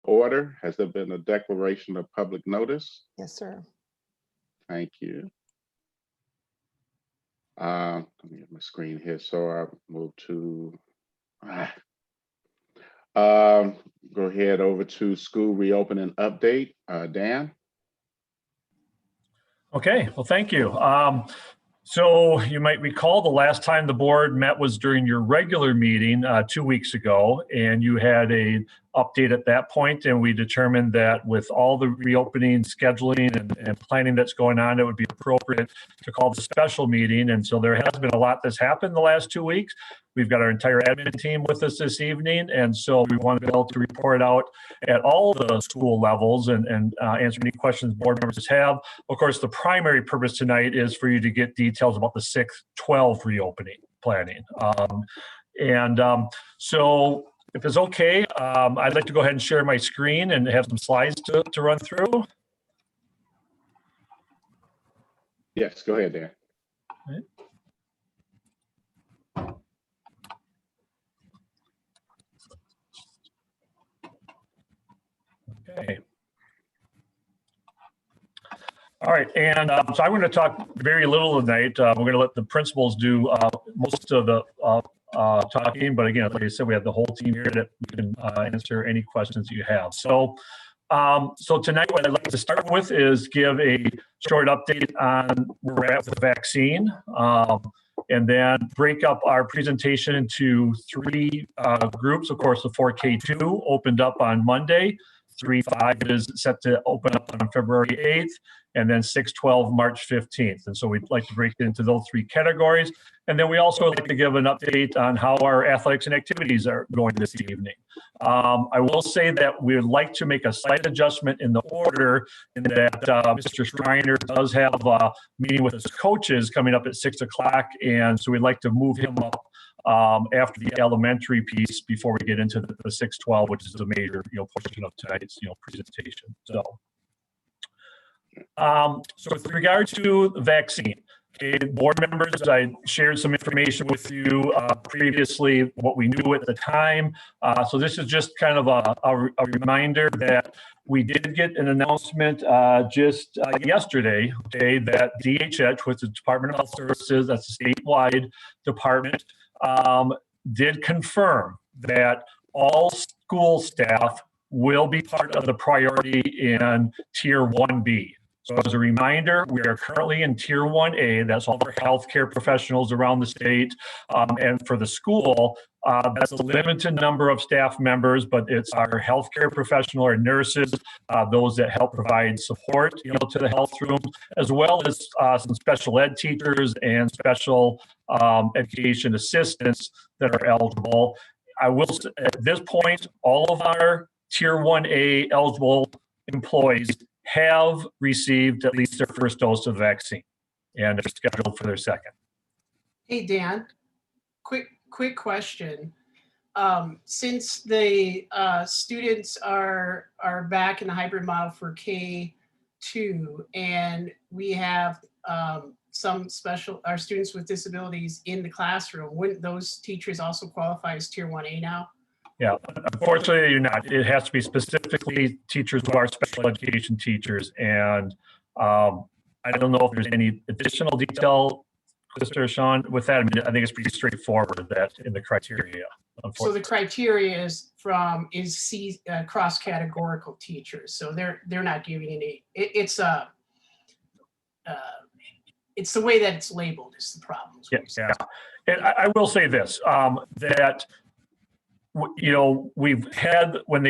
order. Has there been a declaration of public notice? Yes, sir. Thank you. Let me get my screen here. So I'll move to, go ahead over to school reopening update. Dan? Okay, well, thank you. So you might recall the last time the board met was during your regular meeting 2 weeks ago, and you had a update at that point, and we determined that with all the reopening scheduling and planning that's going on, it would be appropriate to call the special meeting. And so there has been a lot that's happened the last 2 weeks. We've got our entire admin team with us this evening, and so we want to be able to report out at all the school levels and answer any questions board members have. Of course, the primary purpose tonight is for you to get details about the 6-12 reopening planning. So if it's okay, I'd like to go ahead and share my screen and have some slides to run through. Yes, go ahead, Dan. Okay. All right, and so I'm going to talk very little tonight. We're going to let the principals do most of the talking, but again, like I said, we have the whole team here that we can answer any questions you have. So tonight, what I'd like to start with is give a short update on where we're at with the vaccine, and then break up our presentation into 3 groups. Of course, the 4K2 opened up on Monday. 3-5 is set to open up on February 8th, and then 6-12 March 15th. And so we'd like to break it into those 3 categories. And then we also like to give an update on how our athletics and activities are going this evening. I will say that we would like to make a slight adjustment in the order in that Mr. Schreiner does have a meeting with his coaches coming up at 6 o'clock. And so we'd like to move him up after the elementary piece before we get into the 6-12, which is a major portion of tonight's presentation. So with regard to the vaccine, okay, board members, I shared some information with you previously, what we knew at the time. So this is just kind of a reminder that we did get an announcement just yesterday, okay, that DHH, which is the Department of Health Services, that's a statewide department, did confirm that all school staff will be part of the priority in Tier 1B. So as a reminder, we are currently in Tier 1A. That's all our healthcare professionals around the state. And for the school, that's a limited number of staff members, but it's our healthcare professional or nurses, those that help provide support, to the health room, as well as some special ed teachers and special education assistants that are eligible. I will say, at this point, all of our Tier 1A eligible employees have received at least their first dose of the vaccine, and they're scheduled for their second. Hey, Dan, quick question. Since the students are back in the hybrid model for K2, and we have our students with disabilities in the classroom, wouldn't those teachers also qualify as Tier 1A now? Yeah, unfortunately, you're not. It has to be specifically teachers who are special education teachers. And I don't know if there's any additional detail, Mr. Sean, with that. I mean, I think it's pretty straightforward that in the criteria. So the criteria is cross-categorical teachers. So they're not giving any. It's the way that it's labeled is the problem. Yeah. And I will say this, that we've had when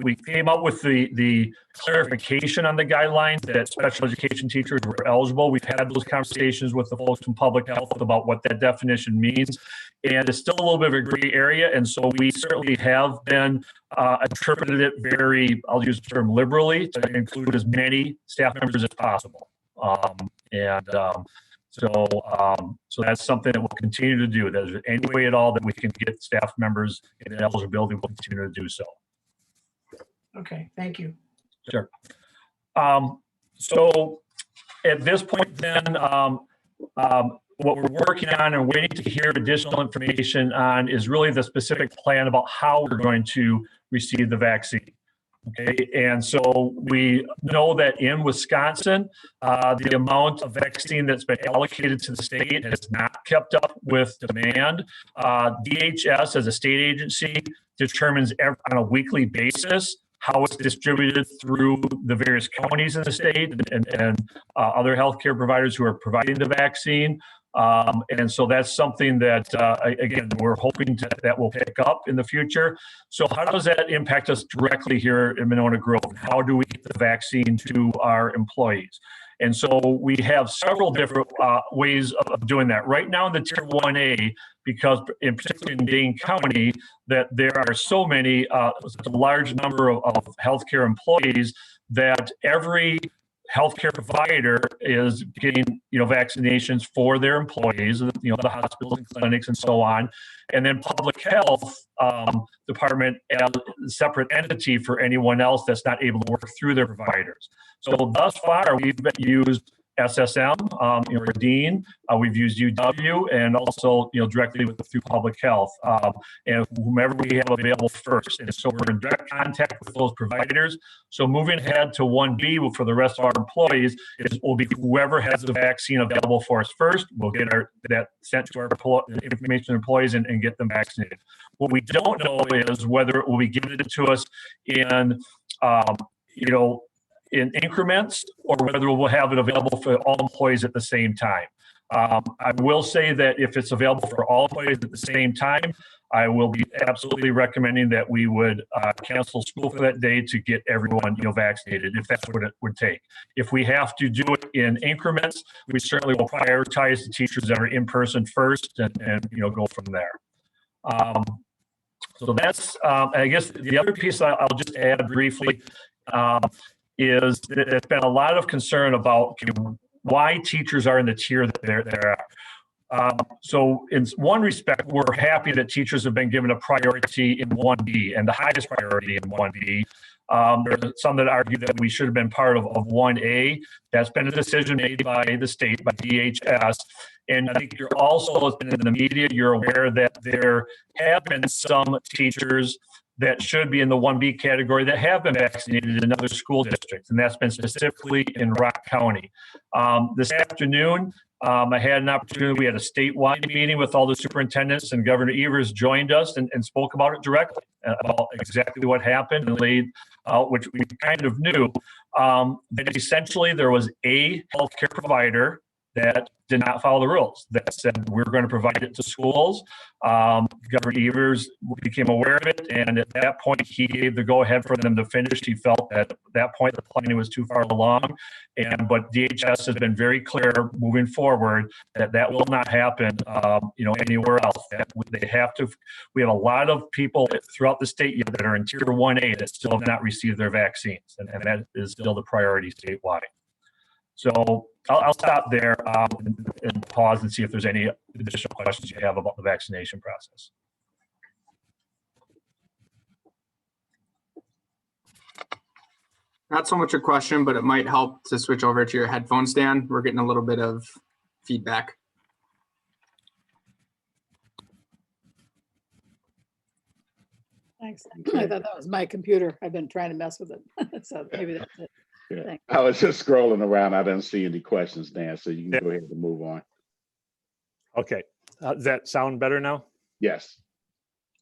we came up with the clarification on the guidelines that special education teachers were eligible, we've had those conversations with the folks from public health about what that definition means, and it's still a little bit of a gray area. And so we certainly have been interpreted it very, I'll use the term liberally, to include as many staff members as possible. So that's something that we'll continue to do. There's any way at all that we can get staff members in eligibility, we'll continue to do so. Okay, thank you. Sure. So at this point then, what we're working on and waiting to hear additional information on is really the specific plan about how we're going to received the vaccine. Okay, and so we know that in Wisconsin, the amount of vaccine that's been allocated to the state has not kept up with demand. DHS, as a state agency, determines on a weekly basis how it's distributed through the various counties in the state and other healthcare providers who are providing the vaccine. And so that's something that, again, we're hoping that will pick up in the future. So how does that impact us directly here in Monona Grove? How do we get the vaccine to our employees? And so we have several different ways of doing that. Right now in the Tier 1A, because in particular in Dane County, that there are so many, a large number of healthcare employees that every healthcare provider is getting, vaccinations for their employees, the hospitals and clinics and so on. And then public health department as a separate entity for anyone else that's not able to work through their providers. So thus far, we've used SSM, or Dean. We've used UW and also, directly through public health and whomever we have available first. And so we're in direct contact with those providers. So moving ahead to 1B for the rest of our employees will be whoever has the vaccine available for us first. We'll get that sent to our information employees and get them vaccinated. What we don't know is whether it will be given to us in, in increments, or whether we'll have it available for all employees at the same time. I will say that if it's available for all employees at the same time, I will be absolutely recommending that we would cancel school for that day to get everyone, vaccinated, if that's what it would take. If we have to do it in increments, we certainly will prioritize the teachers that are in person first and go from there. So that's, I guess the other piece I'll just add briefly, is there's been a lot of concern about why teachers are in the tier that they're at. So in one respect, we're happy that teachers have been given a priority in 1B and the highest priority in 1B. There's some that argue that we should have been part of 1A. That's been a decision made by the state, by DHS. And I think you're also, in the media, you're aware that there have been some teachers that should be in the 1B category that have been vaccinated in other school districts, and that's been specifically in Rock County. This afternoon, I had an opportunity, we had a statewide meeting with all the superintendents, and Governor Evers joined us and spoke about it directly, about exactly what happened and laid out, which we kind of knew, that essentially there was a healthcare provider that did not follow the rules, that said we're going to provide it to schools. Governor Evers became aware of it, and at that point he gave the go-ahead for them to finish. He felt that at that point the planning was too far along, but DHS has been very clear moving forward that will not happen, anywhere else. That they have to. We have a lot of people throughout the state that are in Tier 1A that still have not received their vaccines, and that is still the priority statewide. So I'll stop there and pause and see if there's any additional questions you have about the vaccination process. Not so much a question, but it might help to switch over to your headphones, Dan. We're getting a little bit of feedback. Thanks. I thought that was my computer. I've been trying to mess with it. So maybe that's it. Yeah. I was just scrolling around. I didn't see any questions, Dan, so you can go ahead and move on. Okay. Does that sound better now? Yes.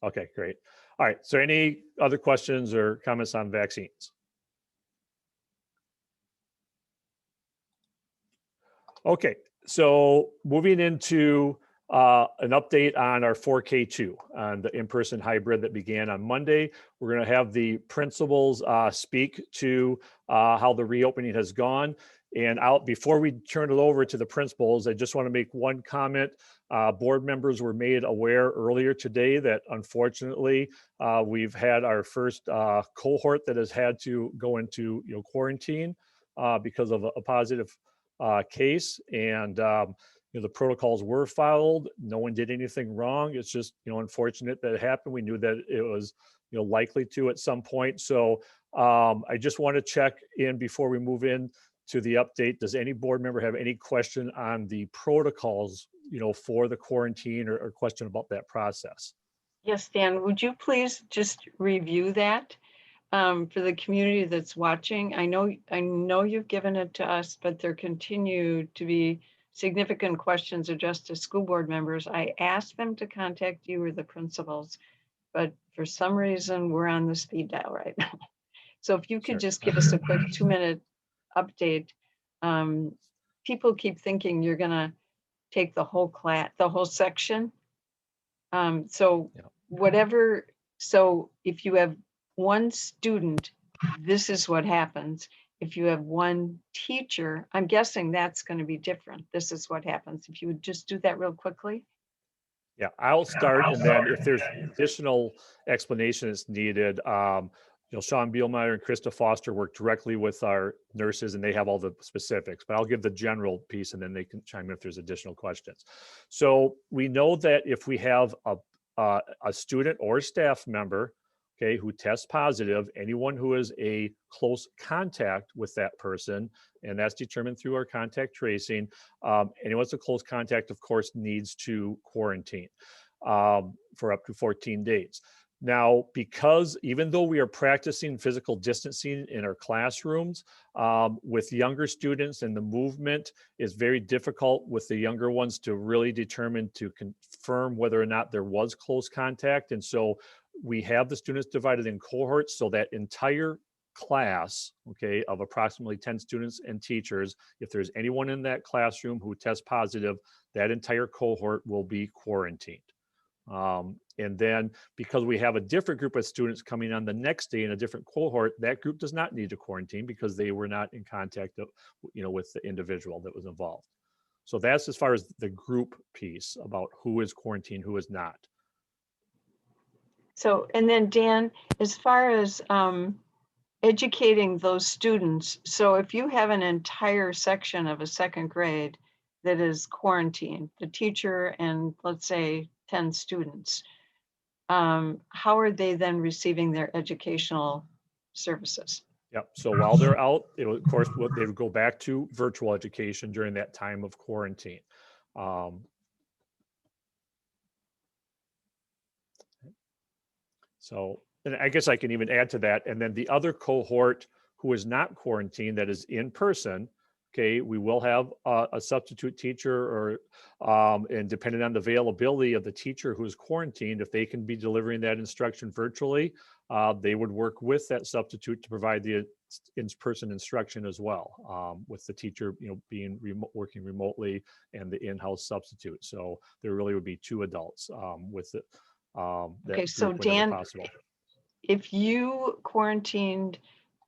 Okay, great. All right. So any other questions or comments on vaccines? Okay. So moving into an update on our 4K2 on the in-person hybrid that began on Monday. We're going to have the principals speak to how the reopening has gone. And before we turn it over to the principals, I just want to make one comment. Board members were made aware earlier today that unfortunately we've had our first cohort that has had to go into quarantine because of a positive case. And the protocols were followed. No one did anything wrong. It's just, unfortunate that it happened. We knew that it was, likely to at some point. So I just want to check in before we move in to the update. Does any board member have any question on the protocols, for the quarantine or question about that process? Yes, Dan, would you please just review that for the community that's watching? I know you've given it to us, but there continue to be significant questions addressed to school board members. I asked them to contact you or the principals, but for some reason, we're on the speed dial right now. So if you could Sure. just give us a quick 2-minute update. People keep thinking you're gonna take the whole class, the whole section. So Yeah. whatever, so if you have one student, this is what happens. If you have one teacher, I'm guessing that's going to be different. This is what happens. If you would just do that real quickly. Yeah, I'll start, and then if there's additional explanation that's needed, Sean Bielmeyer and Krista Foster work directly with our nurses, and they have all the specifics. But I'll give the general piece, and then they can chime in if there's additional questions. So we know that if we have a student or staff member, okay, who tests positive, anyone who is a close contact with that person, and that's determined through our contact tracing. Anyone that's a close contact, of course, needs to quarantine for up to 14 days. Now, because even though we are practicing physical distancing in our classrooms, with younger students, and the movement is very difficult with the younger ones to really determine to confirm whether or not there was close contact. And so we have the students divided in cohorts, so that entire class, okay, of approximately 10 students and teachers, if there's anyone in that classroom who tests positive, that entire cohort will be quarantined. And then because we have a different group of students coming on the next day in a different cohort, that group does not need to quarantine because they were not in contact, with the individual that was involved. So that's as far as the group piece about who is quarantined, who is not. So, and then Dan, as far as educating those students, so if you have an entire section of a second grade that is quarantined, the teacher and let's say 10 students, how are they then receiving their educational services? Yep. So while they're out, they would go back to virtual education during that time of quarantine. So, and I guess I can even add to that. And then the other cohort who is not quarantined, that is in person, okay, we will have a substitute teacher, or and depending on the availability of the teacher who is quarantined, if they can be delivering that instruction virtually, they would work with that substitute to provide the in-person instruction as well, with the teacher, being working remotely and the in-house substitute. So there really would be 2 adults with it. Okay, so Dan, possible. If you quarantined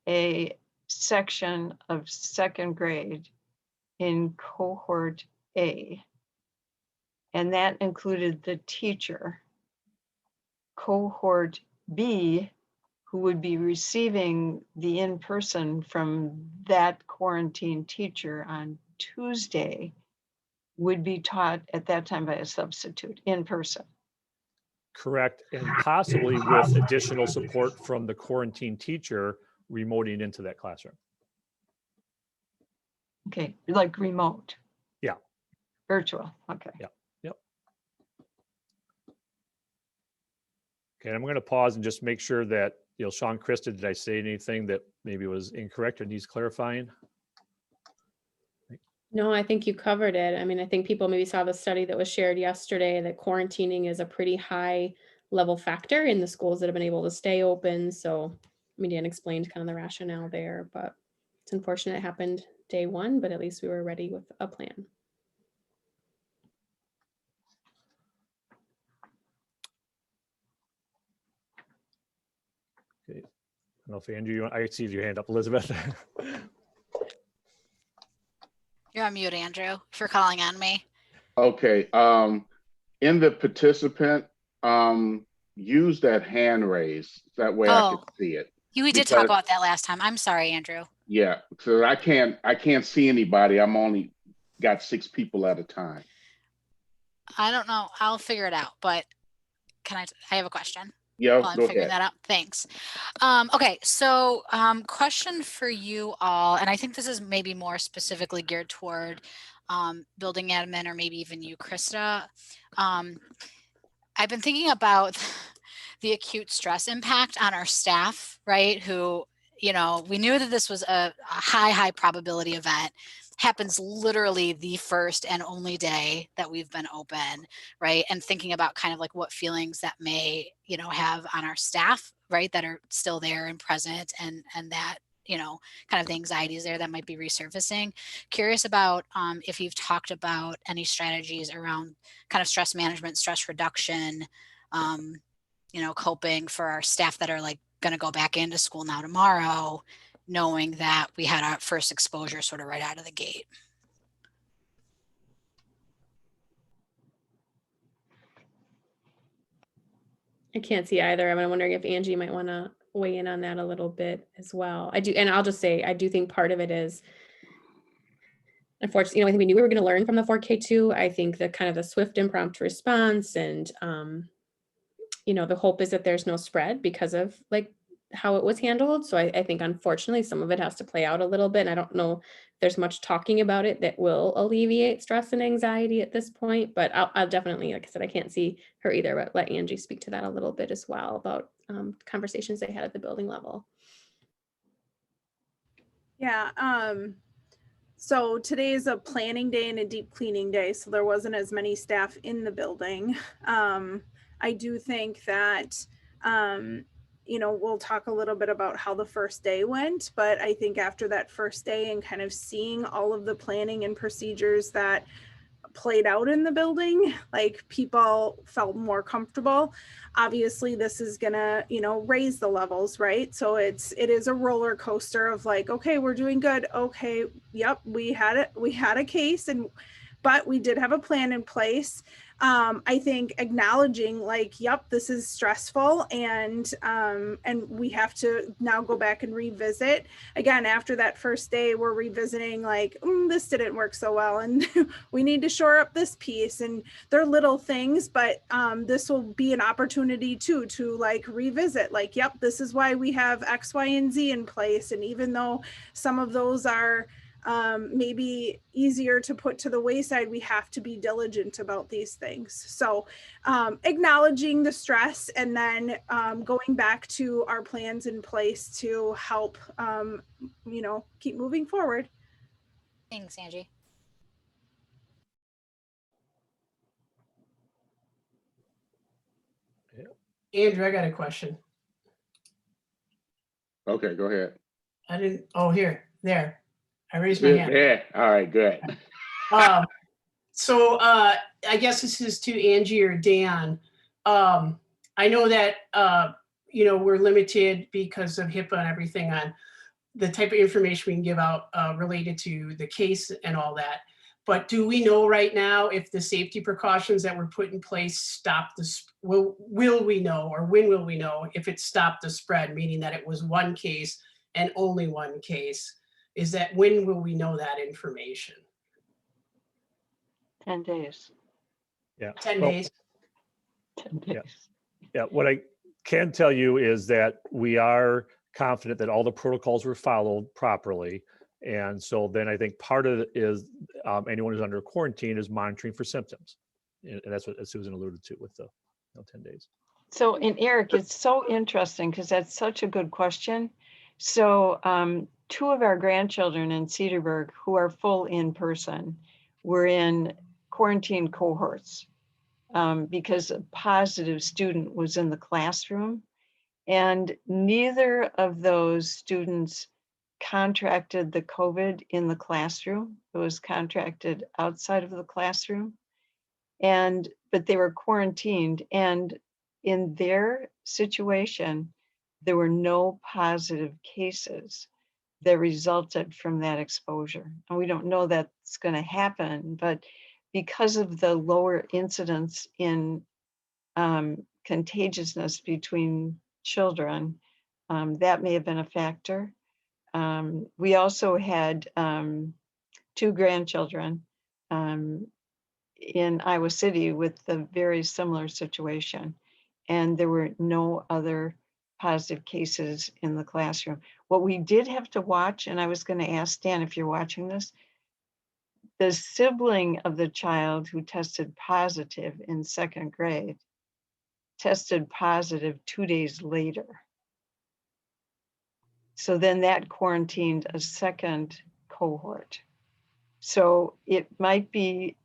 a section of second grade in cohort A, and that included the teacher, cohort B, who would be receiving the in-person from that quarantine teacher on Tuesday, would be taught at that time by a substitute in person. Correct, and possibly with additional support from the quarantine teacher remoting into that classroom. Okay, like remote. Yeah. Virtual, okay. Yeah. Yep. Okay, I'm going to pause and just make sure that, Sean, Krista, did I say anything that maybe was incorrect or needs clarifying? No, I think you covered it. I mean, I think people maybe saw the study that was shared yesterday that quarantining is a pretty high level factor in the schools that have been able to stay open. So, Dan explained kind of the rationale there, but it's unfortunate it happened day one, but at least we were ready with a plan. Okay. I don't know if Andrew, I see your hand up, Elizabeth. You're on mute, Andrew, for calling on me. Okay. In the participant, use that hand raise. That way I can see it. We did talk about that last time. I'm sorry, Andrew. Yeah, so I can't see anybody. I'm only got 6 people at a time. I don't know. I'll figure it out, but I have a question. Yeah, While I'm figuring that out. Thanks. Okay, so question for you all, and I think this is maybe more specifically geared toward building admin, or maybe even you, Krista. I've been thinking about the acute stress impact on our staff, right? Who, you know, we knew that this was a high probability event. Happens literally the first and only day that we've been open, right? And thinking about kind of like what feelings that may, you know, have on our staff, right, that are still there and present, and that, you know, kind of the anxieties there that might be resurfacing. Curious about if you've talked about any strategies around kind of stress management, stress reduction, you know, coping for our staff that are like going to go back into school now tomorrow, knowing that we had our first exposure sort of right out of the gate. I can't see either. I'm wondering if Angie might want to weigh in on that a little bit as well. I do, and I'll just say, I do think part of it is, unfortunately, you know, I think we knew we were going to learn from the 4K2. I think the kind of the swift impromptu response and, you know, the hope is that there's no spread because of like how it was handled. So I think unfortunately some of it has to play out a little bit. And I don't know if there's much talking about it that will alleviate stress and anxiety at this point, but I'll definitely, like I said, I can't see her either, but let Angie speak to that a little bit as well about conversations they had at the building level. Yeah. So today is a planning day and a deep cleaning day, so there wasn't as many staff in the building. I do think that, you know, we'll talk a little bit about how the first day went, but I think after that first day and kind of seeing all of the planning and procedures that played out in the building, like people felt more comfortable. Obviously this is gonna, you know, raise the levels, right? So it is a roller coaster of like, okay, we're doing good, okay, yep, we had a case, but we did have a plan in place. I think acknowledging like, yep, this is stressful, and we have to now go back and revisit. Again, after that first day, we're revisiting like, this didn't work so well, and we need to shore up this piece. And they're little things, but this will be an opportunity too to like revisit, like, yep, this is why we have X, Y, and Z in place. And even though some of those are maybe easier to put to the wayside, we have to be diligent about these things. So acknowledging the stress, and then going back to our plans in place to help, you know, keep moving forward. Thanks, Angie. Andrew, I got a question. Okay, go ahead. I didn't, oh, there. I raised my hand. Yeah, all right, good. So I guess this is to Angie or Dan. I know that, you know, we're limited because of HIPAA and everything on the type of information we can give out related to the case and all that. But do we know right now if the safety precautions that were put in place stop will we know, or when will we know if it stopped the spread, meaning that it was one case and only one case? Is that, when will we know that information? 10 days. Yeah. 10 days? 10 days. Yeah, what I can tell you is that we are confident that all the protocols were followed properly. And so then I think part of it is anyone who's under quarantine is monitoring for symptoms. And that's what Susan alluded to with the 10 days. So, and Eric, it's so interesting because that's such a good question. So 2 of our grandchildren in Cedarburg who are full in person were in quarantine cohorts because a positive student was in the classroom, and neither of those students contracted the COVID in the classroom. It was contracted outside of the classroom, but they were quarantined, and in their situation, there were no positive cases that resulted from that exposure. And we don't know that's going to happen, but because of the lower incidence in contagiousness between children, that may have been a factor. We also had 2 grandchildren in Iowa City with a very similar situation, and there were no other positive cases in the classroom. What we did have to watch, and I was going to ask Dan if you're watching this, the sibling of the child who tested positive in 2nd grade tested positive 2 days later. So then that quarantined a second cohort. So it might be,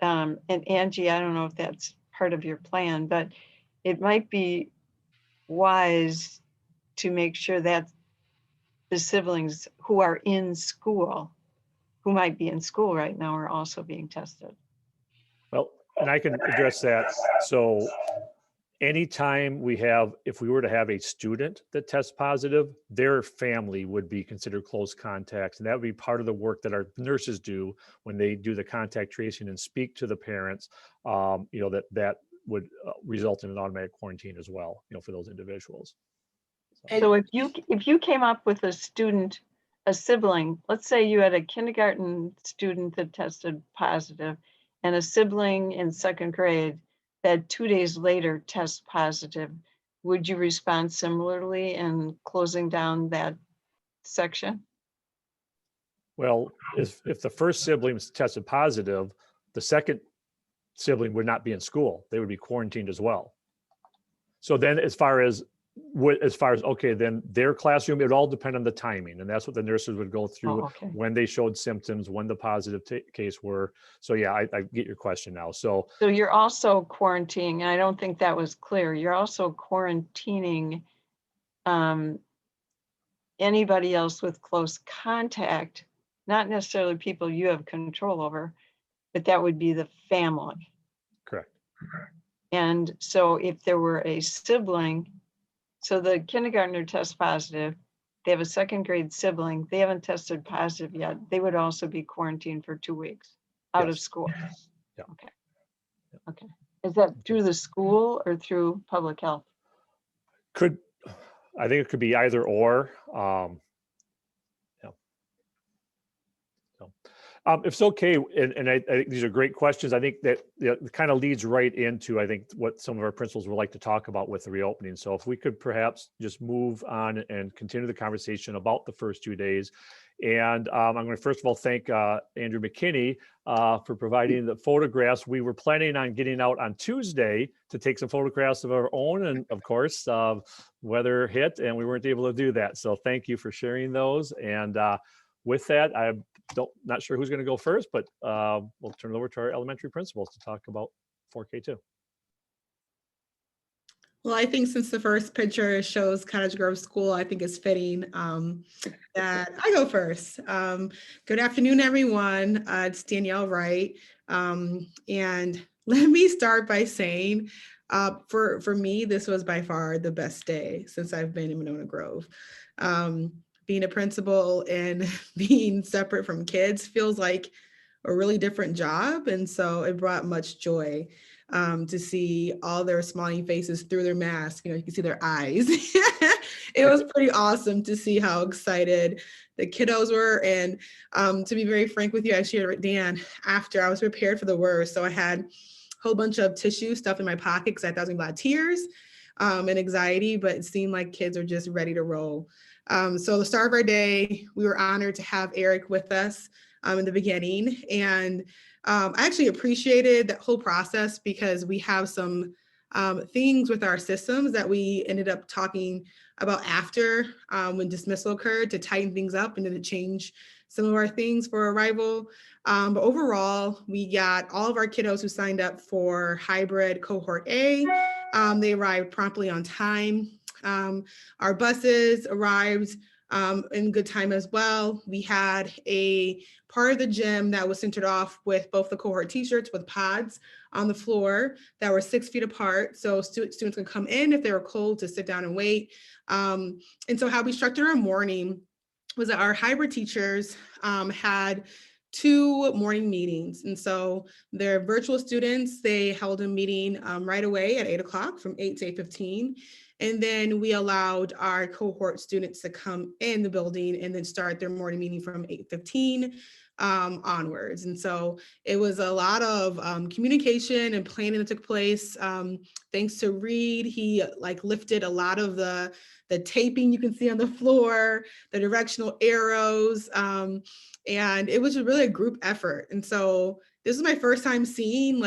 and Angie, I don't know if that's part of your plan, but it might be wise to make sure that the siblings who are in school, who might be in school right now, are also being tested. Well, and I can address that. So anytime we have, if we were to have a student that tests positive, their family would be considered close contacts. And that would be part of the work that our nurses do when they do the contact tracing and speak to the parents, that would result in an automatic quarantine as well, for those individuals. So if you came up with a student, a sibling, let's say you had a kindergarten student that tested positive and a sibling in second grade that 2 days later tests positive, would you respond similarly in closing down that section? Well, if the first sibling tested positive, the second sibling would not be in school. They would be quarantined as well. So then as far as okay, then their classroom, it would all depend on the timing. And that's what the nurses would go through when they showed symptoms, when the positive case were. So yeah, I get your question now. So you're also quarantining, and I don't think that was clear. You're also quarantining anybody else with close contact, not necessarily people you have control over, but that would be the family. Correct. And so if there were a sibling, so the kindergartner tests positive, they have a second grade sibling, they haven't tested positive yet, they would also be quarantined for 2 weeks out of school. Yeah. Okay. Is that through the school or through public health? I think it could be either or. If it's okay, and I think these are great questions. I think that it kind of leads right into, I think, what some of our principals would like to talk about with the reopening. So if we could perhaps just move on and continue the conversation about the first 2 days. And I'm going to first of all thank Andrew McKinney for providing the photographs. We were planning on getting out on Tuesday to take some photographs of our own, and of course, weather hit and we weren't able to do that. So thank you for sharing those. And with that, I'm not sure who's going to go first, but we'll turn it over to our elementary principals to talk about 4K2. Well, I think since the first picture shows Cottage Grove School, I think it's fitting that I go first. Good afternoon, everyone. It's Danielle Wright. And let me start by saying, for me, this was by far the best day since I've been in Monona Grove. Being a principal and being separate from kids feels like a really different job. And so it brought much joy to see all their smiling faces through their mask. You can see their eyes. It was pretty awesome to see how excited the kiddos were. And to be very frank with you, I shared with Dan after I was prepared for the worst. So I had a whole bunch of tissue stuff in my pocket because I thought it was going to be a lot of tears and anxiety, but it seemed like kids are just ready to roll. So the start of our day, we were honored to have Eric with us in the beginning. And I actually appreciated that whole process because we have some things with our systems that we ended up talking about after when dismissal occurred to tighten things up and then to change some of our things for arrival. But overall, we got all of our kiddos who signed up for hybrid cohort A. They arrived promptly on time. Our buses arrived in good time as well. We had a part of the gym that was centered off with both the cohort t-shirts with pods on the floor that were 6 feet apart. So students could come in if they were cold to sit down and wait. And so how we structured our morning was that our hybrid teachers had 2 morning meetings. And so their virtual students, they held a meeting right away at 8 o'clock from 8 to 8:15. And then we allowed our cohort students to come in the building and then start their morning meeting from 8:15 onwards. And so it was a lot of communication and planning that took place. Thanks to Reed, he lifted a lot of the taping you can see on the floor, the directional arrows. And it was really a group effort. And so this is my first time seeing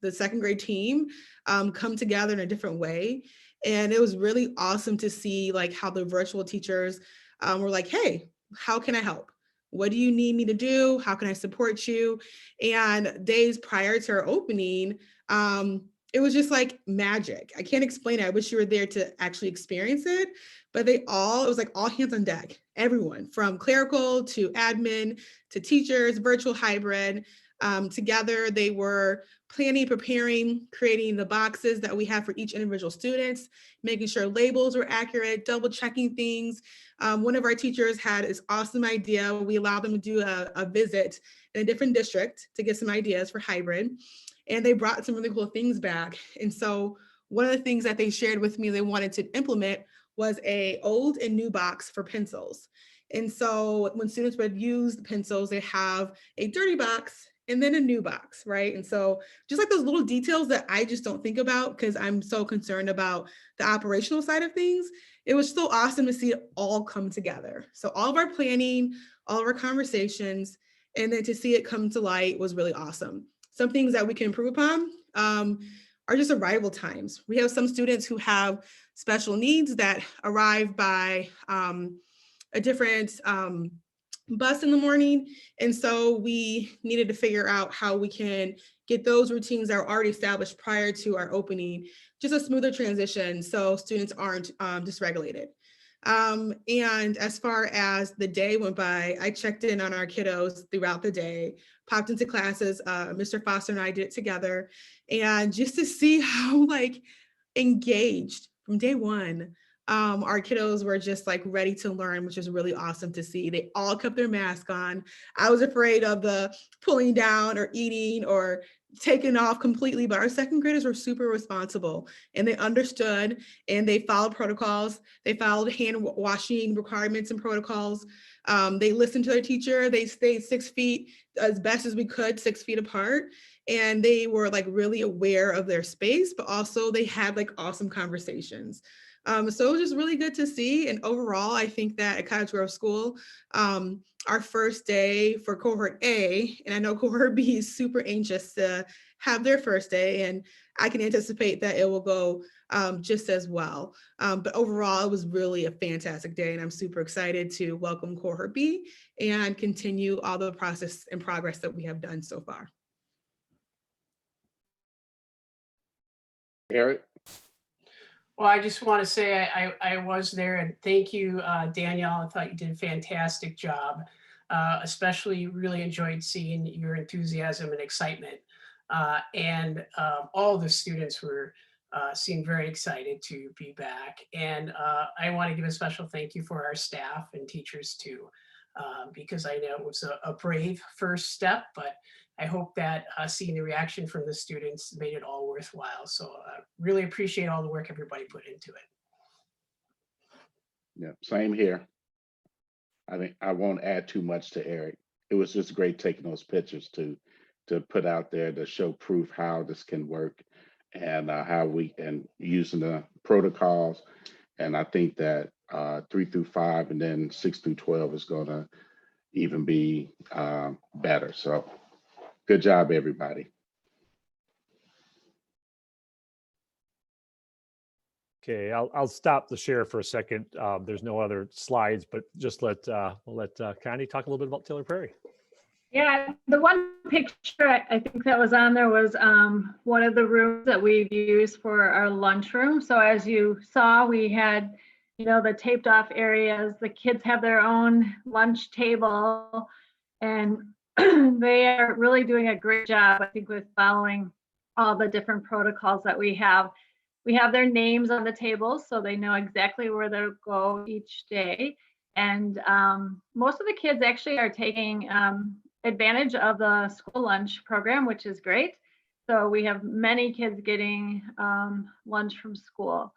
the second grade team come together in a different way. And it was really awesome to see like how the virtual teachers were like, hey, how can I help? What do you need me to do? How can I support you? And days prior to our opening, it was just like magic. I can't explain it. I wish you were there to actually experience it, but it was like all hands on deck. Everyone from clerical to admin to teachers, virtual, hybrid, together they were planning, preparing, creating the boxes that we have for each individual students, making sure labels were accurate, double checking things. One of our teachers had this awesome idea. We allowed them to do a visit in a different district to get some ideas for hybrid. And they brought some really cool things back. And so one of the things that they shared with me they wanted to implement was a old and new box for pencils. And so when students would use the pencils, they have a dirty box and then a new box, right? And so just like those little details that I just don't think about because I'm so concerned about the operational side of things, it was so awesome to see it all come together. So all of our planning, all of our conversations, and then to see it come to light was really awesome. Some things that we can improve upon are just arrival times. We have some students who have special needs that arrive by a different bus in the morning. And so we needed to figure out how we can get those routines that are already established prior to our opening, just a smoother transition so students aren't dysregulated. And as far as the day went by, I checked in on our kiddos throughout the day, popped into classes. Mr. Foster and I did it together. And just to see how like engaged from day one, our kiddos were just like ready to learn, which is really awesome to see. They all kept their mask on. I was afraid of the pulling down or eating or taken off completely, but our second graders were super responsible and they understood and they followed protocols. They followed hand washing requirements and protocols. They listened to their teacher. They stayed 6 feet as best as we could, 6 feet apart. And they were like really aware of their space, but also they had like awesome conversations. So it was just really good to see. And overall, I think that at Cottage Grove School, our first day for cohort A, and I know cohort B is super anxious to have their first day, and I can anticipate that it will go just as well. But overall, it was really a fantastic day, and I'm super excited to welcome cohort B and continue all the process and progress that we have done so far. Eric? Well, I just want to say I was there and thank you, Danielle. I thought you did a fantastic job. Especially really enjoyed seeing your enthusiasm and excitement. And all the students were seemed very excited to be back. And I want to give a special thank you for our staff and teachers too, because I know it was a brave first step, but I hope that seeing the reaction from the students made it all worthwhile. So really appreciate all the work everybody put into it. Yeah, same here. I think I won't add too much to Eric. It was just great taking those pictures to put out there to show proof how this can work and how we and using the protocols. And I think that 3 through 5 and then 6 through 12 is going to even be better. So good job, everybody. Okay, I'll stop the share for a second. There's no other slides, but just we'll let Connie talk a little bit about Taylor Prairie. Yeah, the one picture I think that was on there was one of the rooms that we've used for our lunchroom. So as you saw, we had, the taped off areas. The kids have their own lunch table, and they are really doing a great job, I think, with following all the different protocols that we have. We have their names on the tables, so they know exactly where they'll go each day. And most of the kids actually are taking advantage of the school lunch program, which is great. So we have many kids getting lunch from school.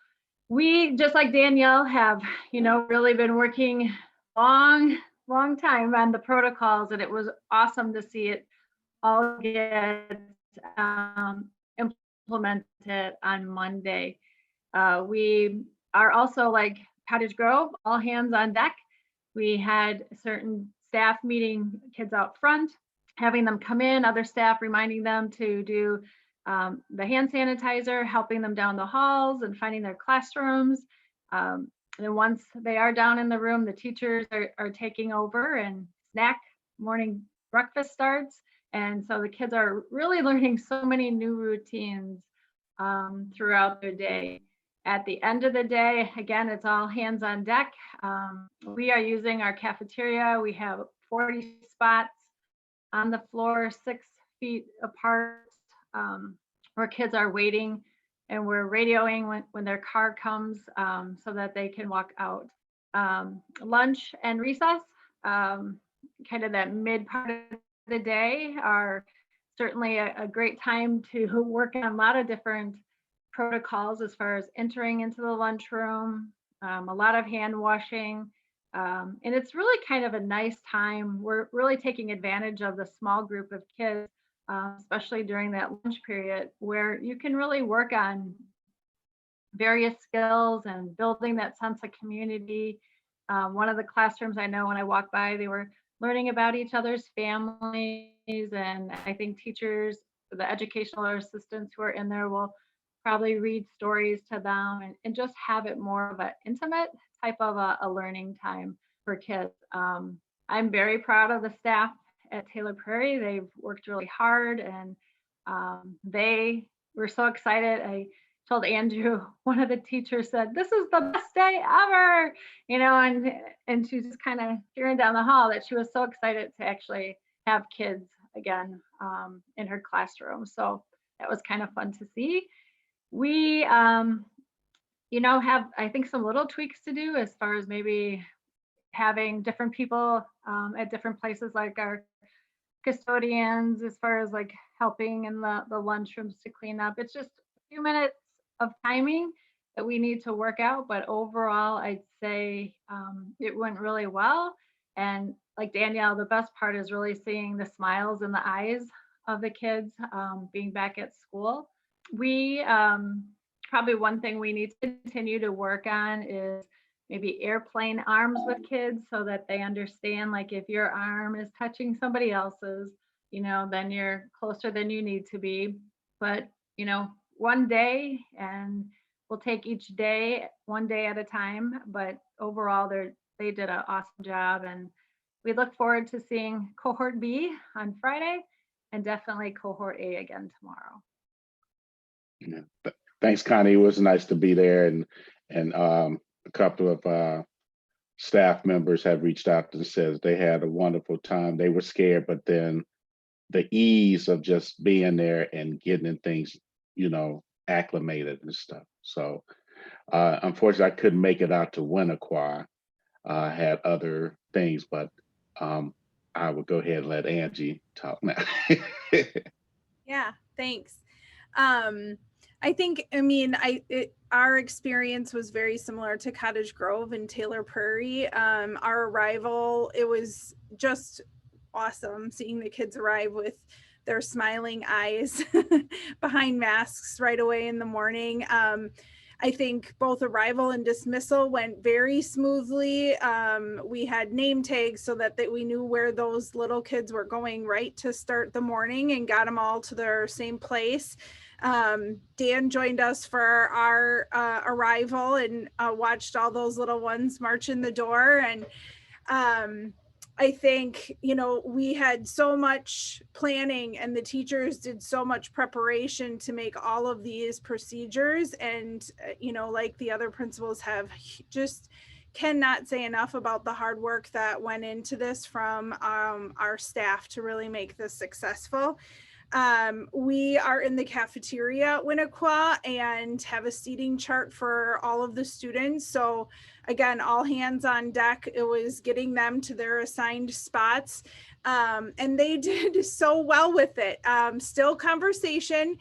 We, just like Danielle, have, really been working long time on the protocols, and it was awesome to see it all get implemented on Monday. We are also, like Cottage Grove, all hands on deck. We had certain staff meeting kids out front, having them come in, other staff reminding them to do the hand sanitizer, helping them down the halls and finding their classrooms. And then once they are down in the room, the teachers are taking over and morning breakfast starts. And so the kids are really learning so many new routines throughout their day. At the end of the day, again, it's all hands on deck. We are using our cafeteria. We have 40 spots on the floor, 6 feet apart, where kids are waiting, and we're radioing when their car comes so that they can walk out. Lunch and recess, kind of that mid part of the day, are certainly a great time to work on a lot of different protocols as far as entering into the lunchroom, a lot of hand washing. And it's really kind of a nice time. We're really taking advantage of the small group of kids, especially during that lunch period, where you can really work on various skills and building that sense of community. One of the classrooms, I know when I walked by, they were learning about each other's families, and I think teachers, the educational assistants who are in there will probably read stories to them and just have it more of an intimate type of a learning time for kids. I'm very proud of the staff at Taylor Prairie. They've worked really hard, and they were so excited. I told Andrew, one of the teachers said, "This is the best day ever," and she's just kind of hearing down the hall that she was so excited to actually have kids again in her classroom. So that was kind of fun to see. We, have, I think, some little tweaks to do as far as maybe having different people at different places, like our custodians, as far as like helping in the lunchrooms to clean up. It's just a few minutes of timing that we need to work out, but overall, I'd say it went really well. And like Danielle, the best part is really seeing the smiles in the eyes of the kids being back at school. We probably one thing we need to continue to work on is maybe airplane arms with kids, so that they understand, like, if your arm is touching somebody else's, then you're closer than you need to be. But one day, and we'll take each day one day at a time, but overall they did an awesome job, and we look forward to seeing cohort B on Friday and definitely cohort A again tomorrow. Yeah. Thanks, Connie. It was nice to be there, and a couple of staff members have reached out and says they had a wonderful time. They were scared, but then the ease of just being there and getting things, acclimated and stuff. So unfortunately, I couldn't make it out to Winnequa. Had other things, but I will go ahead and let Angie talk now. Yeah, thanks. Our experience was very similar to Cottage Grove and Taylor Prairie. Our arrival, it was just awesome seeing the kids arrive with their smiling eyes behind masks right away in the morning. I think both arrival and dismissal went very smoothly. We had name tags so that we knew where those little kids were going right to start the morning, and got them all to their same place. Dan joined us for our arrival and watched all those little ones march in the door. And I think, we had so much planning, and the teachers did so much preparation to make all of these procedures. And, like the other principals have, just cannot say enough about the hard work that went into this from our staff to really make this successful. We are in the cafeteria at Winnequa and have a seating chart for all of the students. So again, all hands on deck. It was getting them to their assigned spots. And they did so well with it. Still conversation,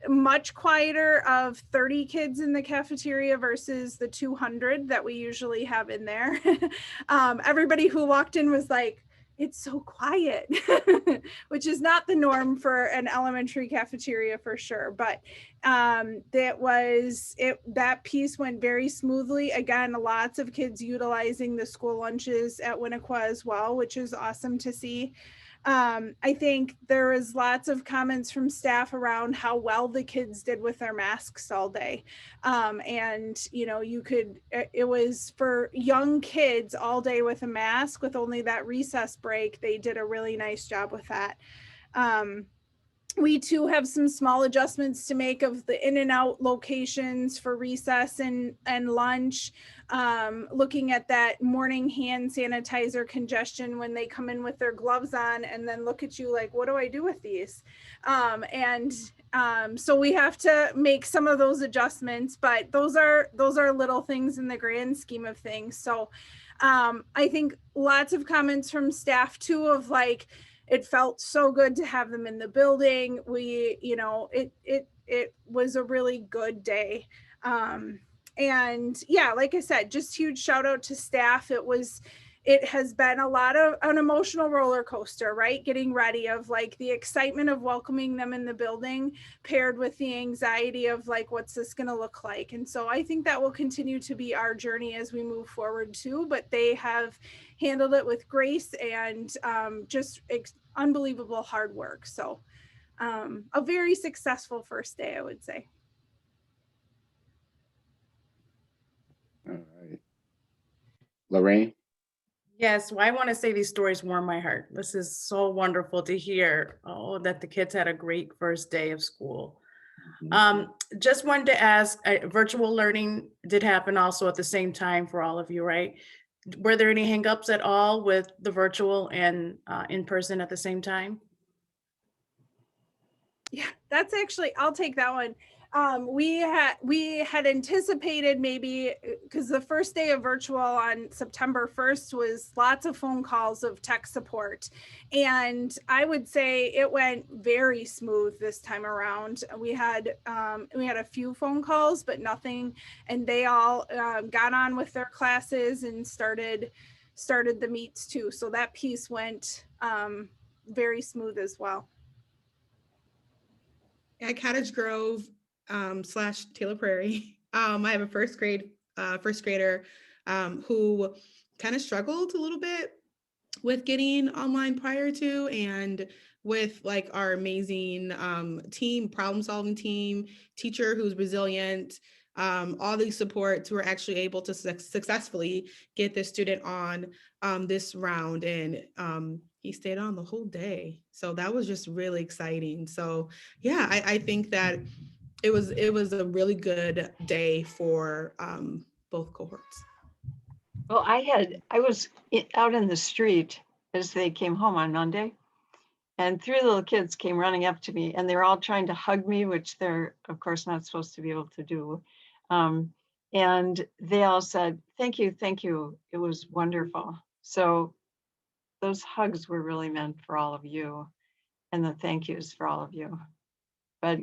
much quieter of 30 kids in the cafeteria versus the 200 that we usually have in there. Everybody who walked in was like, "It's so quiet," which is not the norm for an elementary cafeteria for sure. But that piece went very smoothly. Again, lots of kids utilizing the school lunches at Winnequa as well, which is awesome to see. I think there was lots of comments from staff around how well the kids did with their masks all day. And, you know, it was for young kids all day with a mask with only that recess break. They did a really nice job with that. We too have some small adjustments to make of the in and out locations for recess and lunch. Looking at that morning hand sanitizer congestion when they come in with their gloves on and then look at you like, what do I do with these? So we have to make some of those adjustments, but those are little things in the grand scheme of things. So I think lots of comments from staff too of like, it felt so good to have them in the building. We, you know, it was a really good day. And yeah, like I said, just huge shout out to staff. It has been a lot of an emotional roller coaster, right? Getting ready of like the excitement of welcoming them in the building paired with the anxiety of like, what's this going to look like? And so I think that will continue to be our journey as we move forward too, but they have handled it with grace and just unbelievable hard work. So a very successful first day, I would say. All right. Lorraine? Yes, well, I want to say these stories warm my heart. This is so wonderful to hear. Oh, that the kids had a great first day of school. Just wanted to ask, virtual learning did happen also at the same time for all of you, right? Were there any hangups at all with the virtual and in person at the same time? Yeah, that's actually, I'll take that one. We had anticipated maybe, because the first day of virtual on September 1st was lots of phone calls of tech support. And I would say it went very smooth this time around. We had a few phone calls, but nothing, and they all got on with their classes and started the meets too. So that piece went very smooth as well. At Cottage Grove / Taylor Prairie, I have a first grader who kind of struggled a little bit with getting online prior to, and with like our amazing team, problem solving team, teacher who's resilient, all these supports, who were actually able to successfully get this student on this round, and he stayed on the whole day. So that was just really exciting. So yeah, I think that it was a really good day for both cohorts. Well, I was out in the street as they came home on Monday, and 3 little kids came running up to me, and they were all trying to hug me, which they're of course not supposed to be able to do. And they all said, thank you, it was wonderful. So those hugs were really meant for all of you, and the thank yous for all of you. But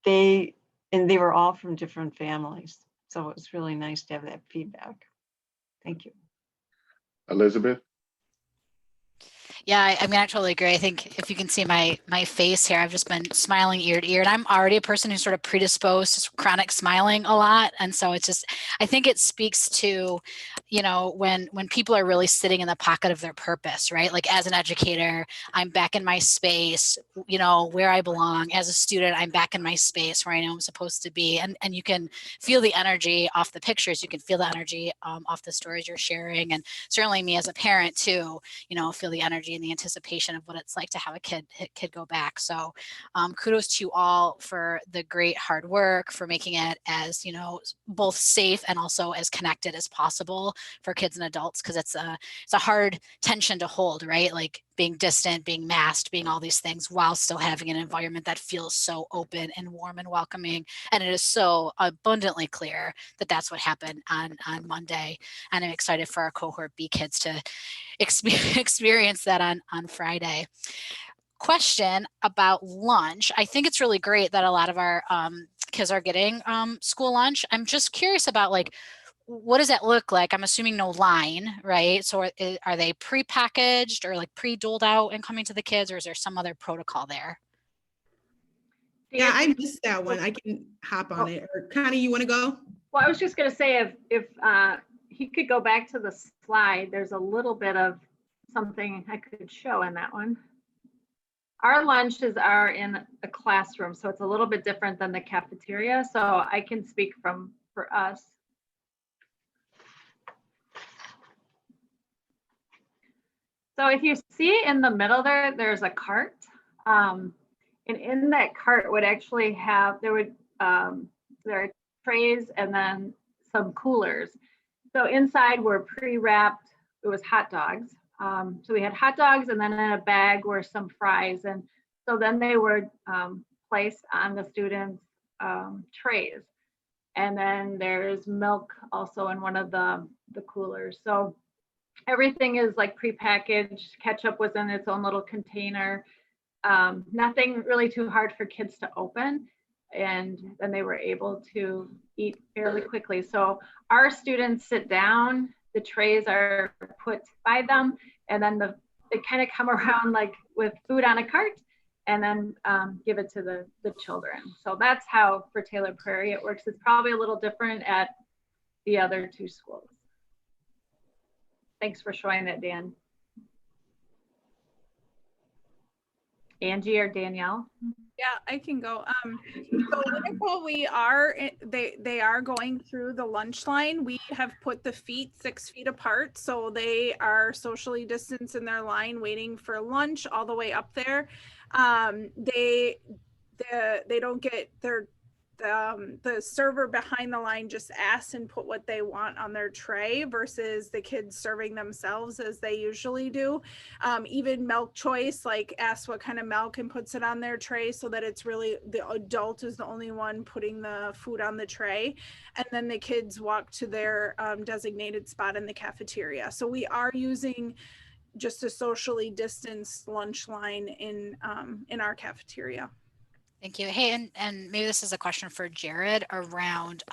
they were all from different families, so it was really nice to have that feedback. Thank you. Elizabeth? Yeah, I mean, I totally agree. I think if you can see my face here, I've just been smiling ear to ear, and I'm already a person who's sort of predisposed to chronic smiling a lot. And so it's just, I think it speaks to, you know, when people are really sitting in the pocket of their purpose, right? Like as an educator, I'm back in my space, you know, where I belong. As a student, I'm back in my space where I know I'm supposed to be. And you can feel the energy off the pictures. You can feel the energy off the stories you're sharing. And certainly me as a parent too, you know, feel the energy and the anticipation of what it's like to have a kid go back. So kudos to you all for the great hard work, for making it as, you know, both safe and also as connected as possible for kids and adults, because it's a hard tension to hold, right? Like being distant, being masked, being all these things while still having an environment that feels so open and warm and welcoming. And it is so abundantly clear that that's what happened on Monday. And I'm excited for our cohort B kids to experience that on Friday. Question about lunch. I think it's really great that a lot of our kids are getting school lunch. I'm just curious about, like, what does that look like? I'm assuming no line, right? So are they pre-packaged or like pre-doled out and coming to the kids, or is there some other protocol there? Yeah, I missed that one. I can hop on it. Or Connie, you want to go? Well, I was just going to say, if he could go back to the slide, there's a little bit of something I could show in that one. Our lunches are in a classroom, so it's a little bit different than the cafeteria. So I can speak for us. So if you see in the middle there, there's a cart. And in that cart would actually have, there are trays and then some coolers. So inside were pre-wrapped, it was hot dogs. So we had hot dogs, and then in a bag were some fries. And so then they were placed on the students' trays. And then there's milk also in one of the coolers. So everything is like prepackaged. Ketchup was in its own little container. Nothing really too hard for kids to open. And then they were able to eat fairly quickly. So our students sit down, the trays are put by them, and then they kind of come around like with food on a cart, and then give it to the children. So that's how for Taylor Prairie it works. It's probably a little different at the other two schools. Thanks for showing that, Dan. Angie or Danielle? Yeah, I can go. So while we are, they are going through the lunch line. We have put the feet 6 feet apart, so they are socially distanced in their line, waiting for lunch all the way up there. They don't get their the server behind the line just asks and put what they want on their tray versus the kids serving themselves as they usually do. Even milk choice, like asks what kind of milk and puts it on their tray, so that it's really the adult is the only one putting the food on the tray. And then the kids walk to their designated spot in the cafeteria. So we are using just a socially distanced lunch line in our cafeteria. Thank you. Hey, and maybe this is a question for Jared around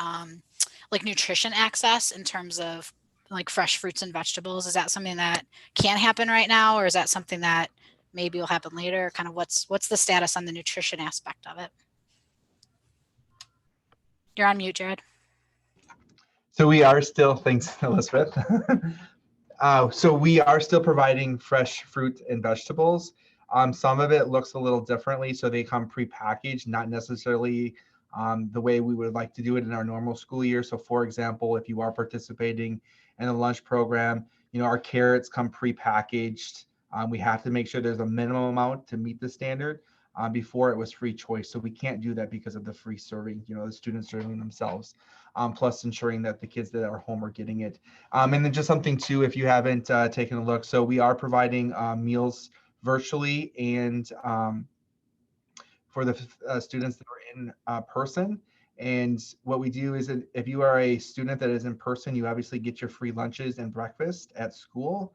like nutrition access in terms of like fresh fruits and vegetables. Is that something that can happen right now, or is that something that maybe will happen later? Kind of what's the status on the nutrition aspect of it? You're on mute, Jared. So we are still, thanks, Elizabeth. So we are still providing fresh fruit and vegetables. Some of it looks a little differently, so they come prepackaged, not necessarily the way we would like to do it in our normal school year. So for example, if you are participating in a lunch program, our carrots come prepackaged. We have to make sure there's a minimum amount to meet the standard. Before it was free choice. So we can't do that because of the free serving, the students serving themselves, plus ensuring that the kids that are home are getting it. And then just something too, if you haven't taken a look, so we are providing meals virtually and for the students that are in person. And what we do is if you are a student that is in person, you obviously get your free lunches and breakfast at school.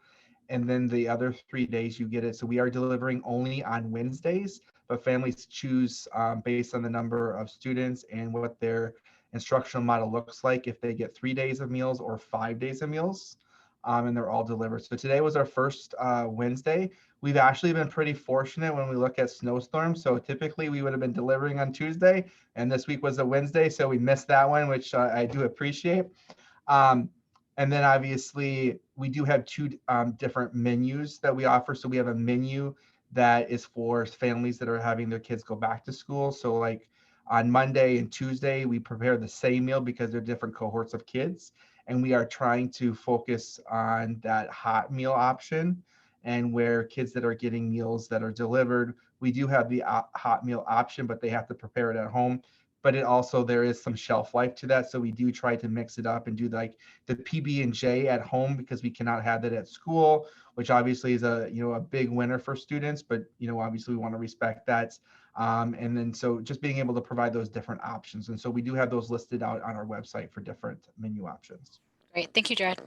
And then the other 3 days you get it. So we are delivering only on Wednesdays, but families choose based on the number of students and what their instructional model looks like, if they get 3 days of meals or 5 days of meals, and they're all delivered. So today was our first Wednesday. We've actually been pretty fortunate when we look at snowstorms. So typically we would have been delivering on Tuesday, and this week was a Wednesday, so we missed that one, which I do appreciate. And then obviously we do have two different menus that we offer. So we have a menu that is for families that are having their kids go back to school. So like on Monday and Tuesday, we prepare the same meal because they're different cohorts of kids. And we are trying to focus on that hot meal option, and where kids that are getting meals that are delivered, we do have the hot meal option, but they have to prepare it at home. But it also, there is some shelf life to that. So we do try to mix it up and do like the PB&J at home, because we cannot have that at school, which obviously is a big winner for students, but obviously we want to respect that. And then so just being able to provide those different options. And so we do have those listed out on our website for different menu options. Great. Thank you, Jared.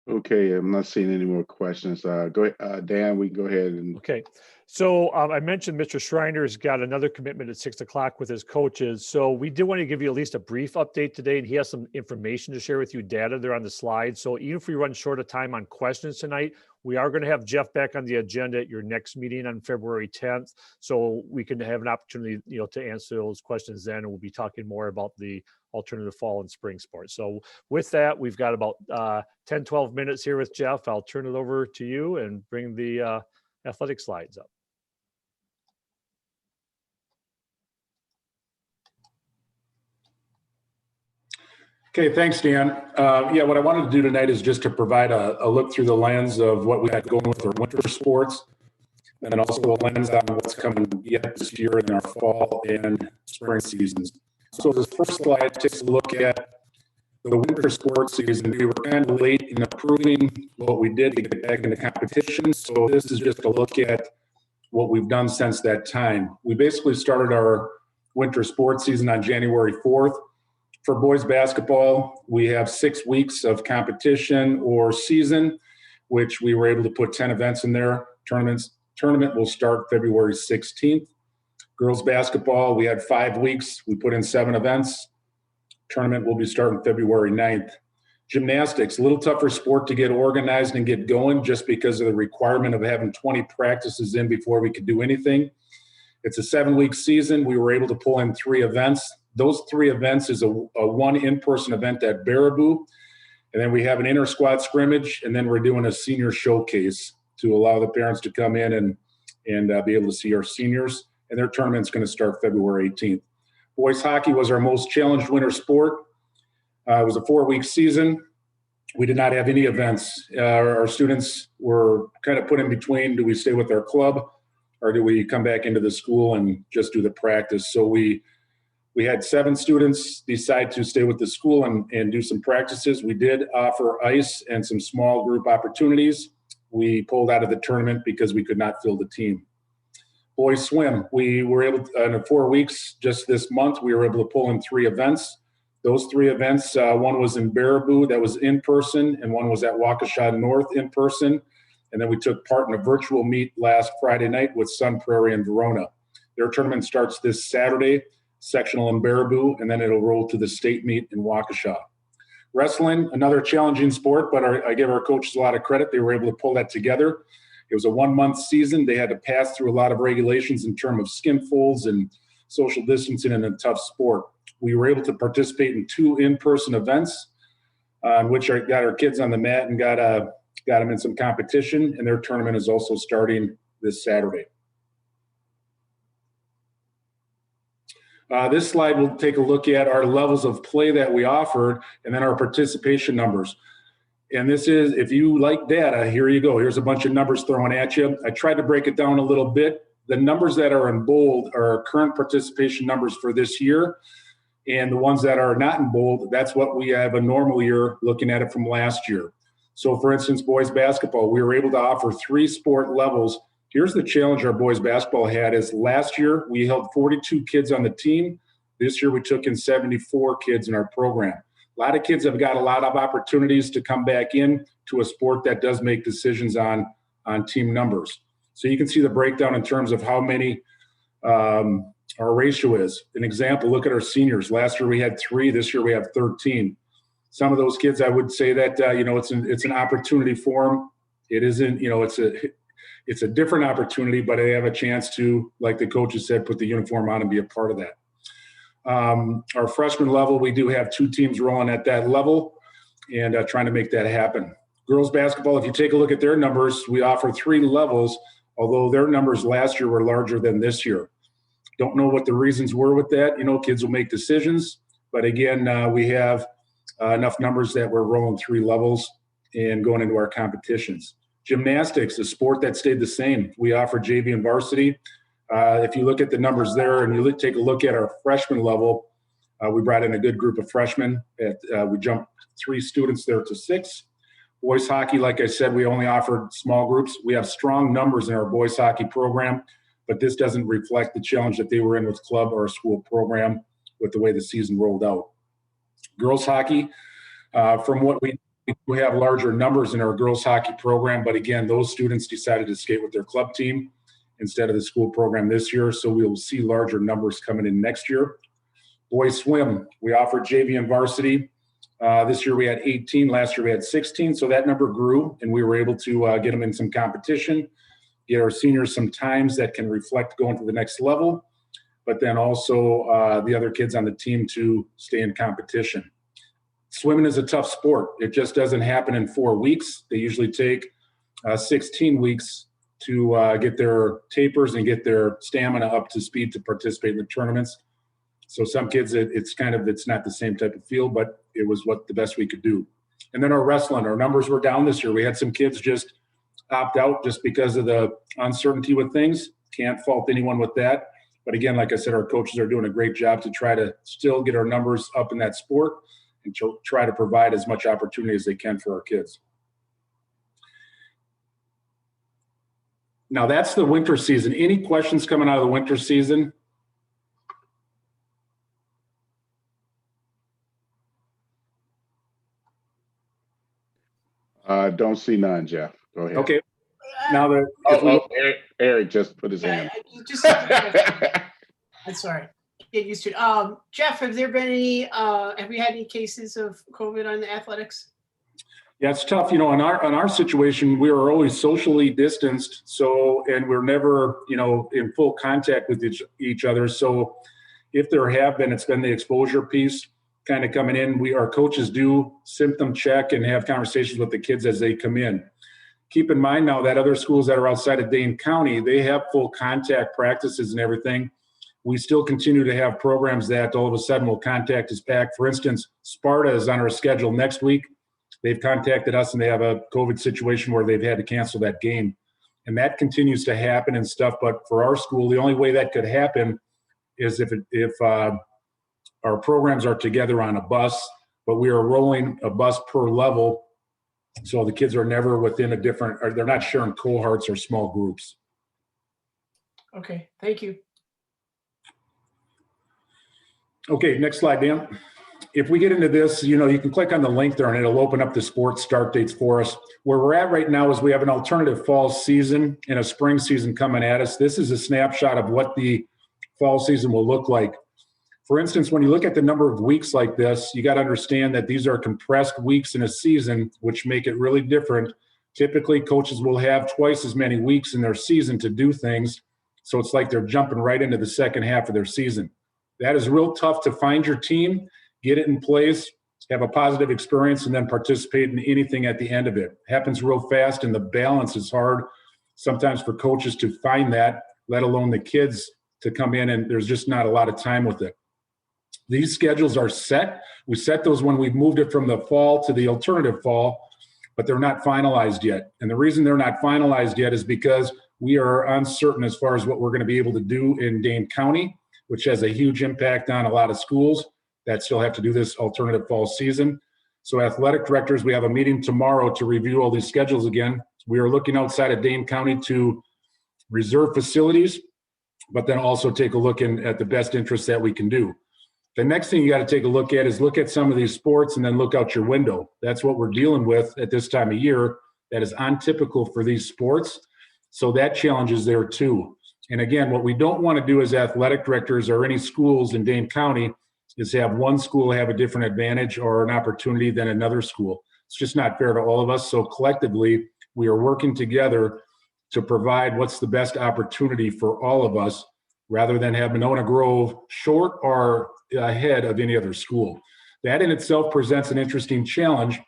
Okay, I'm not seeing any more questions. Go ahead, Dan, we can go ahead and. Okay, So I mentioned Mr. Schreiner's got another commitment at 6 o'clock with his coaches. So we did want to give you at least a brief update today, and he has some information to share with you, data there on the slide. So even if we run short of time on questions tonight, we are going to have Jeff back on the agenda at your next meeting on February 10th. So we can have an opportunity, to answer those questions then, and we'll be talking more about the alternative fall and spring sports. So with that, we've got about 10, 12 minutes here with Jeff. I'll turn it over to you and bring the athletic slides up. Okay, thanks, Dan. What I wanted to do tonight is just to provide a look through the lens of what we got going with our winter sports, and then also a lens on what's coming yet this year in our fall and spring seasons. So this first slide takes a look at the winter sports season. We were kind of late in approving what we did to get back into competition. So this is just a look at what we've done since that time. We basically started our winter sports season on January 4th. For boys basketball, we have 6 weeks of competition or season, which we were able to put 10 events in there. Tournament will start February 16th. Girls basketball, we had 5 weeks. We put in 7 events. Tournament will be starting February 9th. Gymnastics, a little tougher sport to get organized and get going just because of the requirement of having 20 practices in before we could do anything. It's a 7-week season. We were able to pull in 3 events. Those 3 events is a one in-person event at Baraboo. And then we have an inter-squad scrimmage, and then we're doing a senior showcase to allow the parents to come in and be able to see our seniors. And their tournament's going to start February 18th. Boys hockey was our most challenged winter sport. It was a 4-week season. We did not have any events. Our students were kind of put in between. Do we stay with our club, or do we come back into the school and just do the practice? So we had 7 students decide to stay with the school and do some practices. We did offer ice and some small group opportunities. We pulled out of the tournament because we could not fill the team. Boys swim, we were able to, in 4 weeks, just this month, we were able to pull in 3 events. Those 3 events, one was in Baraboo, that was in person, and one was at Waukesha North in person. And then we took part in a virtual meet last Friday night with Sun Prairie and Verona. Their tournament starts this Saturday, sectional in Baraboo, and then it'll roll to the state meet in Waukesha. Wrestling, another challenging sport, but I give our coaches a lot of credit. They were able to pull that together. It was a 1-month season. They had to pass through a lot of regulations in terms of skin folds and social distancing in a tough sport. We were able to participate in 2 in-person events, in which I got our kids on the mat and got them in some competition, and their tournament is also starting this Saturday. This slide will take a look at our levels of play that we offered and then our participation numbers. And this is, if you like data, here you go. Here's a bunch of numbers thrown at you. I tried to break it down a little bit. The numbers that are in bold are our current participation numbers for this year. And the ones that are not in bold, that's what we have a normal year looking at it from last year. So for instance, boys basketball, we were able to offer 3 sport levels. Here's the challenge our boys basketball had is last year we held 42 kids on the team. This year we took in 74 kids in our program. A lot of kids have got a lot of opportunities to come back in to a sport that does make decisions on team numbers. So you can see the breakdown in terms of how many our ratio is. An example, look at our seniors. Last year we had 3, this year we have 13. Some of those kids, I would say that, it's an opportunity for them. It isn't, it's a different opportunity, but they have a chance to, like the coaches said, put the uniform on and be a part of that. Our freshman level, we do have 2 teams rolling at that level and trying to make that happen. Girls basketball, if you take a look at their numbers, we offer 3 levels, although their numbers last year were larger than this year. Don't know what the reasons were with that. Kids will make decisions, but again, we have enough numbers that we're rolling 3 levels and going into our competitions. Gymnastics, a sport that stayed the same. We offer JV and varsity. If you look at the numbers there and you take a look at our freshman level, we brought in a good group of freshmen. We jumped 3 students there to 6. Boys hockey, like I said, we only offered small groups. We have strong numbers in our boys hockey program, but this doesn't reflect the challenge that they were in with club or school program with the way the season rolled out. Girls hockey, from what we have larger numbers in our girls hockey program, but again, those students decided to skate with their club team. instead of the school program this year. So we'll see larger numbers coming in next year. Boys swim, we offered JV and varsity. This year we had 18, last year we had 16. So that number grew and we were able to get them in some competition, get our seniors some times that can reflect going to the next level, but then also the other kids on the team to stay in competition. Swimming is a tough sport. It just doesn't happen in 4 weeks. They usually take 16 weeks to get their tapers and get their stamina up to speed to participate in the tournaments. So some kids, it's not the same type of field, but it was the best we could do. And then our wrestling, our numbers were down this year. We had some kids just opt out just because of the uncertainty with things. Can't fault anyone with that. But again, like I said, our coaches are doing a great job to try to still get our numbers up in that sport and to try to provide as much opportunity as they can for our kids. Now that's the winter season. Any questions coming out of the winter season? Don't see none, Jeff. Go ahead. Okay. Now Eric just put his hand. I'm sorry. Get used to it. Jeff, have there been any? Have we had any cases of COVID on the athletics? Yeah, it's tough. In our situation, we were always socially distanced. So, and we're never, in full contact with each other. So if there have been, it's been the exposure piece kind of coming in. Our coaches do symptom check and have conversations with the kids as they come in. Keep in mind now that other schools that are outside of Dane County, they have full contact practices and everything. We still continue to have programs that all of a sudden will contact us back. For instance, Sparta is on our schedule next week. They've contacted us and they have a COVID situation where they've had to cancel that game. And that continues to happen and stuff. But for our school, the only way that could happen is if our programs are together on a bus, but we are rolling a bus per level. So the kids are never within or they're not sharing cohorts or small groups. Okay, thank you. Okay, next slide, Dan. If we get into this, you can click on the link there and it'll open up the sports start dates for us. Where we're at right now is we have an alternative fall season and a spring season coming at us. This is a snapshot of what the fall season will look like. For instance, when you look at the number of weeks like this, you got to understand that these are compressed weeks in a season, which make it really different. Typically, coaches will have twice as many weeks in their season to do things. So it's like they're jumping right into the second half of their season. That is real tough to find your team, get it in place, have a positive experience, and then participate in anything at the end of it. It happens real fast, and the balance is hard sometimes for coaches to find that, let alone the kids to come in, and there's just not a lot of time with it. These schedules are set. We set those when we moved it from the fall to the alternative fall, but they're not finalized yet. And the reason they're not finalized yet is because we are uncertain as far as what we're going to be able to do in Dane County, which has a huge impact on a lot of schools that still have to do this alternative fall season. So athletic directors, we have a meeting tomorrow to review all these schedules again. We are looking outside of Dane County to reserve facilities, but then also take a look at the best interests that we can do. The next thing you got to take a look at is look at some of these sports and then look out your window. That's what we're dealing with at this time of year. That is untypical for these sports. So that challenge is there too. And again, what we don't want to do as athletic directors or any schools in Dane County is have one school have a different advantage or an opportunity than another school. It's just not fair to all of us. So collectively, we are working together to provide what's the best opportunity for all of us, rather than have Monona Grove short or ahead of any other school. That in itself presents an interesting challenge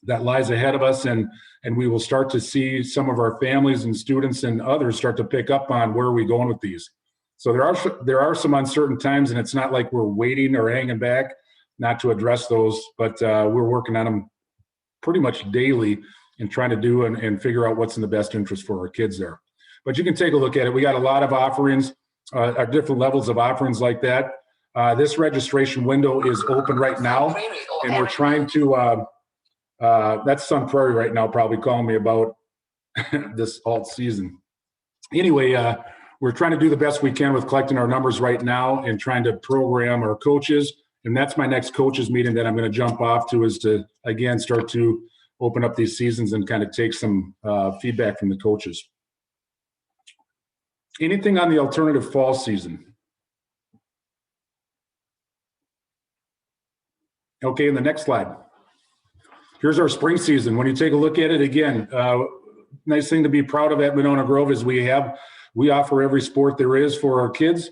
that lies ahead of us, and we will start to see some of our families and students and others start to pick up on where are we going with these. So there are some uncertain times, and it's not like we're waiting or hanging back not to address those, but we're working on them pretty much daily and trying to do and figure out what's in the best interest for our kids there. But you can take a look at it. We got a lot of offerings, different levels of offerings like that. This registration window is open right now, and we're trying to, that's Sun Prairie right now, probably calling me about this alt season. Anyway, we're trying to do the best we can with collecting our numbers right now and trying to program our coaches. And that's my next coaches meeting that I'm going to jump off to, is to, again, start to open up these seasons and kind of take some feedback from the coaches. Anything on the alternative fall season? Okay, in the next slide. Here's our spring season. When you take a look at it again, nice thing to be proud of at Monona Grove is we offer every sport there is for our kids,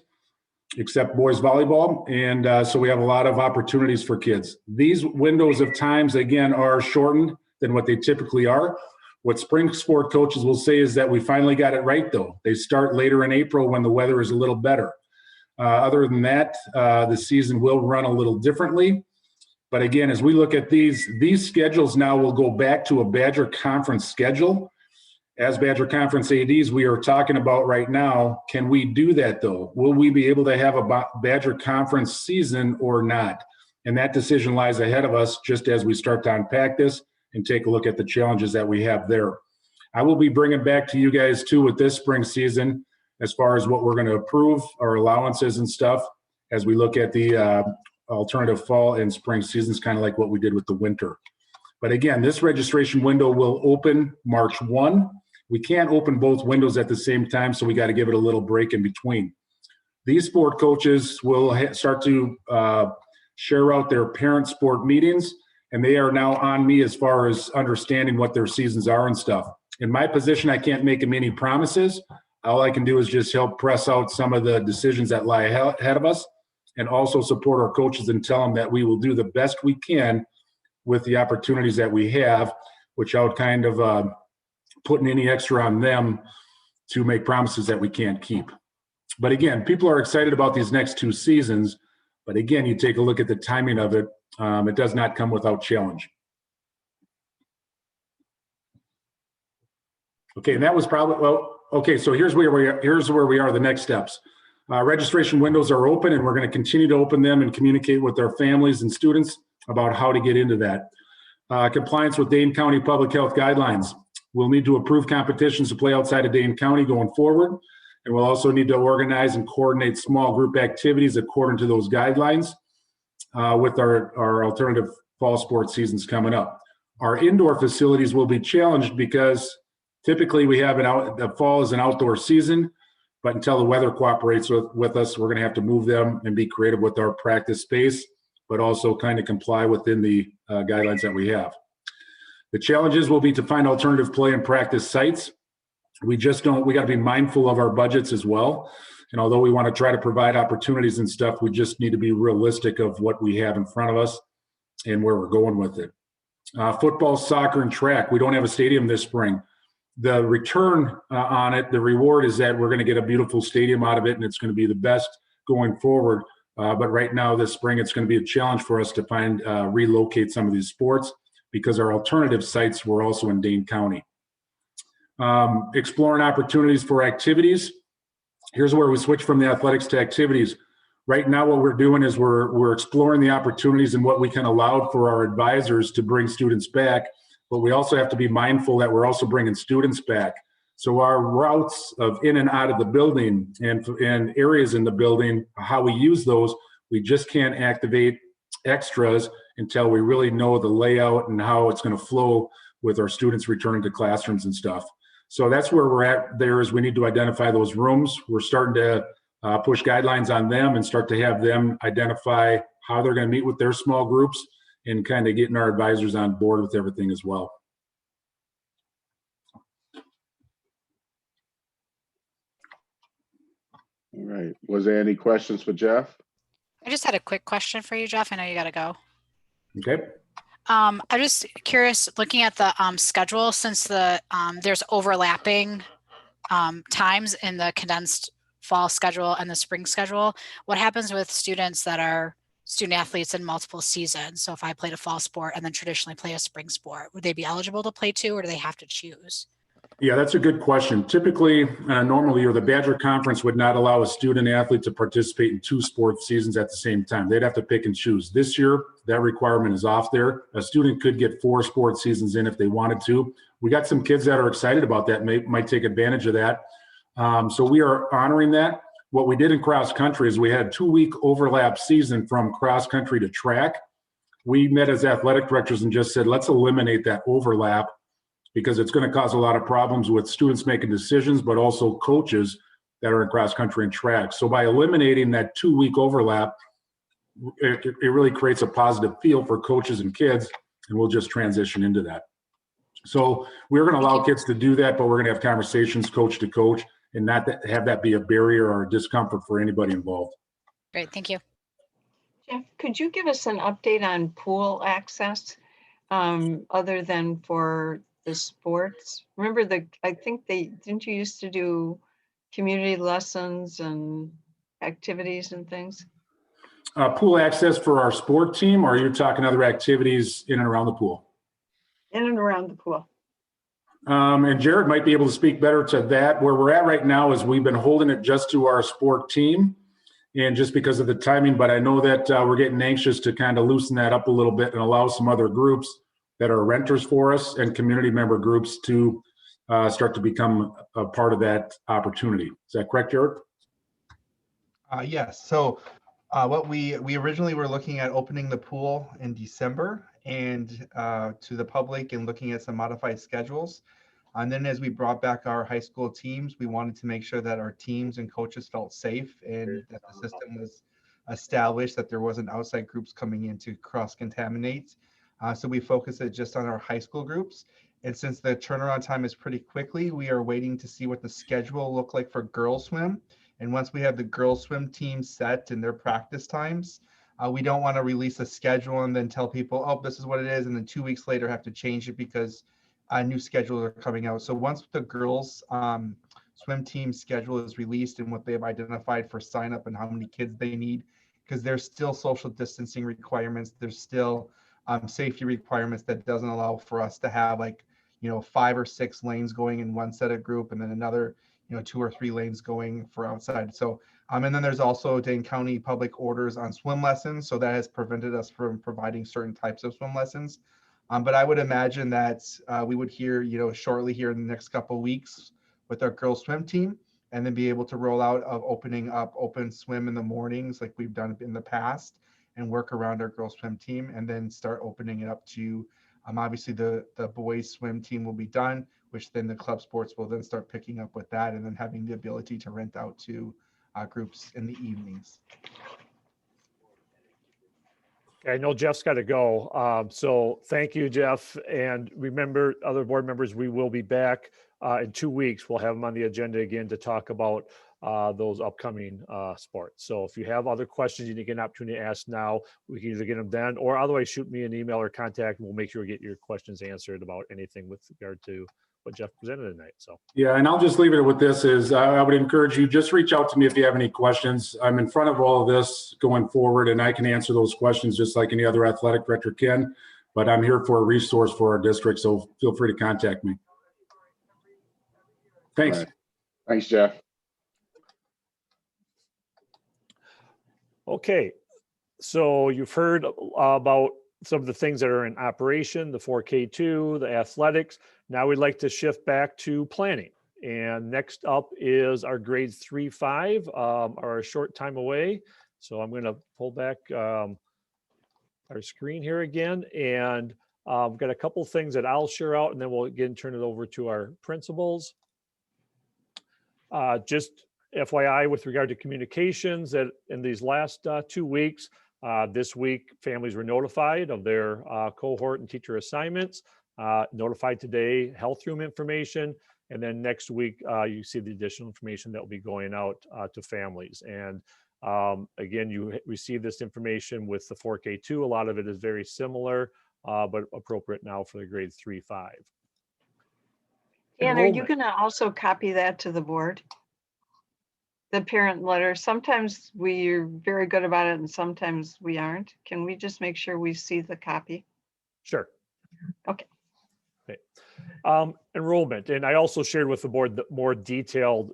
except boys volleyball. And so we have a lot of opportunities for kids. These windows of times, again, are shortened than what they typically are. What spring sport coaches will say is that we finally got it right, though. They start later in April when the weather is a little better. Other than that, the season will run a little differently. But again, as we look at these schedules now will go back to a Badger Conference schedule. As Badger Conference ADs, we are talking about right now, can we do that though? Will we be able to have a Badger Conference season or not? And that decision lies ahead of us just as we start to unpack this and take a look at the challenges that we have there. I will be bringing back to you guys too with this spring season as far as what we're going to approve, our allowances and stuff, as we look at the alternative fall and spring seasons, kind of like what we did with the winter. But again, this registration window will open March 1. We can't open both windows at the same time, so we got to give it a little break in between. These sport coaches will start to share out their parent sport meetings, and they are now on me as far as understanding what their seasons are and stuff. In my position, I can't make them any promises. All I can do is just help press out some of the decisions that lie ahead of us, and also support our coaches and tell them that we will do the best we can with the opportunities that we have, without kind of putting any extra on them to make promises that we can't keep. But again, people are excited about these next two seasons. But again, you take a look at the timing of it, it does not come without challenge. Okay, and that was probably, well, okay, so here's where we are, the next steps. Registration windows are open, and we're going to continue to open them and communicate with our families and students about how to get into that. Compliance with Dane County Public Health Guidelines. We'll need to approve competitions to play outside of Dane County going forward, and we'll also need to organize and coordinate small group activities according to those guidelines with our alternative fall sports seasons coming up. Our indoor facilities will be challenged because typically we have the fall is an outdoor season, but until the weather cooperates with us, we're going to have to move them and be creative with our practice space, but also kind of comply within the guidelines that we have. The challenges will be to find alternative play and practice sites. We got to be mindful of our budgets as well. And although we want to try to provide opportunities and stuff, we just need to be realistic of what we have in front of us and where we're going with it. Football, soccer, and track. We don't have a stadium this spring. The return on it, the reward is that we're going to get a beautiful stadium out of it, and it's going to be the best going forward. But right now, this spring, it's going to be a challenge for us to relocate some of these sports because our alternative sites were also in Dane County. Exploring opportunities for activities. Here's where we switch from the athletics to activities. Right now, what we're doing is we're exploring the opportunities and what we can allow for our advisors to bring students back. But we also have to be mindful that we're also bringing students back. So our routes of in and out of the building and areas in the building, how we use those, we just can't activate extras until we really know the layout and how it's going to flow with our students returning to classrooms and stuff. So that's where we're at there, is we need to identify those rooms. We're starting to push guidelines on them and start to have them identify how they're going to meet with their small groups and kind of getting our advisors on board with everything as well. All right. Was there any questions for Jeff? I just had a quick question for you, Jeff. I know you got to go. Okay. I'm just curious, looking at the schedule, since there's overlapping times in the condensed fall schedule and the spring schedule, what happens with students that are student athletes in multiple seasons? So if I played a fall sport and then traditionally play a spring sport, would they be eligible to play two, or do they have to choose? Yeah, that's a good question. Typically, normally, the Badger Conference would not allow a student athlete to participate in two sports seasons at the same time. They'd have to pick and choose. This year, that requirement is off there. A student could get 4 sports seasons in if they wanted to. We got some kids that are excited about that, might take advantage of that. So we are honoring that. What we did in cross country is we had a 2-week overlap season from cross country to track. We met as athletic directors and just said, let's eliminate that overlap, because it's going to cause a lot of problems with students making decisions, but also coaches that are in cross country and track. So by eliminating that 2-week overlap, it really creates a positive feel for coaches and kids, and we'll just transition into that. So we're going to allow kids to do that, but we're going to have conversations coach to coach and not have that be a barrier or a discomfort for anybody involved. Great, thank you. Jeff, could you give us an update on pool access other than for the sports? Remember I think didn't you used to do community lessons and activities and things? Pool access for our sport team, or you're talking other activities in and around the pool? In and around the pool. And Jared might be able to speak better to that. Where we're at right now is we've been holding it just to our sport team, and just because of the timing, but I know that we're getting anxious to kind of loosen that up a little bit and allow some other groups that are renters for us and community member groups to start to become a part of that opportunity. Is that correct, Jared? Yes. So what we originally were looking at opening the pool in December and to the public and looking at some modified schedules. And then as we brought back our high school teams, we wanted to make sure that our teams and coaches felt safe and that the system was established, that there wasn't outside groups coming in to cross-contaminate. So we focused it just on our high school groups. And since the turnaround time is pretty quickly, we are waiting to see what the schedule look like for girls swim. And once we have the girls swim team set and their practice times, we don't want to release a schedule and then tell people, oh, this is what it is. And then 2 weeks later have to change it because new schedules are coming out. So once the girls swim team schedule is released and what they've identified for sign up and how many kids they need, because there's still social distancing requirements. There's still safety requirements that doesn't allow for us to have 5 or 6 lanes going in one set of group and then another 2 or 3 lanes going for outside. So and then there's also Dane County public orders on swim lessons. So that has prevented us from providing certain types of swim lessons. But I would imagine that we would hear, shortly here in the next couple of weeks with our girls swim team, and then be able to roll out of opening up open swim in the mornings like we've done in the past and work around our girls swim team, and then start opening it up to obviously the boys swim team will be done, which then the club sports will then start picking up with that, and then having the ability to rent out to groups in the evenings. I know Jeff's got to go. So thank you, Jeff. And remember, other board members, we will be back in 2 weeks. We'll have them on the agenda again to talk about those upcoming sports. So if you have other questions you need to get an opportunity to ask now, we can either get them then, or otherwise shoot me an email or contact, and we'll make sure we get your questions answered about anything with regard to what Jeff presented tonight. So yeah, and I'll just leave it with this is I would encourage you, just reach out to me if you have any questions. I'm in front of all of this going forward, and I can answer those questions just like any other athletic director can, but I'm here for a resource for our district, so feel free to contact me. Thanks. Right. Thanks, Jeff. okay, so you've heard about some of the things that are in operation, the 4K2, the athletics. Now we'd like to shift back to planning. And next up is our grades 3-5, are a short time away. So I'm going to pull back our screen here again. And I've got a couple things that I'll share out, and then we'll again turn it over to our principals. Just FYI with regard to communications, that in these last 2 weeks, this week, families were notified of their cohort and teacher assignments, notified today health room information, and then next week you see the additional information that will be going out to families. And again, you receive this information with the 4K2. A lot of it is very similar, but appropriate now for the grade 3-5. And are you going to also copy that to the board? The parent letter. Sometimes we're very good about it and sometimes we aren't. Can we just make sure we see the copy? Sure. Okay. Enrollment. And I also shared with the board the more detailed,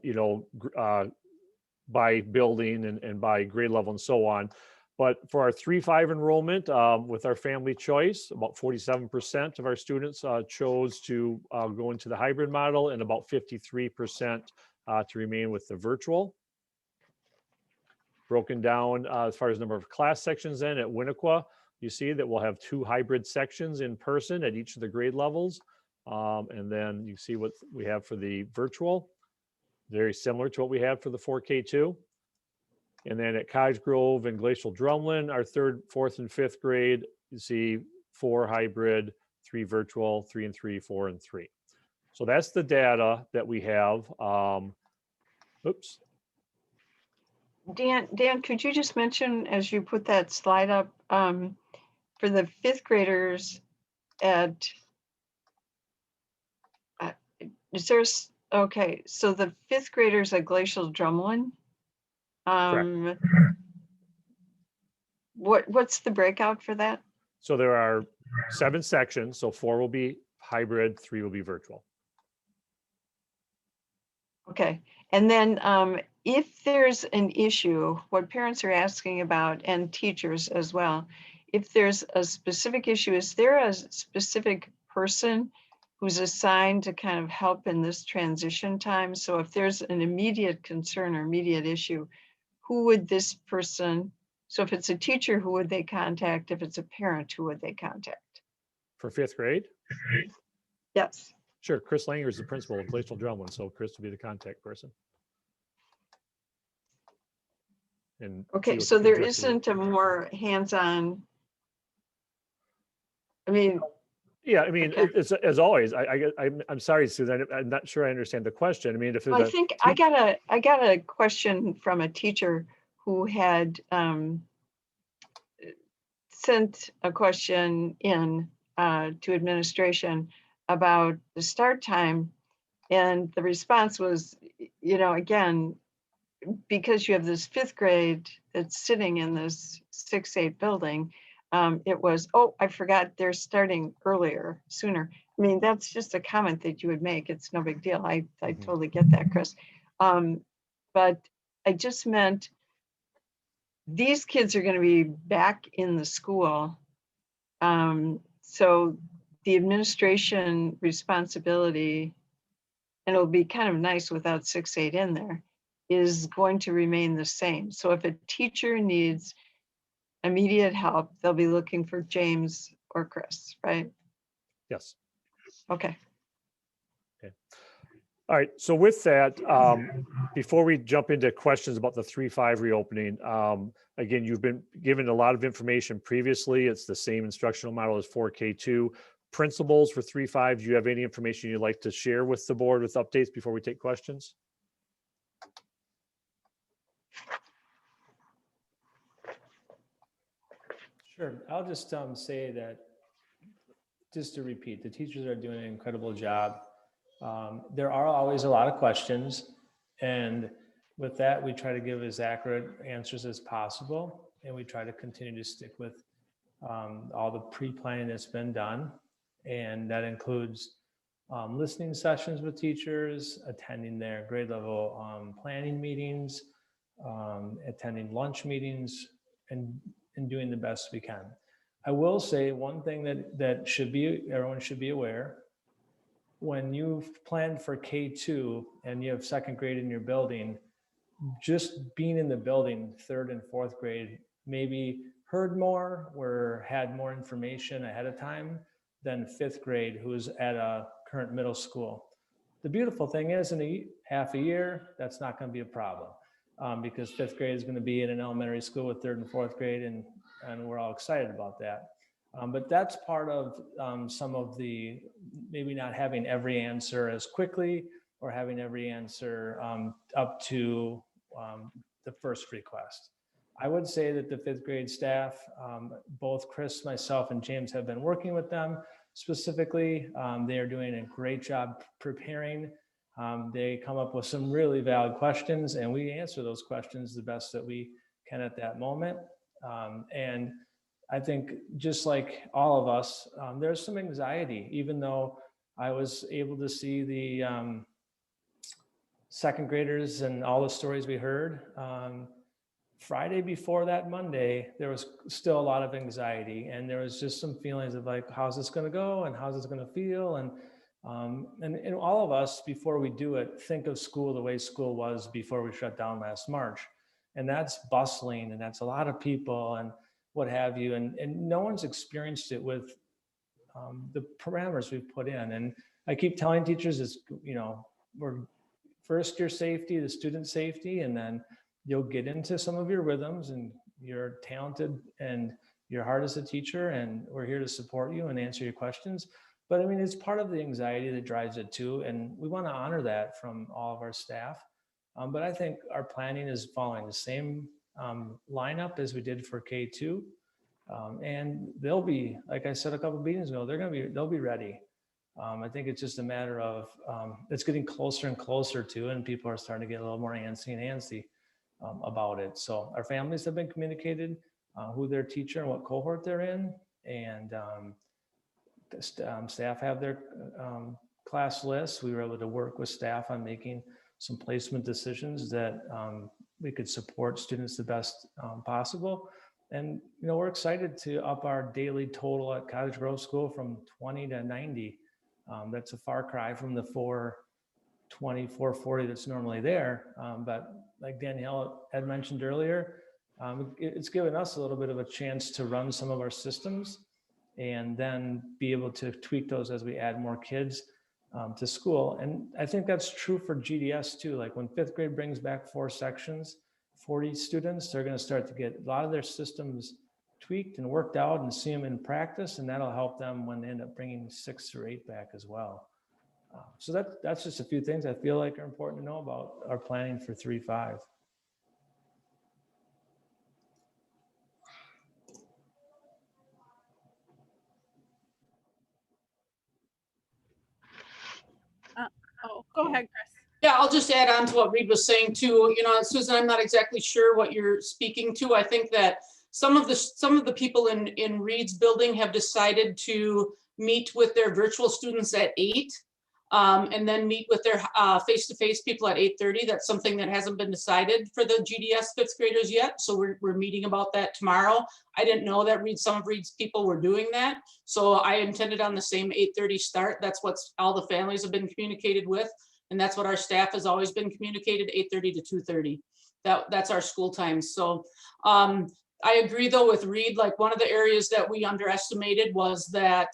by building and by grade level and so on. But for our 3-5 enrollment, with our family choice, about 47% of our students chose to go into the hybrid model, and about 53% to remain with the virtual. Broken down as far as number of class sections then at Winnequa, you see that we'll have 2 hybrid sections in person at each of the grade levels. And then you see what we have for the virtual. very similar to what we had for the 4K2. And then at Cottage Grove and Glacial Drumlin, our third, fourth, and fifth grade, you see 4 hybrid, 3 virtual, 3 and 3, 4 and 3. So that's the data that we have. Oops. Dan, could you just mention, as you put that slide up, for the fifth graders at, okay, so the fifth graders at Glacial Drumlin, what's the breakout for that? So there are 7 sections. So 4 will be hybrid, 3 will be virtual. Okay, and then if there's an issue, what parents are asking about, and teachers as well, if there's a specific issue, is there a specific person who's assigned to kind of help in this transition time? So if there's an immediate concern or immediate issue, who would this person, so if it's a teacher, who would they contact? If it's a parent, who would they contact? For 5th grade? Yes. Sure, Chris Langer is the principal of Glacial Drumlin, so Chris will be the contact person. And okay, so there isn't a more hands-on, I mean. Yeah, I mean, okay. it's as always. I'm sorry, Susan. I'm not sure I understand the question. I mean, if I think I got a question from a teacher who had sent a question in to administration about the start time, and the response was, you know, again, because you have this 5th grade that's sitting in this 6-8 building, it was, oh, I forgot they're starting earlier, sooner. I mean, that's just a comment that you would make. It's no big deal. I totally get that, Chris. But I just meant these kids are going to be back in the school. So the administration responsibility, and it'll be kind of nice without 6-8 in there, is going to remain the same. So if a teacher needs immediate help, they'll be looking for James or Chris, right? Yes. Okay. Okay. All right. So with that, before we jump into questions about the 3-5 reopening, again, you've been given a lot of information previously. It's the same instructional model as 4K2. Principles for 3-5, do you have any information you'd like to share with the board with updates before we take questions? Sure. I'll just say that, just to repeat, the teachers are doing an incredible job. There are always a lot of questions, and with that, we try to give as accurate answers as possible, and we try to continue to stick with all the pre-planning that's been done, and that includes listening sessions with teachers, attending their grade level planning meetings, attending lunch meetings, and doing the best we can. I will say one thing that everyone should be aware: when you've planned for K2 and you have 2nd grade in your building, just being in the building, 3rd and 4th grade, maybe heard more or had more information ahead of time than 5th grade, who's at a current middle school. The beautiful thing is, in half a year, that's not going to be a problem, because 5th grade is going to be in an elementary school with 3rd and 4th grade, and we're all excited about that. But that's part of some of the maybe not having every answer as quickly, or having every answer up to the first request. I would say that the 5th grade staff, both Chris, myself, and James have been working with them specifically. They are doing a great job preparing. They come up with some really valid questions, and we answer those questions the best that we can at that moment. And I think, just like all of us, there's some anxiety, even though I was able to see the 2nd graders and all the stories we heard. Friday before that Monday, there was still a lot of anxiety, and there was just some feelings of like, how's this going to go, and how's this going to feel, and all of us, before we do it, think of school the way school was before we shut down last March, and that's bustling, and that's a lot of people, and what have you, and no one's experienced it with the parameters we've put in. And I keep telling teachers, it's, you know, we're first your safety, the student safety, and then you'll get into some of your rhythms, and you're talented and your heart as a teacher, and we're here to support you and answer your questions. But I mean, it's part of the anxiety that drives it too. And we want to honor that from all of our staff. But I think our planning is following the same lineup as we did for K2. And they'll be, like I said a couple of meetings ago, they'll be ready. I think it's just a matter of, it's getting closer and closer to, and people are starting to get a little more antsy about it. So our families have been communicated, who their teacher and what cohort they're in, and staff have their class lists. We were able to work with staff on making some placement decisions that we could support students the best possible. And, you know, we're excited to up our daily total at Cottage Grove School from 20 to 90. That's a far cry from the 420, 440 that's normally there. But like Danielle had mentioned earlier, it's given us a little bit of a chance to run some of our systems and then be able to tweak those as we add more kids to school. And I think that's true for GDS too. Like when 5th grade brings back 4 sections, 40 students, they're going to start to get a lot of their systems tweaked and worked out and see them in practice. And that'll help them when they end up bringing 6 through 8 back as well. So that's just a few things I feel like are important to know about our planning for 3-5. Oh, go ahead, Chris. Yeah, I'll just add on to what Reed was saying too. You know, Susan, I'm not exactly sure what you're speaking to. I think that some of the people in Reed's building have decided to meet with their virtual students at 8, and then meet with their face-to-face people at 8:30. That's something that hasn't been decided for the GDS 5th graders yet. So we're meeting about that tomorrow. I didn't know that some of Reed's people were doing that. So I intended on the same 8:30 start. That's what all the families have been communicated with. And that's what our staff has always been communicated, 8:30 to 2:30. That's our school times. So I agree though with Reed, like one of the areas that we underestimated was that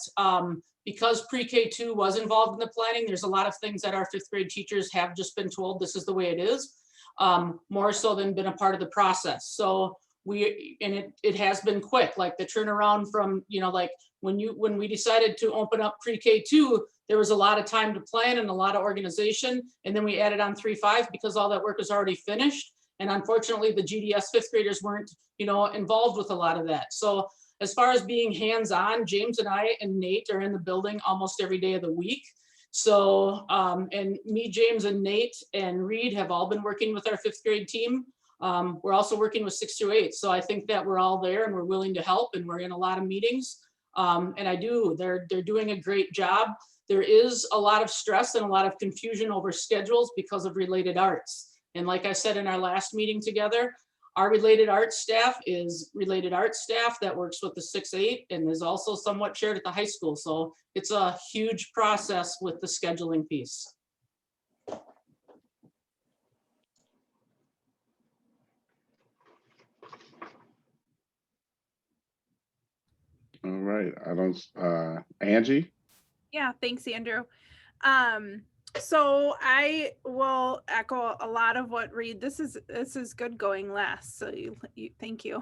because pre-K2 was involved in the planning, there's a lot of things that our 5th grade teachers have just been told this is the way it is, more so than been a part of the process. So it has been quick, like the turnaround from, you know, like when we decided to open up pre-K2, there was a lot of time to plan and a lot of organization. And then we added on 3-5 because all that work was already finished. And unfortunately, the GDS 5th graders weren't, you know, involved with a lot of that. So as far as being hands-on, James and I and Nate are in the building almost every day of the week. So, and me, James and Nate and Reed have all been working with our 5th grade team. We're also working with 6 through 8. So I think that we're all there and we're willing to help, and we're in a lot of meetings. And they're doing a great job. There is a lot of stress and a lot of confusion over schedules because of related arts. And like I said in our last meeting together, our related arts staff is related arts staff that works with the 6-8 and is also somewhat shared at the high school. So it's a huge process with the scheduling piece. All right, Angie? Yeah, thanks, Andrew. So I will echo a lot of what Reed. This is good going last. So thank you.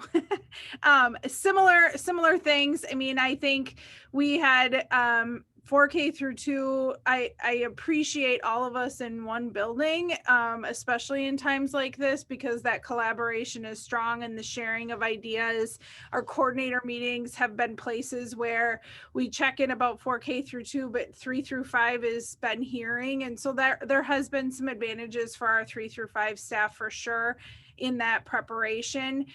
Similar things. I mean, I think we had 4K through 2. I appreciate all of us in one building, especially in times like this, because that collaboration is strong and the sharing of ideas. Our coordinator meetings have been places where we check in about 4K through 2, but 3 through 5 has been hearing. And so there has been some advantages for our 3 through 5 staff for sure in that preparation.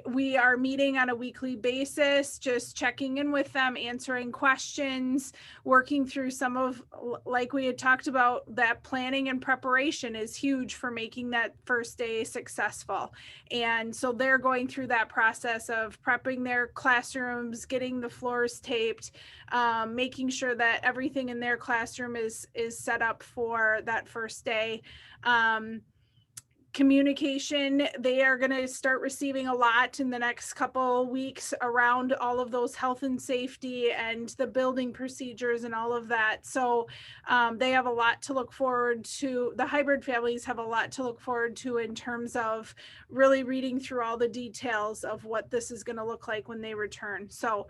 We are meeting on a weekly basis, just checking in with them, answering questions, working through some of, like we had talked about, that planning and preparation is huge for making that first day successful. And so they're going through that process of prepping their classrooms, getting the floors taped, making sure that everything in their classroom is set up for that first day. communication, they are going to start receiving a lot in the next couple weeks around all of those health and safety and the building procedures and all of that. So they have a lot to look forward to. The hybrid families have a lot to look forward to in terms of really reading through all the details of what this is going to look like when they return. So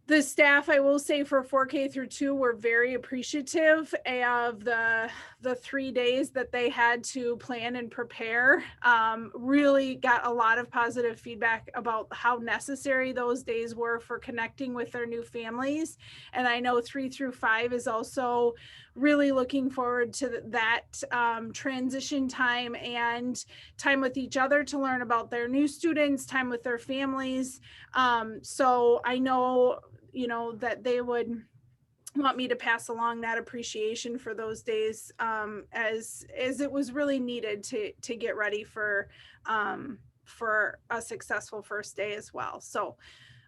the staff, I will say, for 4K through 2 were very appreciative of the 3 days that they had to plan and prepare. Really got a lot of positive feedback about how necessary those days were for connecting with their new families. And I know 3 through 5 is also really looking forward to that transition time and time with each other to learn about their new students, time with their families. So I know, you know, that they would want me to pass along that appreciation for those days, as it was really needed to get ready for a successful first day as well. So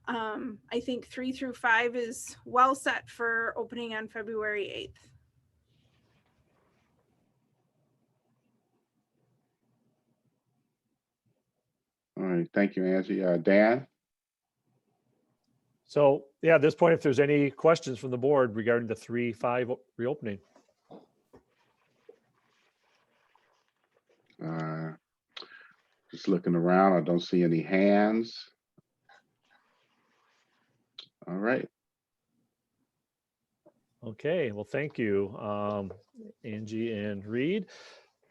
I think 3 through 5 is well set for opening on February 8th. All right, thank you, Angie. Dan? So yeah, at this point, if there's any questions from the board regarding the 3-5 reopening. Just looking around, I don't see any hands. All right. Okay, well, thank you, Angie and Reed.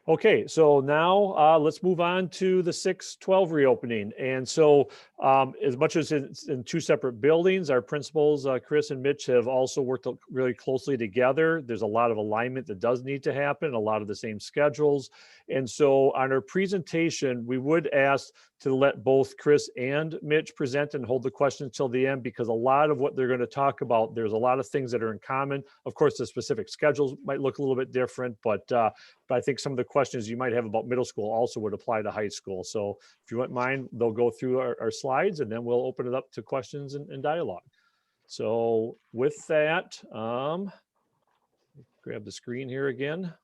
Okay, so now let's move on to the 6-12 reopening. And so as much as it's in 2 separate buildings, our principals, Chris and Mitch, have also worked really closely together. There's a lot of alignment that does need to happen, a lot of the same schedules. And so on our presentation, we would ask to let both Chris and Mitch present and hold the questions till the end, because a lot of what they're going to talk about, there's a lot of things that are in common. Of course, the specific schedules might look a little bit different, but I think some of the questions you might have about middle school also would apply to high school. So if you wouldn't mind, they'll go through our slides and then we'll open it up to questions and dialogue. So with that, grab the screen here again.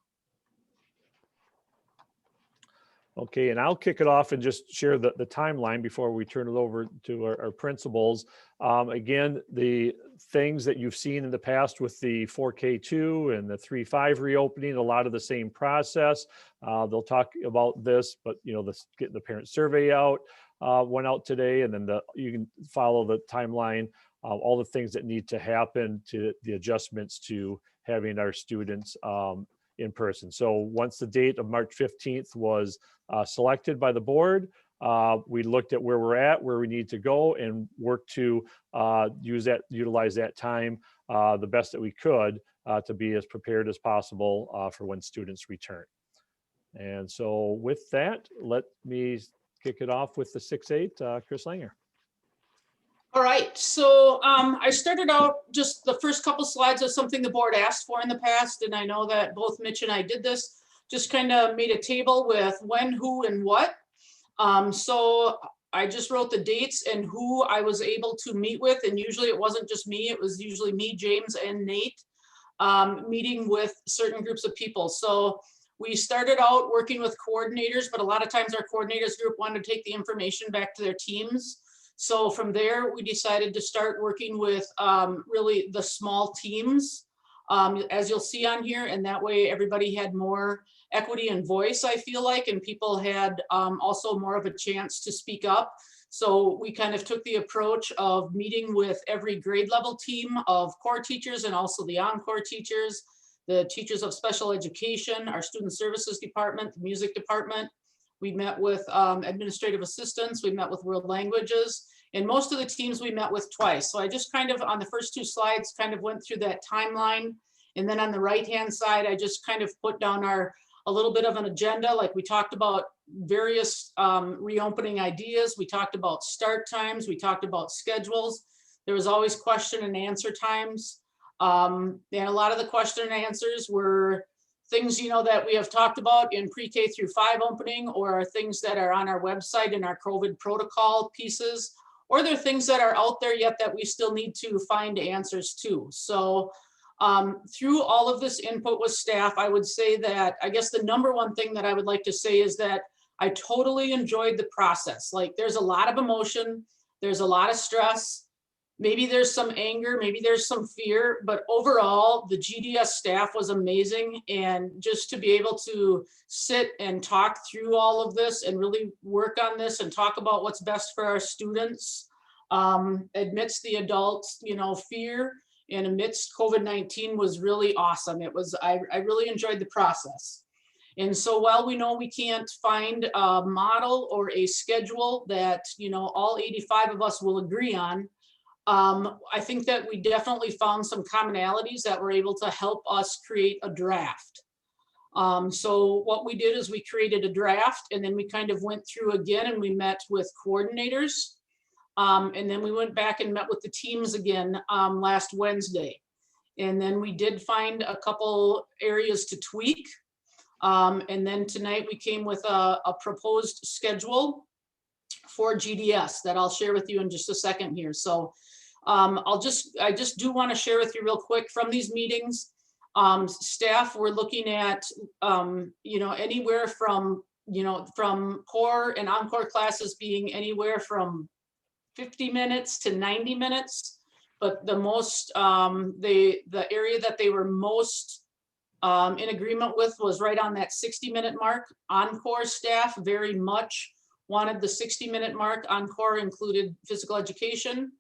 Okay, and I'll kick it off and just share the timeline before we turn it over to our principals. Again, the things that you've seen in the past with the 4K2 and the 3-5 reopening, a lot of the same process. They'll talk about this, but you know, getting the parent survey out went out today, and then you can follow the timeline, all the things that need to happen to the adjustments to having our students in person. So once the date of March 15th was selected by the board, we looked at where we're at, where we need to go, and work to utilize that time the best that we could to be as prepared as possible for when students return. And so with that, let me kick it off with the 6-8, Chris Langer. All right, so I started out just the first couple slides of something the board asked for in the past, and I know that both Mitch and I did this, just kind of made a table with when, who, and what. So I just wrote the dates and who I was able to meet with, and usually it wasn't just me, it was usually me, James, and Nate, meeting with certain groups of people. So we started out working with coordinators, but a lot of times our coordinators group wanted to take the information back to their teams. So from there, we decided to start working with really the small teams, as you'll see on here, and that way everybody had more equity and voice, I feel like, and people had also more of a chance to speak up. So we kind of took the approach of meeting with every grade level team of core teachers and also the encore teachers, the teachers of special education, our student services department, the music department. We met with administrative assistants, we met with world languages, and most of the teams we met with twice. So I just kind of, on the first 2 slides, kind of went through that timeline. And then on the right-hand side, I just kind of put down a little bit of an agenda. Like we talked about various reopening ideas. We talked about start times. We talked about schedules. There was always question and answer times. And a lot of the question and answers were things, you know, that we have talked about in pre-K through 5 opening, or things that are on our website in our COVID protocol pieces, or there are things that are out there yet that we still need to find answers to. So Through all of this input with staff, I would say that, I guess the number one thing that I would like to say is that I totally enjoyed the process. Like, there's a lot of emotion, there's a lot of stress, maybe there's some anger, maybe there's some fear, but overall, the GDS staff was amazing. And just to be able to sit and talk through all of this and really work on this and talk about what's best for our students, amidst the adults, fear, and amidst COVID-19 was really awesome. I really enjoyed the process. And so while we know we can't find a model or a schedule that, all 85 of us will agree on, I think that we definitely found some commonalities that were able to help us create a draft. So what we did is we created a draft, and then we kind of went through again and we met with coordinators. And then we went back and met with the teams again last Wednesday. And then we did find a couple areas to tweak. And then tonight we came with a proposed schedule for GDS that I'll share with you in just a second here. So I just do want to share with you real quick from these meetings. Staff were looking at, anywhere from, from core and encore classes being anywhere from 50 minutes to 90 minutes, but the most, the area that they were most in agreement with was right on that 60-minute mark. Encore staff very much wanted the 60-minute mark. Encore included physical education.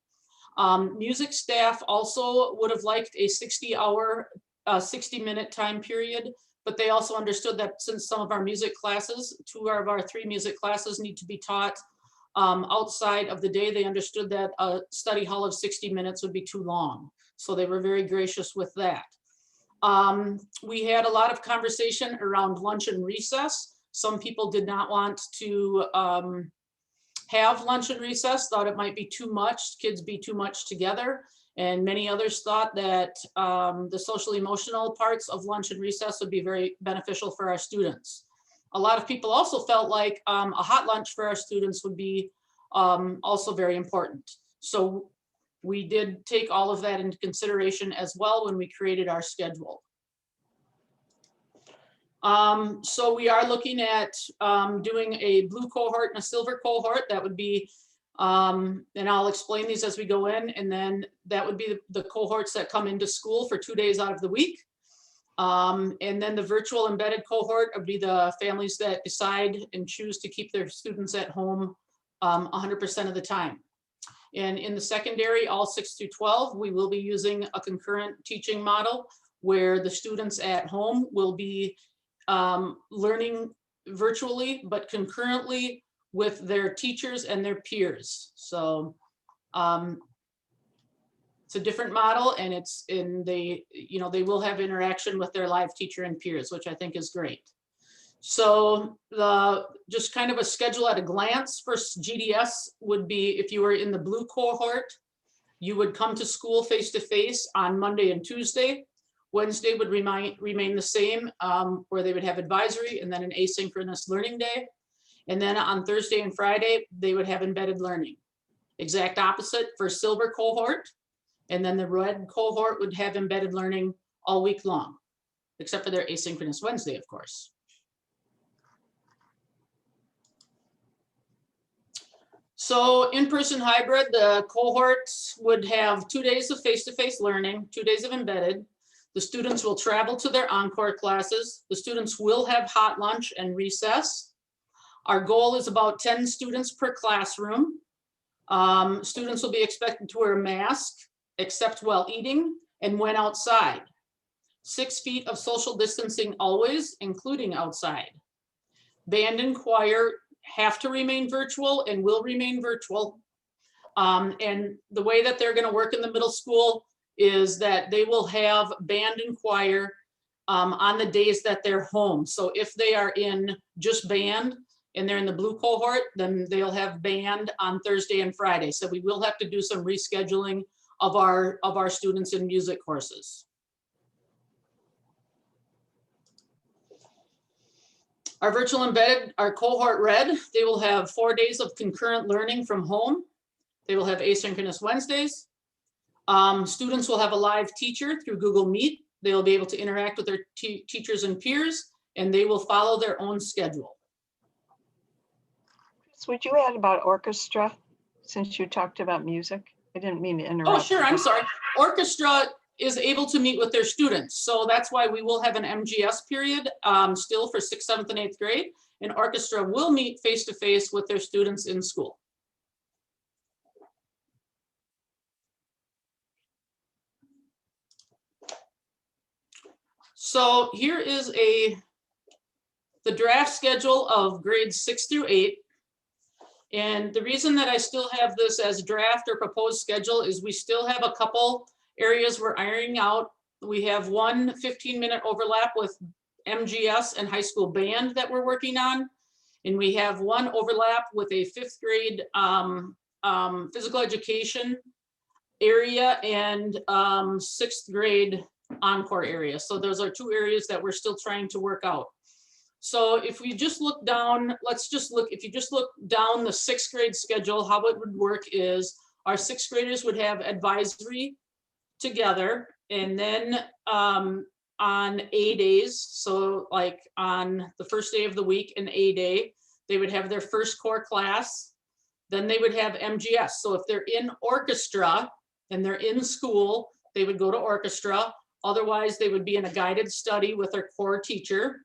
Music staff also would have liked a 60-minute time period, but they also understood that since some of our music classes, 2 of our 3 music classes need to be taught outside of the day, they understood that a study hall of 60 minutes would be too long. So they were very gracious with that. We had a lot of conversation around lunch and recess. Some people did not want to have lunch and recess, thought it might be too much, kids be too much together. And many others thought that the social emotional parts of lunch and recess would be very beneficial for our students. A lot of people also felt like a hot lunch for our students would be also very important. So we did take all of that into consideration as well when we created our schedule. So we are looking at doing a blue cohort and a silver cohort. That would be, and I'll explain these as we go in, and then that would be the cohorts that come into school for 2 days out of the week. And then the virtual embedded cohort would be the families that decide and choose to keep their students at home 100% of the time. And in the secondary, all 6 through 12, we will be using a concurrent teaching model where the students at home will be learning virtually, but concurrently with their teachers and their peers. So it's a different model, and they will have interaction with their live teacher and peers, which I think is great. So just kind of a schedule at a glance for GDS would be, if you were in the blue cohort, you would come to school face-to-face on Monday and Tuesday. Wednesday would remain the same, where they would have advisory and then an asynchronous learning day. And then on Thursday and Friday, they would have embedded learning. Exact opposite for silver cohort. And then the red cohort would have embedded learning all week long, except for their asynchronous Wednesday, of course. So in-person hybrid, the cohorts would have 2 days of face-to-face learning, 2 days of embedded. The students will travel to their encore classes. The students will have hot lunch and recess. Our goal is about 10 students per classroom. Students will be expected to wear a mask, except while eating and when outside. 6 feet of social distancing always, including outside. Band and choir have to remain virtual and will remain virtual. And the way that they're going to work in the middle school is that they will have band and choir on the days that they're home. So if they are in just band and they're in the blue cohort, then they'll have band on Thursday and Friday. So we will have to do some rescheduling of our students in music courses. Our virtual embedded, our cohort red, they will have 4 days of concurrent learning from home. They will have asynchronous Wednesdays. Students will have a live teacher through Google Meet. They will be able to interact with their teachers and peers, and they will follow their own schedule. So would you add about orchestra, since you talked about music? I didn't mean to interrupt. Oh, sure, I'm sorry. Orchestra is able to meet with their students. So that's why we will have an MGS period still for 6th, 7th, and 8th grade. And orchestra will meet face-to-face with their students in school. So here is the draft schedule of grades 6 through 8. And the reason that I still have this as draft or proposed schedule is we still have a couple areas we're ironing out. We have one 15-minute overlap with MGS and high school band that we're working on. And we have one overlap with a 5th grade physical education area and 6th grade encore area. So those are 2 areas that we're still trying to work out. So if we just look down, if you just look down the 6th grade schedule, how it would work is our 6th graders would have advisory together, and then on A days, so like on the first day of the week, an A day, they would have their first core class. Then they would have MGS. So if they're in orchestra and they're in school, they would go to orchestra. Otherwise, they would be in a guided study with their core teacher.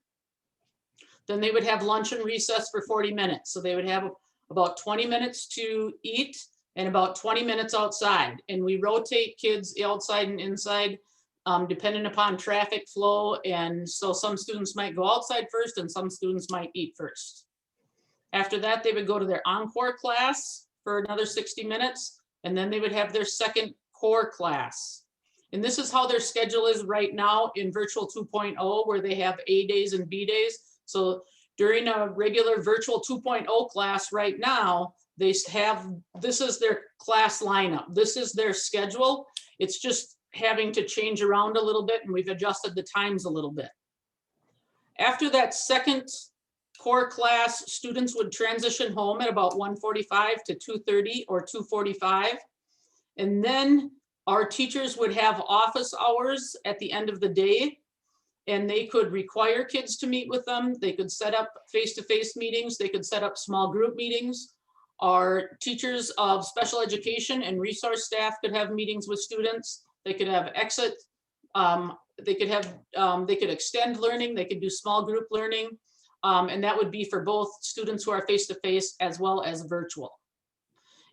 Then they would have lunch and recess for 40 minutes. So they would have about 20 minutes to eat and about 20 minutes outside. And we rotate kids outside and inside depending upon traffic flow. And so some students might go outside first and some students might eat first. After that, they would go to their encore class for another 60 minutes. And then they would have their second core class. And this is how their schedule is right now in virtual 2.0, where they have A days and B days. So during a regular virtual 2.0 class right now, this is their class lineup. This is their schedule. It's just having to change around a little bit, and we've adjusted the times a little bit. After that second core class, students would transition home at about 1:45 to 2:30 or 2:45. And then our teachers would have office hours at the end of the day, and they could require kids to meet with them. They could set up face-to-face meetings. They could set up small group meetings. Our teachers of special education and resource staff could have meetings with students. They could have exit. They could extend learning. They could do small group learning. And that would be for both students who are face-to-face as well as virtual.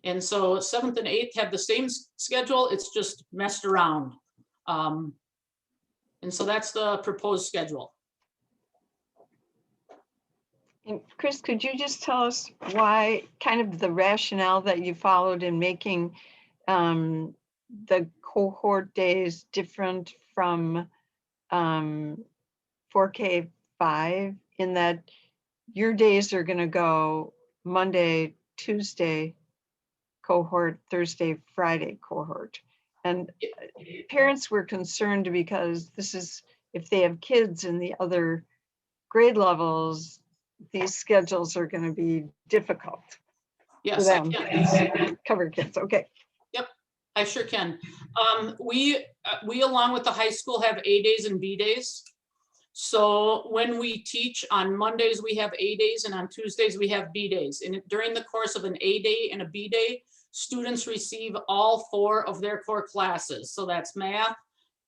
And so 7th and 8th have the same schedule. It's just messed around. And so that's the proposed schedule. And Chris, could you just tell us why, kind of the rationale that you followed in making the cohort days different from 4K5, in that your days are going to go Monday, Tuesday cohort, Thursday, Friday cohort. And parents were concerned because this is, if they have kids in the other grade levels, these schedules are going to be difficult. Yes, for I them. can. Cover kids, okay. Yep, I sure can. We along with the high school have A days and B days. So when we teach on Mondays, we have A days, and on Tuesdays we have B days. And during the course of an A day and a B day, students receive all 4 of their core classes. So that's math,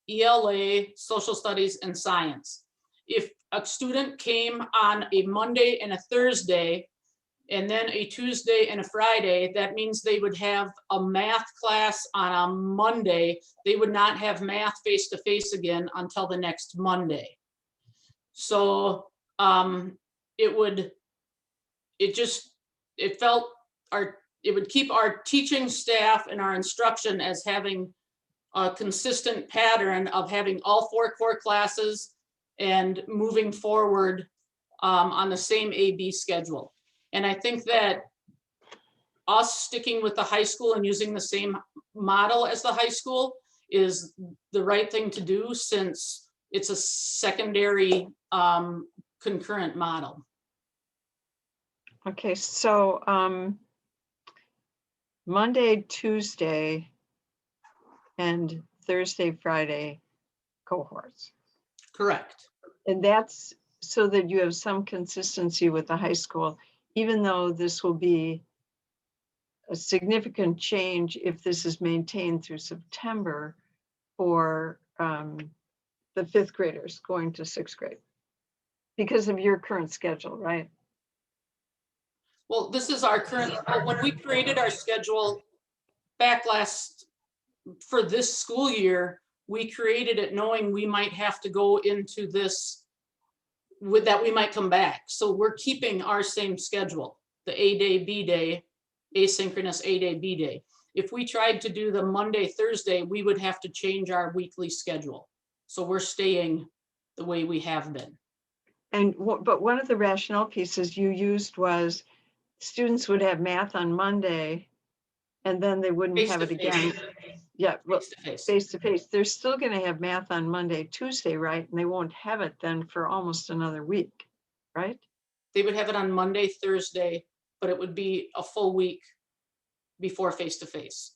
ELA, social studies, and science. If a student came on a Monday and a Thursday, and then a Tuesday and a Friday, that means they would have a math class on a Monday. They would not have math face-to-face again until the next Monday. So it would keep our teaching staff and our instruction as having a consistent pattern of having all 4 core classes and moving forward on the same A-B schedule. And I think that us sticking with the high school and using the same model as the high school is the right thing to do, since it's a secondary concurrent model. Okay, so Monday, Tuesday, and Thursday, Friday cohorts. Correct. And that's so that you have some consistency with the high school, even though this will be a significant change if this is maintained through September for the fifth graders going to sixth grade because of your current schedule, right? Well, this is our current, when we created our schedule back for this school year, we created it knowing we might have to go into this with that we might come back. So we're keeping our same schedule, the A day, B day, asynchronous A day, B day. If we tried to do the Monday, Thursday, we would have to change our weekly schedule. So we're staying the way we have been. But one of the rationale pieces you used was students would have math on Monday and then they wouldn't have it again. Yeah, well, face to face. They're still going to have math on Monday, Tuesday, right? And they won't have it then for almost another week, right? They would have it on Monday, Thursday, but it would be a full week before face to face.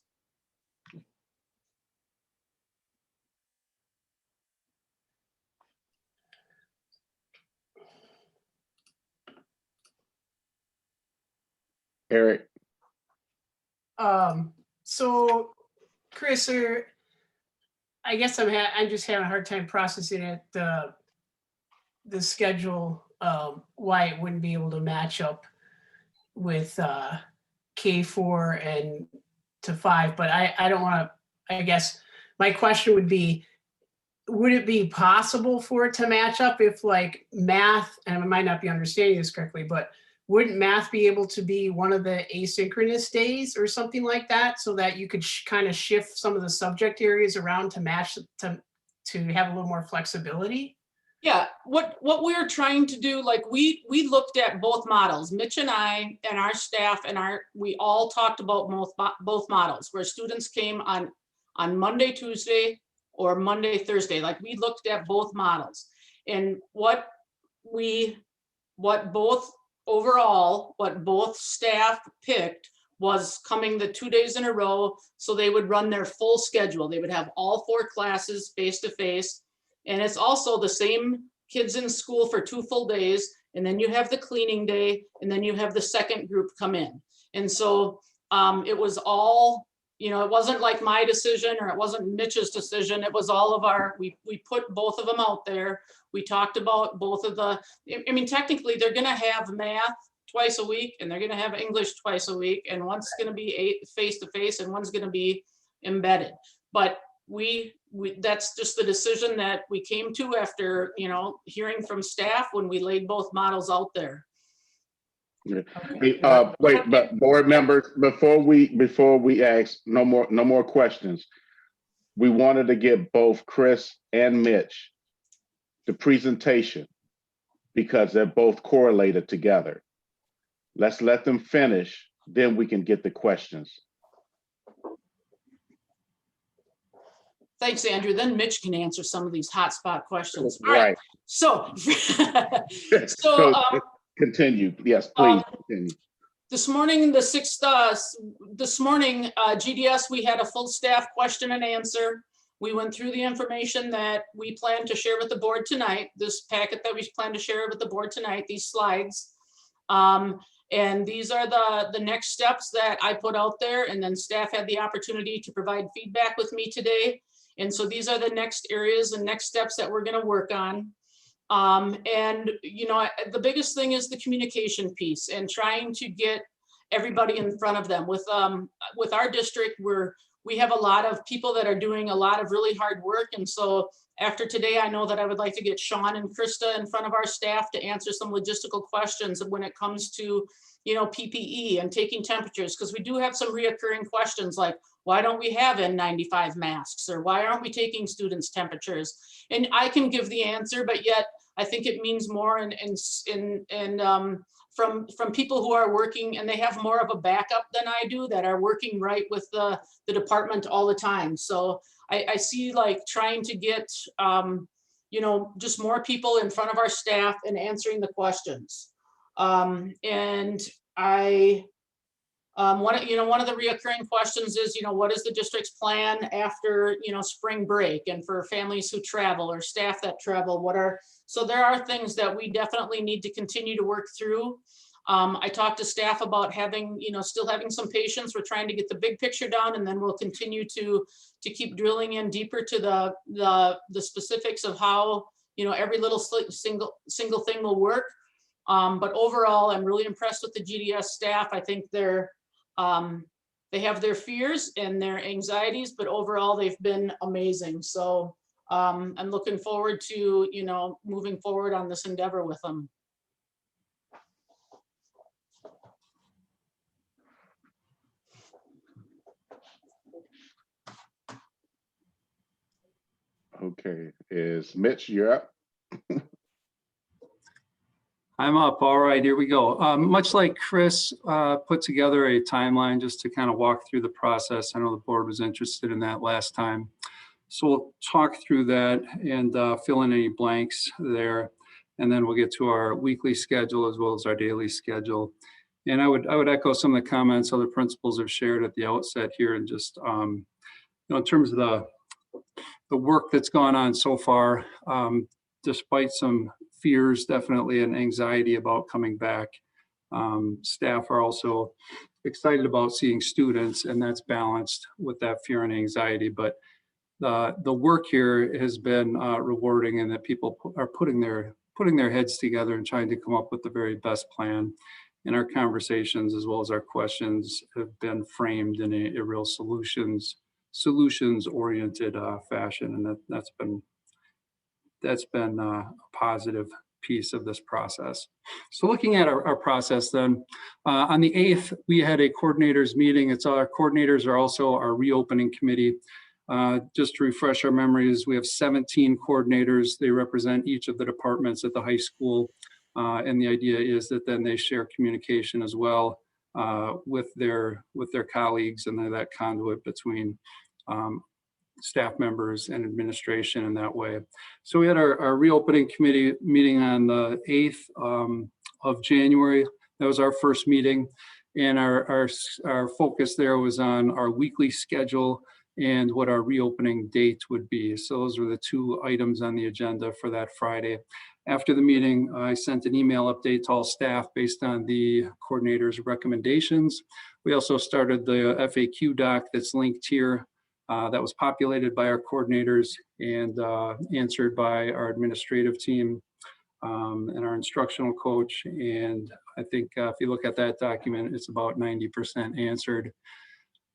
Eric. So Chris, I guess I'm just having a hard time processing it, the schedule, why it wouldn't be able to match up with K4 and to 5, but I don't want to, I guess my question would be, would it be possible for it to match up if like math, and I might not be understanding this correctly, but wouldn't math be able to be one of the asynchronous days or something like that, so that you could kind of shift some of the subject areas around to match to have a little more flexibility? Yeah, what we're trying to do, like we looked at both models, Mitch and I and our staff and we all talked about both models where students came on Monday, Tuesday or Monday, Thursday. Like we looked at both models, and what both staff picked was coming the 2 days in a row. So they would run their full schedule. They would have all 4 classes face to face. And it's also the same kids in school for 2 full days. And then you have the cleaning day, and then you have the second group come in. And so it was all, it wasn't like my decision or it wasn't Mitch's decision. It was all of we put both of them out there. We talked about both of I mean, technically they're going to have math twice a week and they're going to have English twice a week. And one's going to be face-to-face and one's going to be embedded. But that's just the decision that we came to after, hearing from staff when we laid both models out there. Wait, but board members, before we ask, no more questions. We wanted to give both Chris and Mitch the presentation because they're both correlated together. Let's let them finish, then we can get the questions. Thanks, Andrew. Then Mitch can answer some of these hotspot questions. All Right. So, continue. Yes, please continue. This morning, GDS, we had a full staff question and answer. We went through the information that we plan to share with the board tonight, this packet that we plan to share with the board tonight, these slides. And these are the next steps that I put out there, and then staff had the opportunity to provide feedback with me today. And so these are the next areas and next steps that we're going to work on. And, the biggest thing is the communication piece and trying to get everybody in front of them. With our district, we have a lot of people that are doing a lot of really hard work. And so after today, I know that I would like to get Sean and Krista in front of our staff to answer some logistical questions when it comes to, PPE and taking temperatures, because we do have some reoccurring questions like, why don't we have N95 masks, or why aren't we taking students' temperatures? And I can give the answer, but yet I think it means more from people who are working, and they have more of a backup than I do, that are working right with the department all the time. So I see like trying to get, just more people in front of our staff and answering the questions. And I one of the reoccurring questions is, what is the district's plan after, spring break, and for families who travel or staff that travel, so there are things that we definitely need to continue to work through. I talked to staff about still having some patience. We're trying to get the big picture down, and then we'll continue to keep drilling in deeper to the specifics of how, every little single thing will work. But overall, I'm really impressed with the GDS staff. I think they have their fears and their anxieties, but overall they've been amazing. So I'm looking forward to, moving forward on this endeavor with them. Okay, is Mitch, you're up? I'm up. All right, here we go. Much like Chris put together a timeline just to kind of walk through the process. I know the board was interested in that last time. So we'll talk through that and fill in any blanks there. And then we'll get to our weekly schedule as well as our daily schedule. And I would echo some of the comments other principals have shared at the outset here, and just in terms of the work that's gone on so far, despite some fears definitely and anxiety about coming back, staff are also excited about seeing students, and that's balanced with that fear and anxiety. But the work here has been rewarding, and that people are putting their heads together and trying to come up with the very best plan. And our conversations as well as our questions have been framed in a real solutions oriented fashion, and that's been a positive piece of this process. So looking at our process then, on the 8th, we had a coordinators meeting. Our coordinators are also our reopening committee. Just to refresh our memories, we have 17 coordinators. They represent each of the departments at the high school. And the idea is that then they share communication as well with their colleagues, and they're that conduit between staff members and administration in that way. So we had our reopening committee meeting on the 8th of January. That was our first meeting. And our focus there was on our weekly schedule and what our reopening date would be. So those were the two items on the agenda for that Friday. After the meeting, I sent an email update to all staff based on the coordinator's recommendations. We also started the FAQ doc that's linked here. That was populated by our coordinators and answered by our administrative team and our instructional coach. And I think if you look at that document, it's about 90% answered.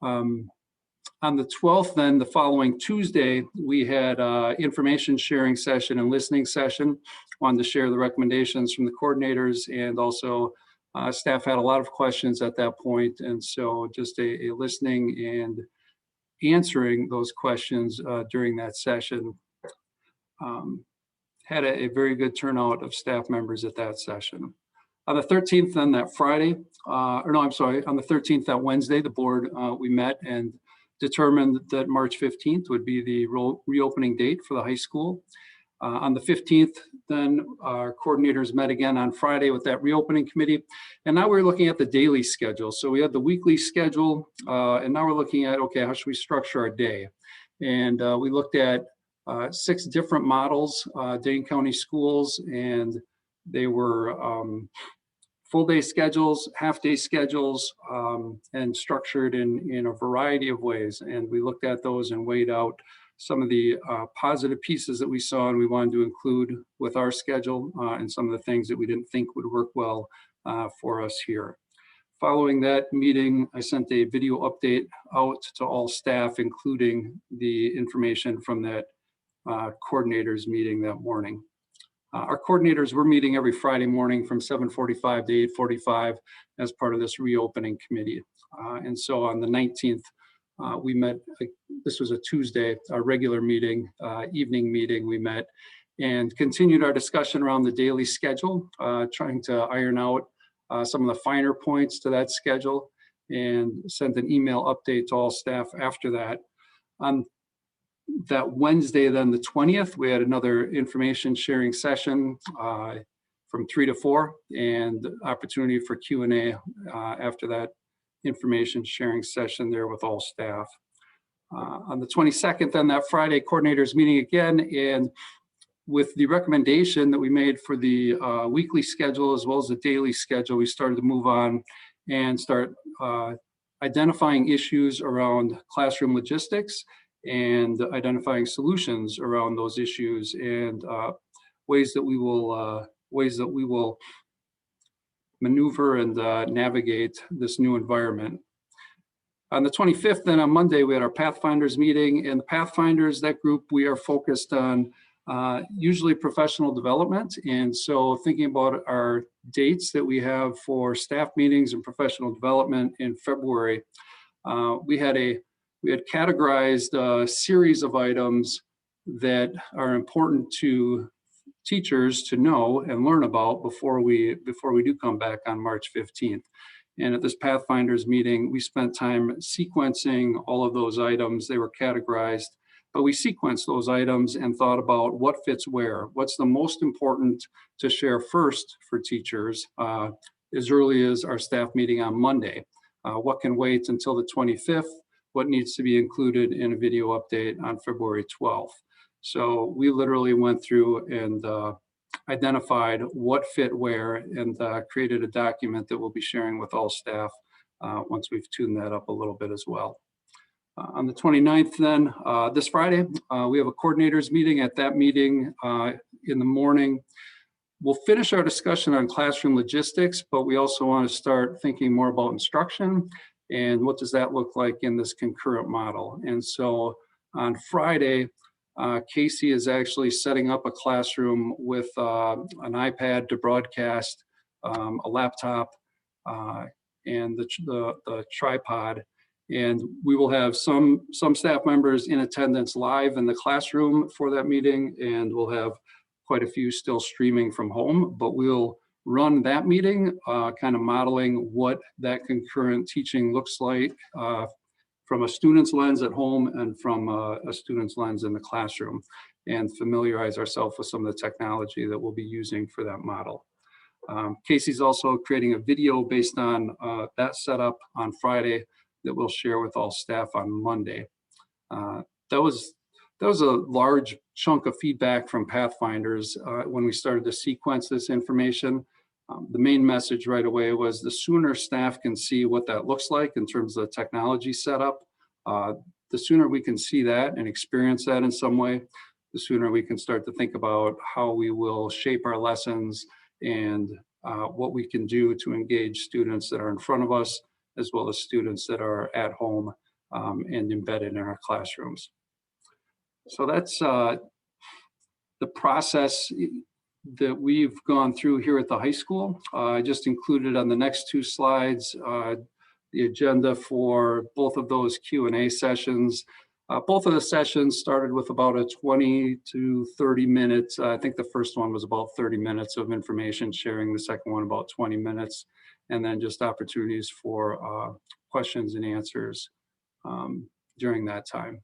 On the 12th, then the following Tuesday, we had information sharing session and listening session. Wanted to share the recommendations from the coordinators, and also staff had a lot of questions at that point. And so just a listening and answering those questions during that session. Had a very good turnout of staff members at that session. On the 13th, then that Friday, on the 13th, that Wednesday, the board, we met and determined that March 15th would be the reopening date for the high school. On the 15th, then our coordinators met again on Friday with that reopening committee. And now we're looking at the daily schedule. So we had the weekly schedule, and now we're looking at, okay, how should we structure our day? And we looked at 6 different models, Dane County schools, and they were full day schedules, half day schedules, and structured in a variety of ways. And we looked at those and weighed out some of the positive pieces that we saw and we wanted to include with our schedule, and some of the things that we didn't think would work well for us here. Following that meeting, I sent a video update out to all staff, including the information from that coordinators meeting that morning. Our coordinators were meeting every Friday morning from 7:45 to 8:45 as part of this reopening committee. And so on the 19th, we met, this was a Tuesday, our regular meeting, evening meeting, we met and continued our discussion around the daily schedule, trying to iron out some of the finer points to that schedule, and sent an email update to all staff after that. On that Wednesday, then the 20th, we had another information sharing session from 3 to 4, and opportunity for Q&A after that information sharing session there with all staff. On the 22nd, then that Friday, coordinators meeting again, and with the recommendation that we made for the weekly schedule as well as the daily schedule, we started to move on and start identifying issues around classroom logistics and identifying solutions around those issues and ways that we will maneuver and navigate this new environment. On the 25th, then on Monday, we had our Pathfinders meeting, and the Pathfinders, that group, we are focused on usually professional development. And so thinking about our dates that we have for staff meetings and professional development in February, we had categorized a series of items that are important to teachers to know and learn about before we do come back on March 15th. And at this Pathfinders meeting, we spent time sequencing all of those items. They were categorized, but we sequenced those items and thought about what fits where. What's the most important to share first for teachers as early as our staff meeting on Monday? What can wait until the 25th? What needs to be included in a video update on February 12th? So we literally went through and identified what fit where and created a document that we'll be sharing with all staff once we've tuned that up a little bit as well. On the 29th then, this Friday, we have a coordinators meeting. At that meeting in the morning, we'll finish our discussion on classroom logistics, but we also want to start thinking more about instruction and what does that look like in this concurrent model. And so on Friday, Casey is actually setting up a classroom with an iPad to broadcast, a laptop, and the tripod. And we will have some staff members in attendance live in the classroom for that meeting, and we'll have quite a few still streaming from home, but we'll run that meeting kind of modeling what that concurrent teaching looks like from a student's lens at home and from a student's lens in the classroom, and familiarize ourselves with some of the technology that we'll be using for that model. Casey's also creating a video based on that setup on Friday that we'll share with all staff on Monday. That was a large chunk of feedback from Pathfinders when we started to sequence this information. The main message right away was the sooner staff can see what that looks like in terms of the technology setup, the sooner we can see that and experience that in some way, the sooner we can start to think about how we will shape our lessons and what we can do to engage students that are in front of us, as well as students that are at home and embedded in our classrooms. So that's the process that we've gone through here at the high school. I just included on the next two slides the agenda for both of those Q&A sessions. Both of the sessions started with about a 20 to 30 minutes. I think the first one was about 30 minutes of information sharing, the second one about 20 minutes, and then just opportunities for questions and answers during that time.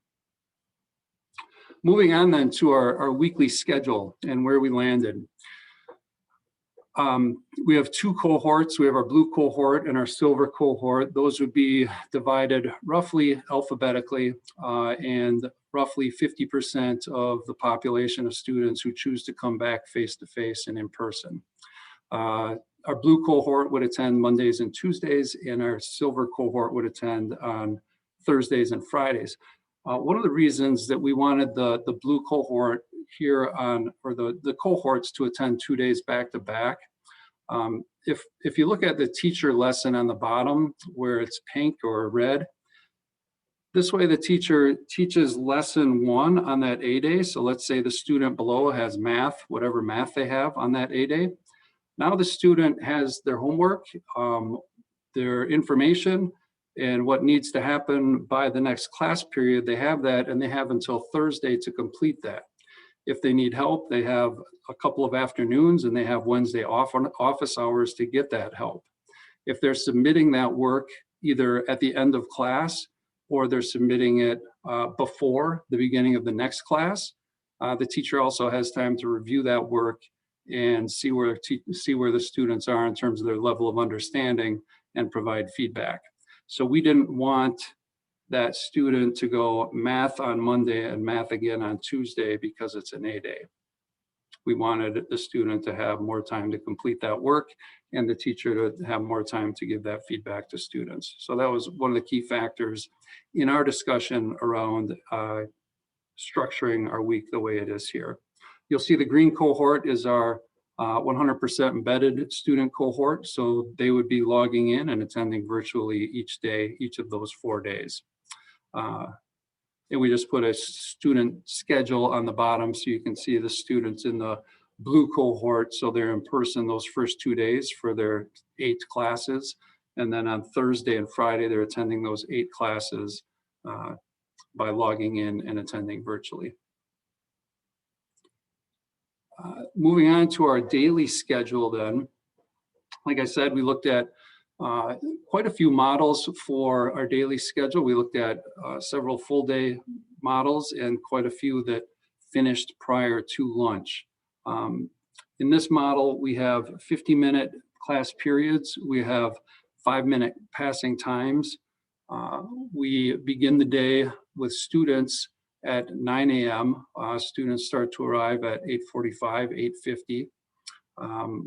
Moving on then to our weekly schedule and where we landed. We have two cohorts. We have our blue cohort and our silver cohort. Those would be divided roughly alphabetically, and roughly 50% of the population of students who choose to come back face-to-face and in person. Our blue cohort would attend Mondays and Tuesdays, and our silver cohort would attend on Thursdays and Fridays. One of the reasons that we wanted the blue cohort here on, or the cohorts to attend 2 days back to back, if you look at the teacher lesson on the bottom where it's pink or red, this way the teacher teaches lesson 1 on that A day. So let's say the student below has math, whatever math they have on that A day. Now the student has their homework, their information, and what needs to happen by the next class period. They have that, and they have until Thursday to complete that. If they need help, they have a couple of afternoons, and they have Wednesday off on office hours to get that help. If they're submitting that work either at the end of class or they're submitting it before the beginning of the next class, the teacher also has time to review that work and see where the students are in terms of their level of understanding and provide feedback. So we didn't want that student to go math on Monday and math again on Tuesday because it's an A day. We wanted the student to have more time to complete that work and the teacher to have more time to give that feedback to students. So that was one of the key factors in our discussion around structuring our week the way it is here. You'll see the green cohort is our 100% embedded student cohort. So they would be logging in and attending virtually each day, each of those 4 days. And we just put a student schedule on the bottom so you can see the students in the blue cohort. So they're in person those first 2 days for their 8 classes. And then on Thursday and Friday, they're attending those 8 classes by logging in and attending virtually. Moving on to our daily schedule then, like I said, we looked at quite a few models for our daily schedule. We looked at several full day models and quite a few that finished prior to lunch. In this model, we have 50-minute class periods. We have 5-minute passing times. We begin the day with students at 9 a.m. Students start to arrive at 8:45, 8:50.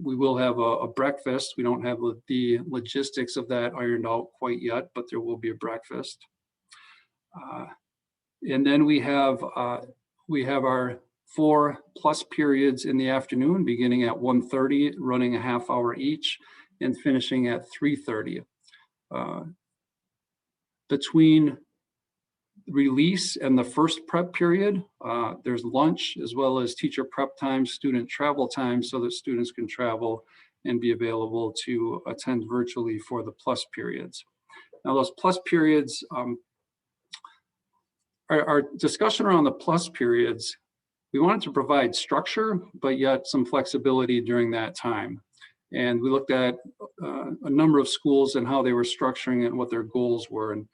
We will have a breakfast. We don't have the logistics of that ironed out quite yet, but there will be a breakfast. And then we have our 4+ periods in the afternoon, beginning at 1:30, running a half hour each, and finishing at 3:30. Between release and the first prep period, there's lunch as well as teacher prep time, student travel time, so that students can travel and be available to attend virtually for the plus periods. Now those plus periods, our discussion around the plus periods, we wanted to provide structure, but yet some flexibility during that time. And we looked at a number of schools and how they were structuring it and what their goals were. And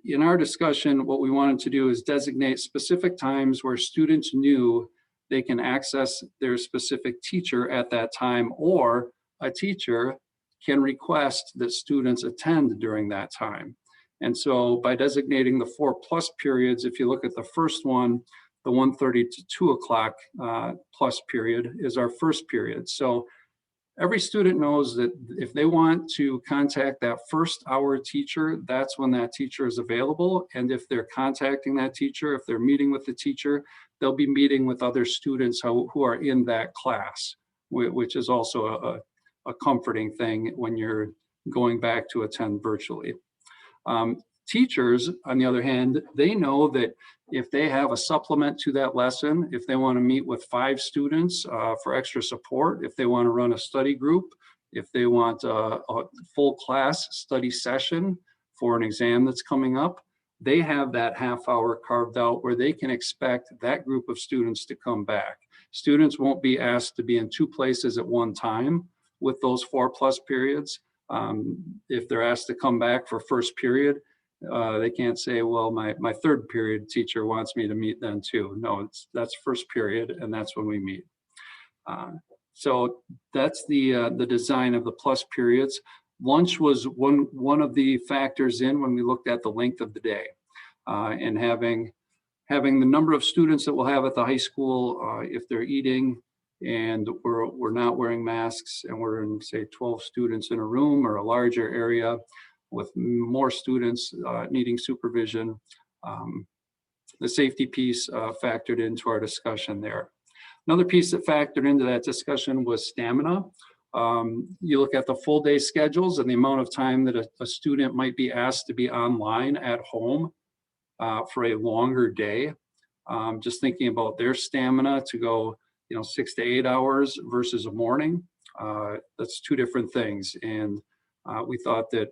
in our discussion, what we wanted to do is designate specific times where students knew they can access their specific teacher at that time, or a teacher can request that students attend during that time. And so by designating the 4+ periods, if you look at the first one, the 1:30 to 2 o'clock plus period is our first period. So every student knows that if they want to contact that first hour teacher, that's when that teacher is available. And if they're contacting that teacher, if they're meeting with the teacher, they'll be meeting with other students who are in that class, which is also a comforting thing when you're going back to attend virtually. Teachers, on the other hand, they know that if they have a supplement to that lesson, if they want to meet with 5 students for extra support, if they want to run a study group, if they want a full class study session for an exam that's coming up, they have that half hour carved out where they can expect that group of students to come back. Students won't be asked to be in 2 places at one time with those 4+ periods. If they're asked to come back for first period, they can't say, well, my third period teacher wants me to meet then too. No, that's first period, and that's when we meet. So that's the design of the plus periods. Lunch was one of the factors in when we looked at the length of the day, and having the number of students that we'll have at the high school, if they're eating and we're not wearing masks and we're in, say, 12 students in a room or a larger area with more students needing supervision. The safety piece factored into our discussion there. Another piece that factored into that discussion was stamina. You look at the full day schedules and the amount of time that a student might be asked to be online at home for a longer day. Just thinking about their stamina to go 6 to 8 hours versus a morning, that's 2 different things. And we thought that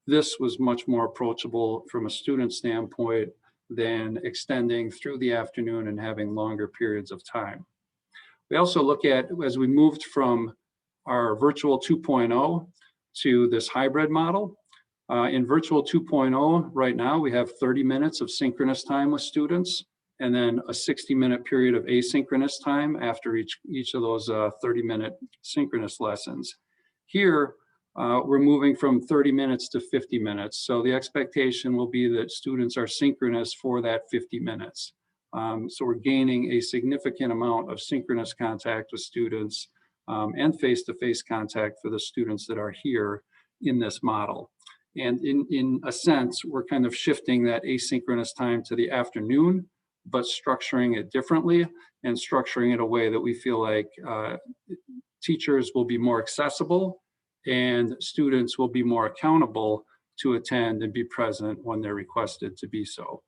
this was much more approachable from a student standpoint than extending through the afternoon and having longer periods of time. We also look at, as we moved from our virtual 2.0 to this hybrid model, in virtual 2.0 right now, we have 30 minutes of synchronous time with students, and then a 60-minute period of asynchronous time after each of those 30-minute synchronous lessons. Here, we're moving from 30 minutes to 50 minutes. So the expectation will be that students are synchronous for that 50 minutes. So we're gaining a significant amount of synchronous contact with students and face-to-face contact for the students that are here in this model. And in a sense, we're kind of shifting that asynchronous time to the afternoon, but structuring it differently and structuring it a way that we feel like teachers will be more accessible and students will be more accountable to attend and be present when they're requested to be so.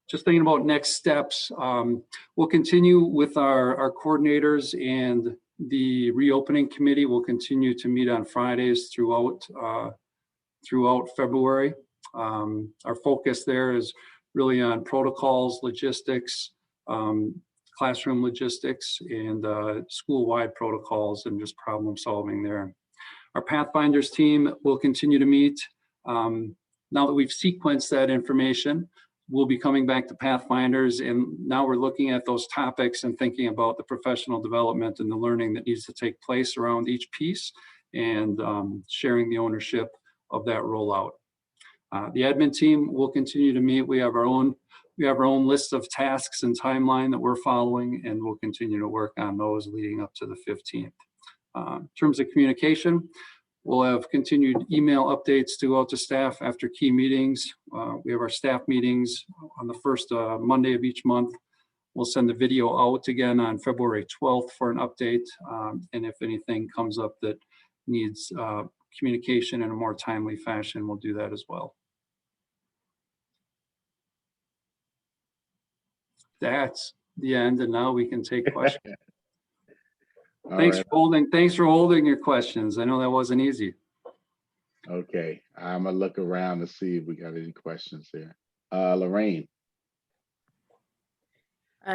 Just thinking about next steps, we'll continue with our coordinators, and the reopening committee will continue to meet on Fridays throughout February. Our focus there is really on protocols, logistics, classroom logistics, and school-wide protocols, and just problem solving there. Our Pathfinders team will continue to meet. Now that we've sequenced that information, we'll be coming back to Pathfinders, and now we're looking at those topics and thinking about the professional development and the learning that needs to take place around each piece, and sharing the ownership of that rollout. The admin team will continue to meet. We have our own list of tasks and timeline that we're following, and we'll continue to work on those leading up to the 15th. In terms of communication, we'll have continued email updates to go out to staff after key meetings. We have our staff meetings on the first Monday of each month. We'll send the video out again on February 12th for an update. And if anything comes up that needs communication in a more timely fashion, we'll do that as well. That's the end, and now we can take questions. Thanks for holding your questions. I know that wasn't easy. Okay, I'm gonna look around to see if we got any questions here. Lorraine.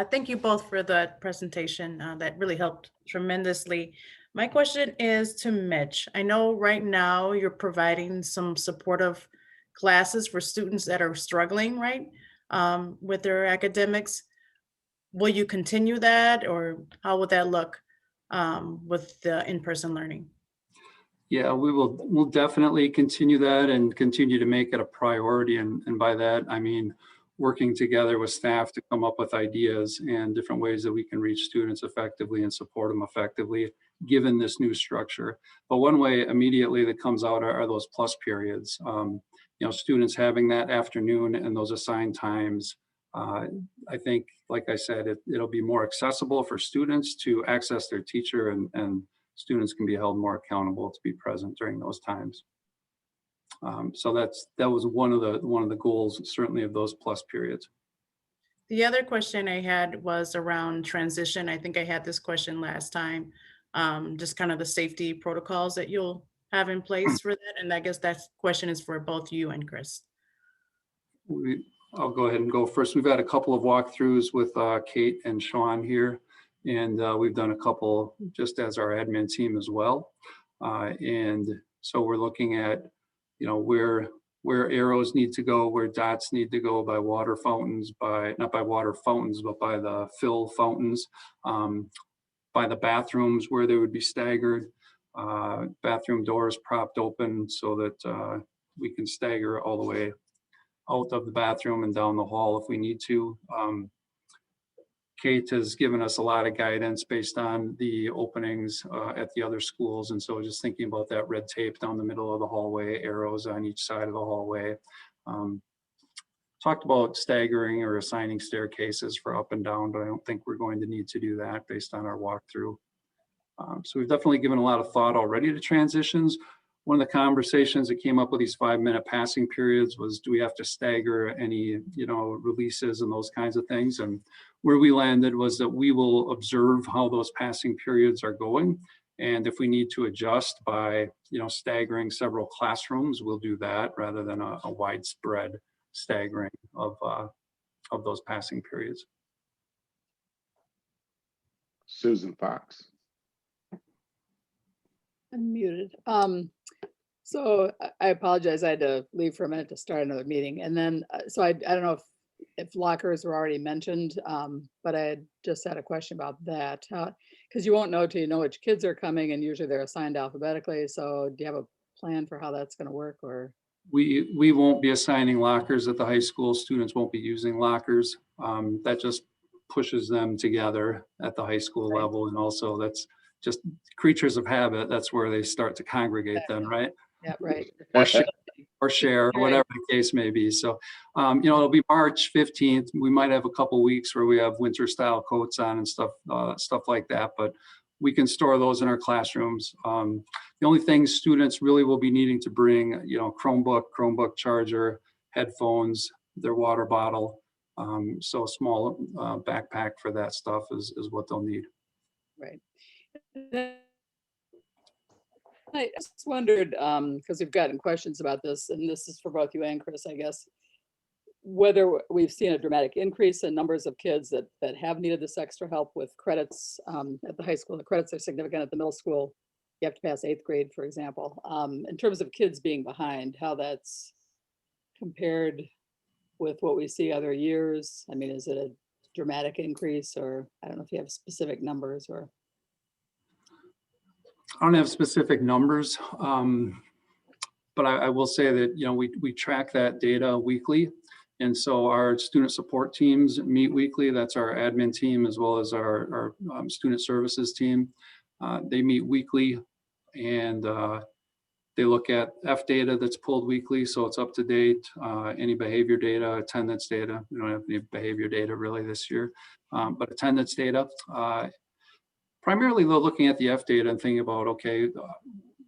Thank you both for the presentation. That really helped tremendously. My question is to Mitch. I know right now you're providing some supportive classes for students that are struggling, right, with their academics. Will you continue that, or how would that look with the in-person learning? Yeah, we'll definitely continue that and continue to make it a priority. And by that, I mean working together with staff to come up with ideas and different ways that we can reach students effectively and support them effectively, given this new structure. But one way immediately that comes out are those plus periods. You know, students having that afternoon and those assigned times. I think, like I said, it'll be more accessible for students to access their teacher, and students can be held more accountable to be present during those times. So that was one of the goals, certainly, of those plus periods. The other question I had was around transition. I think I had this question last time, just kind of the safety protocols that you'll have in place for that. And I guess that question is for both you and Chris. I'll go ahead and go first. We've had a couple of walkthroughs with Kate and Sean here, and we've done a couple just as our admin team as well. And so we're looking at, you know, where arrows need to go, where dots need to go by water fountains, not by water fountains, but by the fill fountains, by the bathrooms where they would be staggered, bathroom doors propped open so that we can stagger all the way out of the bathroom and down the hall if we need to. Kate has given us a lot of guidance based on the openings at the other schools. And so just thinking about that red tape down the middle of the hallway, arrows on each side of the hallway. Talked about staggering or assigning staircases for up and down, but I don't think we're going to need to do that based on our walkthrough. So we've definitely given a lot of thought already to transitions. One of the conversations that came up with these 5-minute passing periods was, do we have to stagger any, you know, releases and those kinds of things? And where we landed was that we will observe how those passing periods are going. And if we need to adjust by, you know, staggering several classrooms, we'll do that rather than a widespread staggering of those passing periods. Susan Fox. I'm muted. So I apologize. I had to leave for a minute to start another meeting. And then, so I don't know if if lockers were already mentioned, but I had just had a question about that. Because you won't know till you know which kids are coming, and usually they're assigned alphabetically. So do you have a plan for how that's going to work, or? We won't be assigning lockers at the high school. Students won't be using lockers. That just pushes them together at the high school level. And also that's just creatures of habit. That's where they start to congregate then, right? Yeah, right. Or share, whatever the case may be. So, it'll be March 15th. We might have a couple weeks where we have winter style coats on and stuff like that, but we can store those in our classrooms. The only things students really will be needing to bring, Chromebook charger, headphones, their water bottle. So a small backpack for that stuff is what they'll need. Right. I just wondered, because we've gotten questions about this, and this is for both you and Chris, I guess, whether we've seen a dramatic increase in numbers of kids that have needed this extra help with credits at the high school. The credits are significant at the middle school. You have to pass 8th grade, for example. In terms of kids being behind, how that's compared with what we see other years. I mean, is it a dramatic increase, or I don't know if you have specific numbers or? I don't have specific numbers, but I will say that, we track that data weekly. And so our student support teams meet weekly. That's our admin team as well as our student services team. They meet weekly, and they look at F data that's pulled weekly, so it's up to date. Any behavior data, attendance data. We don't have any behavior data really this year, but attendance data. Primarily, they're looking at the F data and thinking about, okay,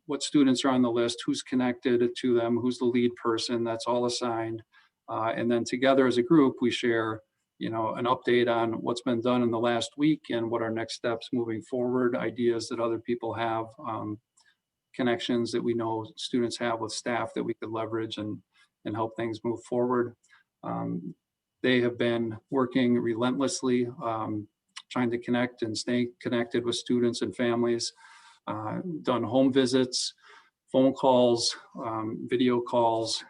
what students are on the list, who's connected to them, who's the lead person, that's all assigned. And then together as a group, we share, an update on what's been done in the last week and what our next steps moving forward, ideas that other people have, connections that we know students have with staff that we could leverage and help things move forward. They have been working relentlessly, trying to connect and stay connected with students and families, done home visits, phone calls, video calls,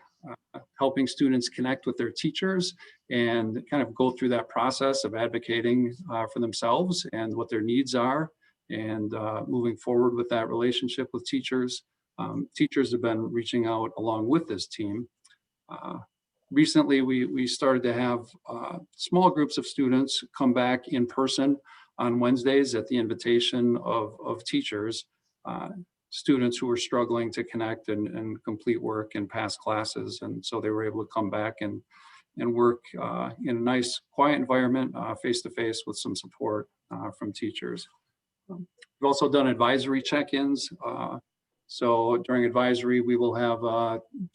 helping students connect with their teachers and kind of go through that process of advocating for themselves and what their needs are, and moving forward with that relationship with teachers. Teachers have been reaching out along with this team. Recently, we started to have small groups of students come back in person on Wednesdays at the invitation of teachers, students who were struggling to connect and complete work and pass classes. And so they were able to come back and work in a nice, quiet environment, face-to-face with some support from teachers. We've also done advisory check-ins. So during advisory, we will have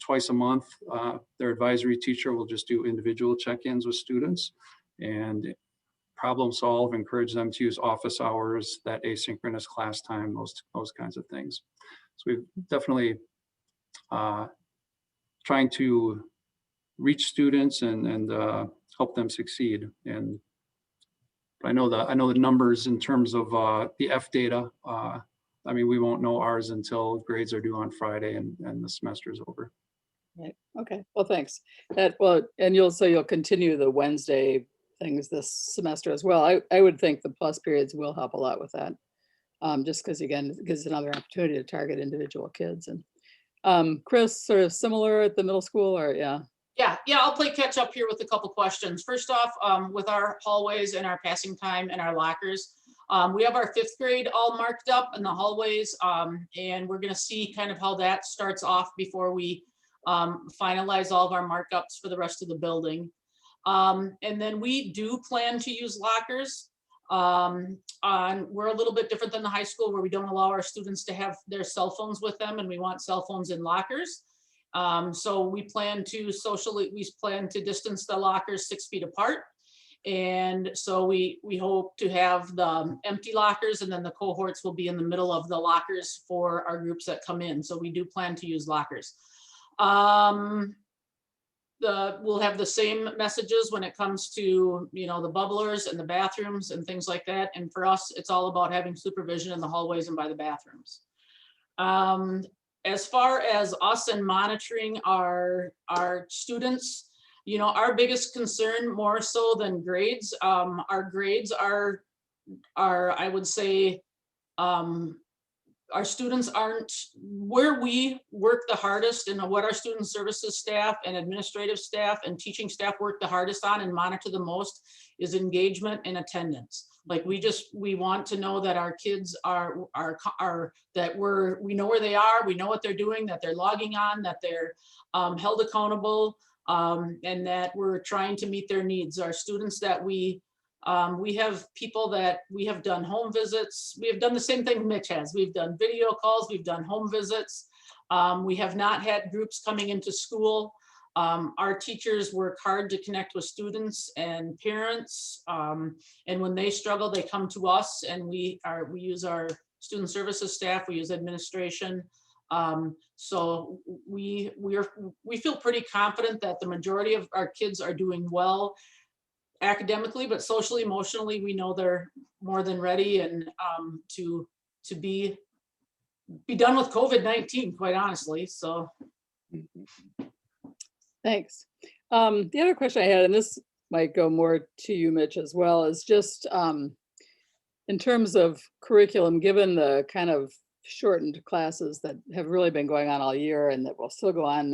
twice a month, their advisory teacher will just do individual check-ins with students and problem solve, encourage them to use office hours, that asynchronous class time, those kinds of things. So we've definitely trying to reach students and help them succeed. And I know the numbers in terms of the F data. I mean, we won't know ours until grades are due on Friday and the semester is over. Right. Okay. Well, thanks. And you'll continue the Wednesday things this semester as well. I would think the plus periods will help a lot with that. Just because, again, it gives another opportunity to target individual kids. And Chris, sort of similar at the middle school, or yeah? Yeah, I'll play catch up here with a couple questions. First off, with our hallways and our passing time and our lockers, we have our 5th grade all marked up in the hallways, and we're going to see kind of how that starts off before we finalize all of our markups for the rest of the building. And then we do plan to use lockers. We're a little bit different than the high school, where we don't allow our students to have their cell phones with them, and we want cell phones in lockers. So we plan to distance the lockers 6 feet apart. And so we hope to have the empty lockers, and then the cohorts will be in the middle of the lockers for our groups that come in. So we do plan to use lockers. We'll have the same messages when it comes to, the bubblers and the bathrooms and things like that. And for us, it's all about having supervision in the hallways and by the bathrooms. As far as us and monitoring our students, our biggest concern, more so than grades, our grades are I would say, our students aren't where we work the hardest, and what our student services staff and administrative staff and teaching staff work the hardest on and monitor the most is engagement and attendance. Like we want to know that our kids are that we know where they are, we know what they're doing, that they're logging on, that they're held accountable, and that we're trying to meet their needs. Our students that we have people that we have done home visits. We have done the same thing Mitch has. We've done video calls, we've done home visits. We have not had groups coming into school. Our teachers work hard to connect with students and parents. And when they struggle, they come to us, and we use our student services staff, we use administration. So we feel pretty confident that the majority of our kids are doing well academically, but socially, emotionally, we know they're more than ready and to be done with COVID-19, quite honestly. So Thanks. The other question I had, and this might go more to you, Mitch, as well, is just in terms of curriculum, given the kind of shortened classes that have really been going on all year and that will still go on,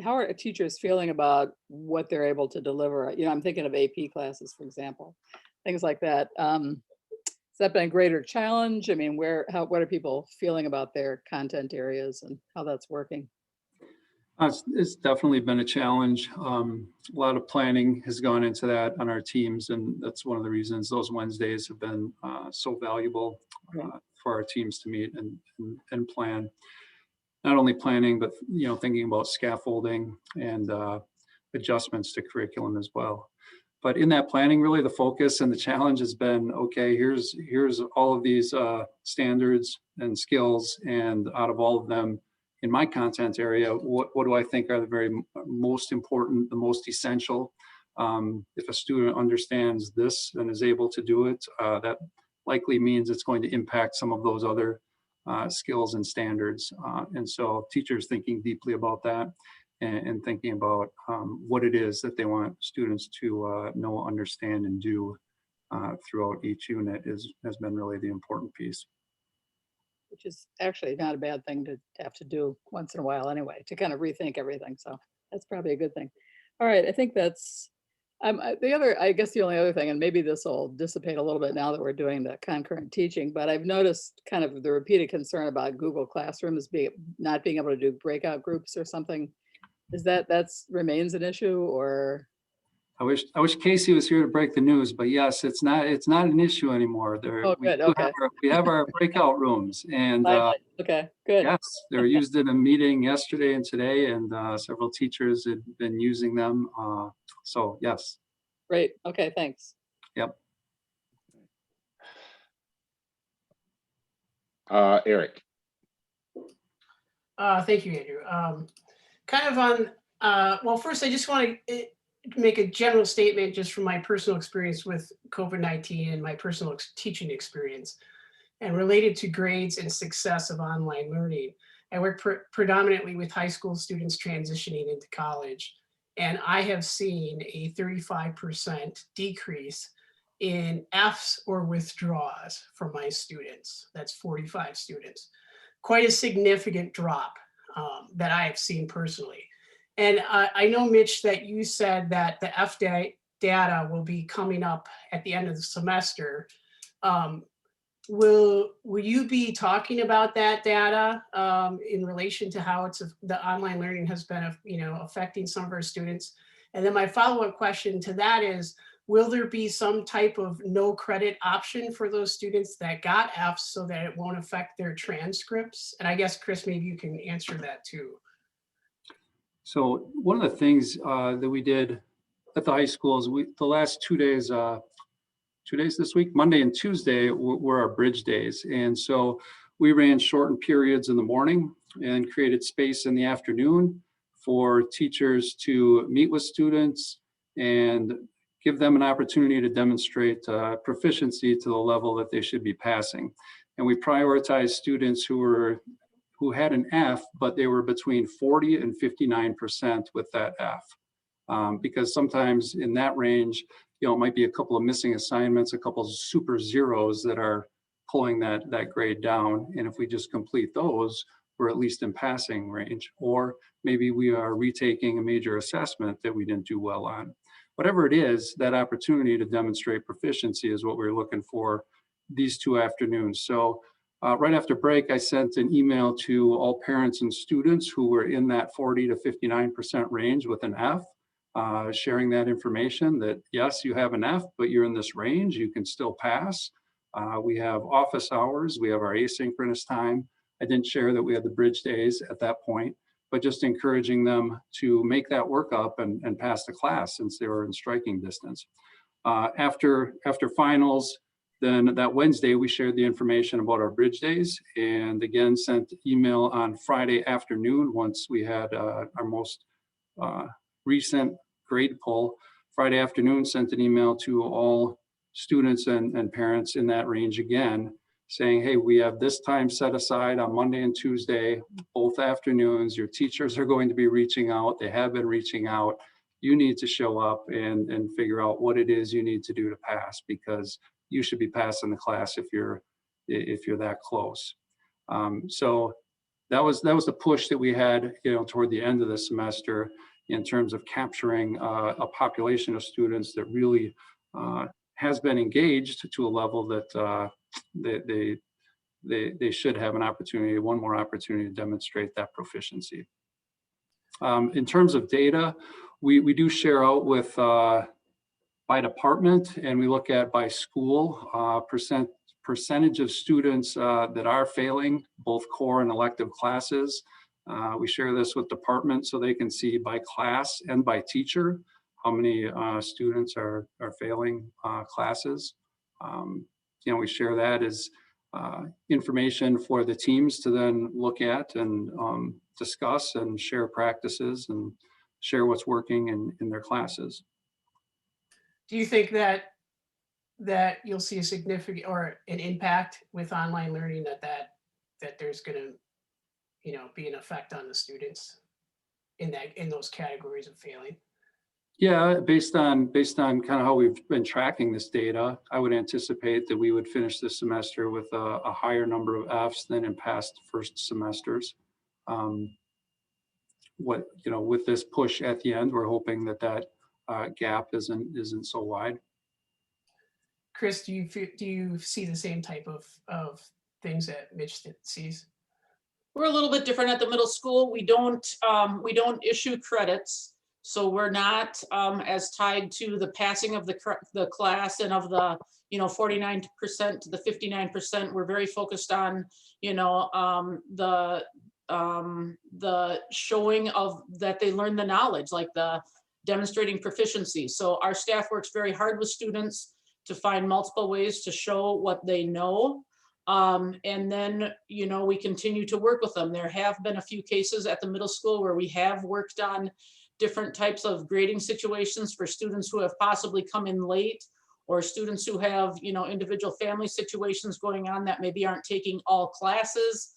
how are teachers feeling about what they're able to deliver? I'm thinking of AP classes, for example, things like that. Has that been a greater challenge? I mean, what are people feeling about their content areas and how that's working? It's definitely been a challenge. A lot of planning has gone into that on our teams, and that's one of the reasons those Wednesdays have been so valuable for our teams to meet and plan. Not only planning, but thinking about scaffolding and adjustments to curriculum as well. But in that planning, really the focus and the challenge has been, okay, here's all of these standards and skills, and out of all of them, in my content area, what do I think are the very most important, the most essential? If a student understands this and is able to do it, that likely means it's going to impact some of those other skills and standards. And so teachers thinking deeply about that and thinking about what it is that they want students to know, understand, and do throughout each unit has been really the important piece. Which is actually not a bad thing to have to do once in a while anyway, to kind of rethink everything. So that's probably a good thing. All right, I think that's I guess the only other thing, and maybe this will dissipate a little bit now that we're doing the concurrent teaching, but I've noticed kind of the repeated concern about Google Classrooms not being able to do breakout groups or something. Is that's remains an issue, or? I wish Casey was here to break the news, but yes, it's not an issue anymore. Oh, good. Okay. We have our breakout rooms, and okay, good. Yes, they were used in a meeting yesterday and today, and several teachers had been using them. So yes. Great. Okay. Thanks. Yep. Eric. Thank you, Andrew. Kind of on, well, first I just want to make a general statement just from my personal experience with COVID-19 and my personal teaching experience, and related to grades and success of online learning. I work predominantly with high school students transitioning into college, and I have seen a 35% decrease in Fs or withdraws from my students. That's 45 students. Quite a significant drop that I have seen personally. And I know, Mitch, that you said that the F data will be coming up at the end of the semester. Will you be talking about that data in relation to how the online learning has been, affecting some of our students? And then my follow-up question to that is, will there be some type of no credit option for those students that got Fs so that it won't affect their transcripts? And I guess, Chris, maybe you can answer that too. So one of the things that we did at the high school is the last 2 days this week, Monday and Tuesday, were our bridge days. And so we ran shortened periods in the morning and created space in the afternoon for teachers to meet with students and give them an opportunity to demonstrate proficiency to the level that they should be passing. And we prioritized students who had an F, but they were between 40 and 59% with that F. because sometimes in that range, you know, it might be a couple of missing assignments, a couple of super zeros that are pulling that grade down. And if we just complete those, we're at least in passing range. Or maybe we are retaking a major assessment that we didn't do well on. Whatever it is, that opportunity to demonstrate proficiency is what we're looking for these 2 afternoons. So right after break, I sent an email to all parents and students who were in that 40 to 59% range with an F, sharing that information that yes, you have an F, but you're in this range, you can still pass. We have office hours, we have our asynchronous time. I didn't share that we had the bridge days at that point, but just encouraging them to make that work up and pass the class since they were in striking distance. After finals, then that Wednesday, we shared the information about our bridge days and again sent email on Friday afternoon once we had our most recent grade pull. Friday afternoon, sent an email to all students and parents in that range again, saying, hey, we have this time set aside on Monday and Tuesday, both afternoons. Your teachers are going to be reaching out. They have been reaching out. You need to show up and figure out what it is you need to do to pass, because you should be passing the class if you're that close. So that was the push that we had, you know, toward the end of the semester in terms of capturing a population of students that really has been engaged to a level that they should have an opportunity, one more opportunity to demonstrate that proficiency. In terms of data, we do share out with by department, and we look at by school, percentage of students that are failing both core and elective classes. We share this with departments so they can see by class and by teacher how many students are failing classes. You know, we share that as information for the teams to then look at and discuss and share practices and share what's working in their classes. Do you think that you'll see a significant or an impact with online learning that there's going to, you know, be an effect on the students in those categories of failing? Yeah, based on kind of how we've been tracking this data, I would anticipate that we would finish this semester with a higher number of Fs than in past first semesters. With this push at the end, we're hoping that gap isn't so wide. Chris, do you see the same type of things that Mitch sees? We're a little bit different at the middle school. We don't issue credits, so we're not as tied to the passing of the class and of the 49% to the 59%. We're very focused on the showing of that they learn the knowledge, like the demonstrating proficiency. So our staff works very hard with students to find multiple ways to show what they know. And then, we continue to work with them. There have been a few cases at the middle school where we have worked on different types of grading situations for students who have possibly come in late, or students who have, individual family situations going on that maybe aren't taking all classes,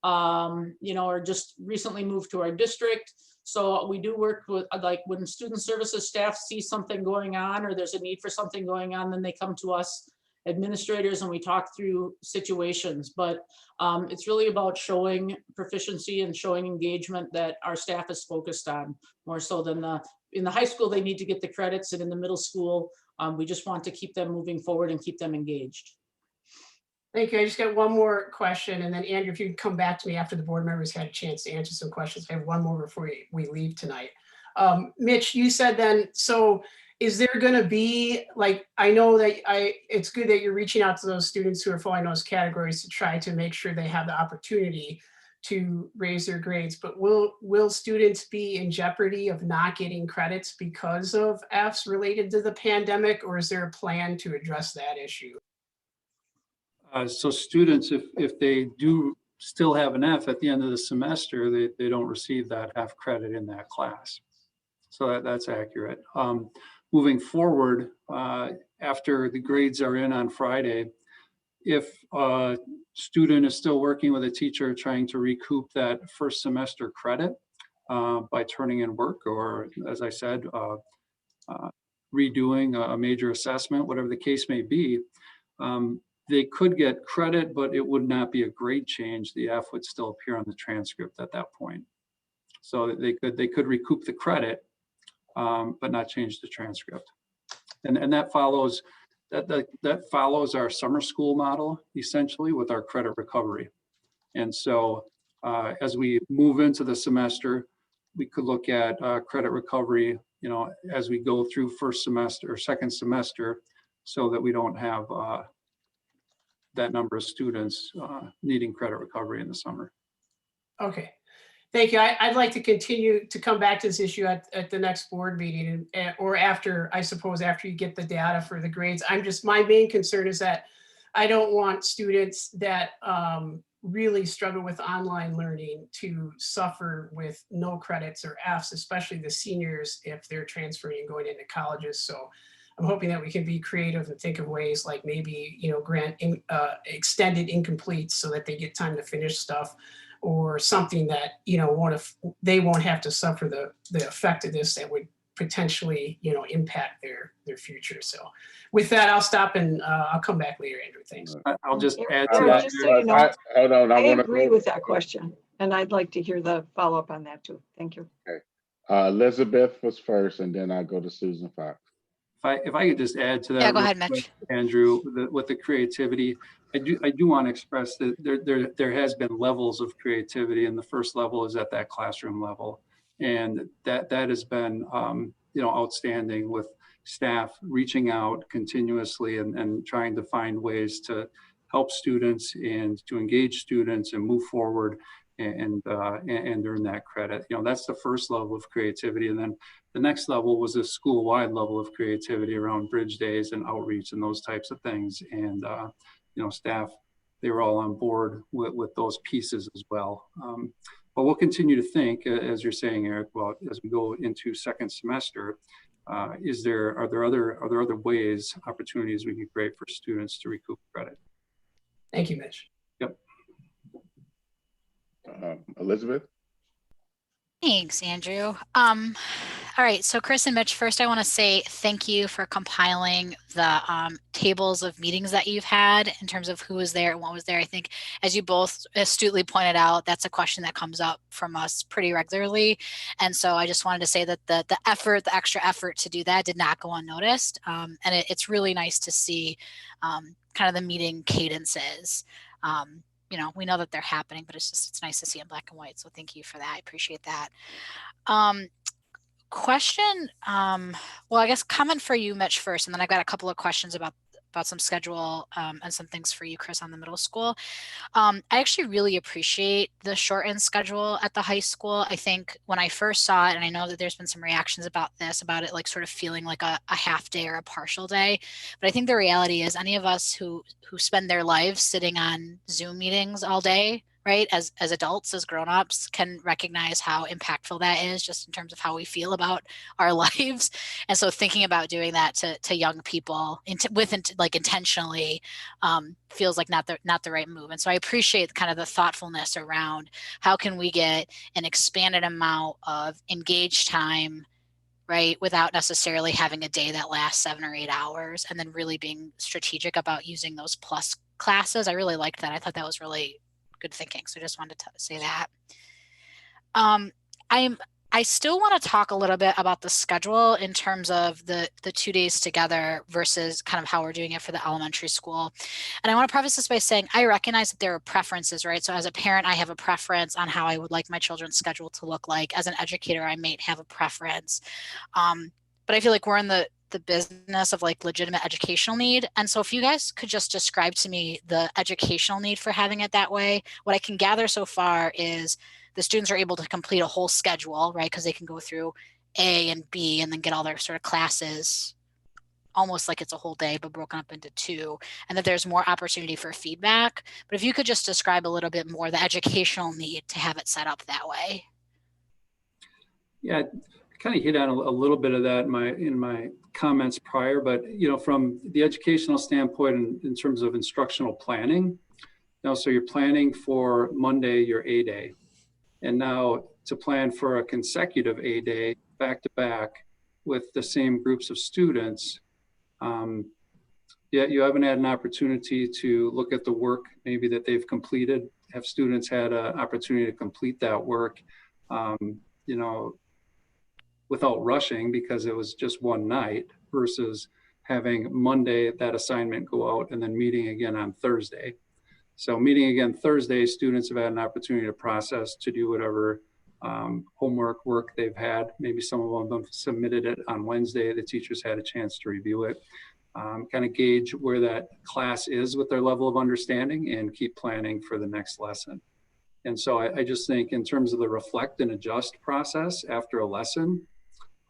or just recently moved to our district. So we do work with, like, when student services staff see something going on or there's a need for something going on, then they come to us administrators and we talk through situations. But it's really about showing proficiency and showing engagement that our staff is focused on, more so than in the high school, they need to get the credits, and in the middle school, we just want to keep them moving forward and keep them engaged. Thank you. I just got one more question, and then Andrew, if you could come back to me after the board members had a chance to answer some questions. I have one more before we leave tonight. Mitch, you said then, so is there going to be, like, I know that it's good that you're reaching out to those students who are falling in those categories to try to make sure they have the opportunity to raise their grades, but will students be in jeopardy of not getting credits because of Fs related to the pandemic, or is there a plan to address that issue? So students, if they do still have an F at the end of the semester, they don't receive that F credit in that class. So that's accurate. Moving forward, after the grades are in on Friday, if a student is still working with a teacher trying to recoup that first semester credit, by turning in work, or as I said, redoing a major assessment, whatever the case may be, they could get credit, but it would not be a grade change. The F would still appear on the transcript at that point. So they could recoup the credit, but not change the transcript. And that follows that follows our summer school model, essentially, with our credit recovery. And so as we move into the semester, we could look at credit recovery, as we go through first semester or second semester, so that we don't have that number of students needing credit recovery in the summer. Okay, thank you. I'd like to continue to come back to this issue at the next board meeting, or after, I suppose, after you get the data for the grades. My main concern is that I don't want students that really struggle with online learning to suffer with no credits or Fs, especially the seniors if they're transferring and going into colleges. So I'm hoping that we can be creative and think of ways like maybe, grant extended incompletes so that they get time to finish stuff, or something that, they won't have to suffer the effect of this that would potentially, impact their future. So with that, I'll stop and I'll come back later, Andrew. Thanks. I'll just add to Eric, that. just so you know, Hold on, I agree with that question, and I'd like to hear the follow-up on that too. Thank you. Okay. Elizabeth was first, and then I'll go to Susan Fox. If I could just add to that. Yeah, go ahead, Mitch. Andrew, with the creativity, I do want to express that there has been levels of creativity, and the first level is at that classroom level, and that has been outstanding, with staff reaching out continuously and trying to find ways to help students and to engage students and move forward and earn that credit. That's the first level of creativity, and then the next level was a school-wide level of creativity around bridge days and outreach and those types of things. And staff, they were all on board with those pieces as well. But we'll continue to think, as you're saying, Eric, well, as we go into second semester, are there other ways, opportunities we can create for students to recoup credit? Thank you, Mitch. Yep. Elizabeth? Thanks, Andrew. All right, so Chris and Mitch, first I want to say thank you for compiling the tables of meetings that you've had in terms of who was there and what was there. I think, as you both astutely pointed out, that's a question that comes up from us pretty regularly. And so I just wanted to say that the extra effort to do that did not go unnoticed. And it's really nice to see kind of the meeting cadences. We know that they're happening, but it's nice to see in black and white. So thank you for that. I appreciate that. Question, well, I guess comment for you, Mitch, first, and then I've got a couple of questions about some schedule and some things for you, Chris, on the middle school. I actually really appreciate the shortened schedule at the high school. I think when I first saw it, and I know that there's been some reactions about it, like sort of feeling like a half day or a partial day. But I think the reality is any of us who spend their lives sitting on Zoom meetings all day, right, as adults, as grown-ups, can recognize how impactful that is just in terms of how we feel about our lives. And so thinking about doing that to young people intentionally feels like not the right move. And so I appreciate kind of the thoughtfulness around how can we get an expanded amount of engaged time, right, without necessarily having a day that lasts 7 or 8 hours, and then really being strategic about using those plus classes. I really liked that. I thought that was really good thinking. So I just wanted to say that. I still want to talk a little bit about the schedule in terms of the 2 days together versus kind of how we're doing it for the elementary school. And I want to preface this by saying I recognize that there are preferences, right? So as a parent, I have a preference on how I would like my children's schedule to look like. As an educator, I might have a preference. But I feel like we're in the business of like legitimate educational need. And so if you guys could just describe to me the educational need for having it that way, what I can gather so far is the students are able to complete a whole schedule, right? Because they can go through A and B and then get all their sort of classes almost like it's a whole day, but broken up into 2, and that there's more opportunity for feedback. But if you could just describe a little bit more the educational need to have it set up that way. Yeah, I kind of hit on a little bit of that in my comments prior, but from the educational standpoint in terms of instructional planning, so you're planning for Monday, your A day. And now to plan for a consecutive A day back to back with the same groups of students, yet you haven't had an opportunity to look at the work maybe that they've completed. Have students had an opportunity to complete that work, you know, without rushing because it was just one night versus having Monday that assignment go out and then meeting again on Thursday. So meeting again Thursday, students have had an opportunity to process, to do whatever homework work they've had. Maybe some of them have submitted it on Wednesday. The teachers had a chance to review it, kind of gauge where that class is with their level of understanding and keep planning for the next lesson. And so I just think in terms of the reflect and adjust process after a lesson,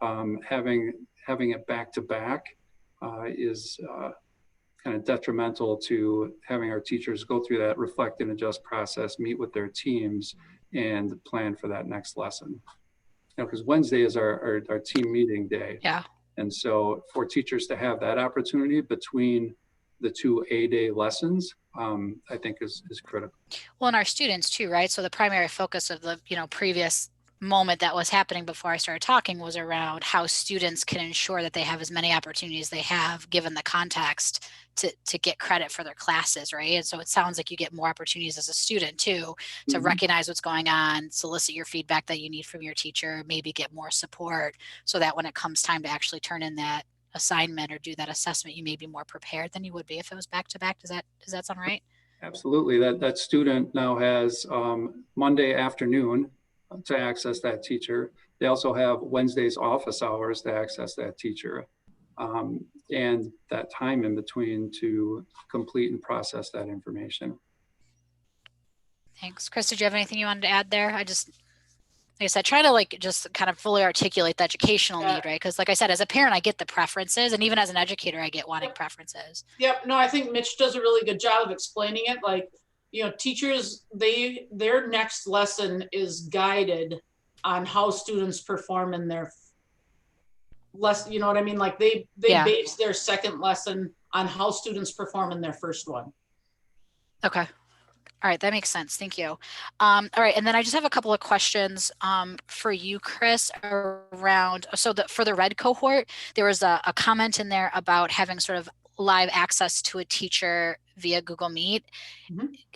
having it back to back is kind of detrimental to having our teachers go through that reflect and adjust process, meet with their teams, and plan for that next lesson. Because Wednesday is our team meeting day. Yeah. And so for teachers to have that opportunity between the two A-day lessons, I think is critical. Well, and our students too, right? So the primary focus of the, previous moment that was happening before I started talking was around how students can ensure that they have as many opportunities they have given the context to get credit for their classes, right? And so it sounds like you get more opportunities as a student too, to recognize what's going on, solicit your feedback that you need from your teacher, maybe get more support so that when it comes time to actually turn in that assignment or do that assessment, you may be more prepared than you would be if it was back to back. Does that sound right? Absolutely. That student now has Monday afternoon to access that teacher. They also have Wednesday's office hours to access that teacher, and that time in between to complete and process that information. Thanks. Chris, did you have anything you wanted to add there? Like I said, try to just kind of fully articulate the educational need, right? Because like I said, as a parent, I get the preferences, and even as an educator, I get wanting preferences. Yep. No, I think Mitch does a really good job of explaining it. Teachers, their next lesson is guided on how students perform in their lesson. You know what I mean? Like they base their second lesson on how students perform in their first one. Okay. All right, that makes sense. Thank you. All right, and then I just have a couple of questions for you, Chris, around, for the red cohort, there was a comment in there about having sort of live access to a teacher via Google Meet.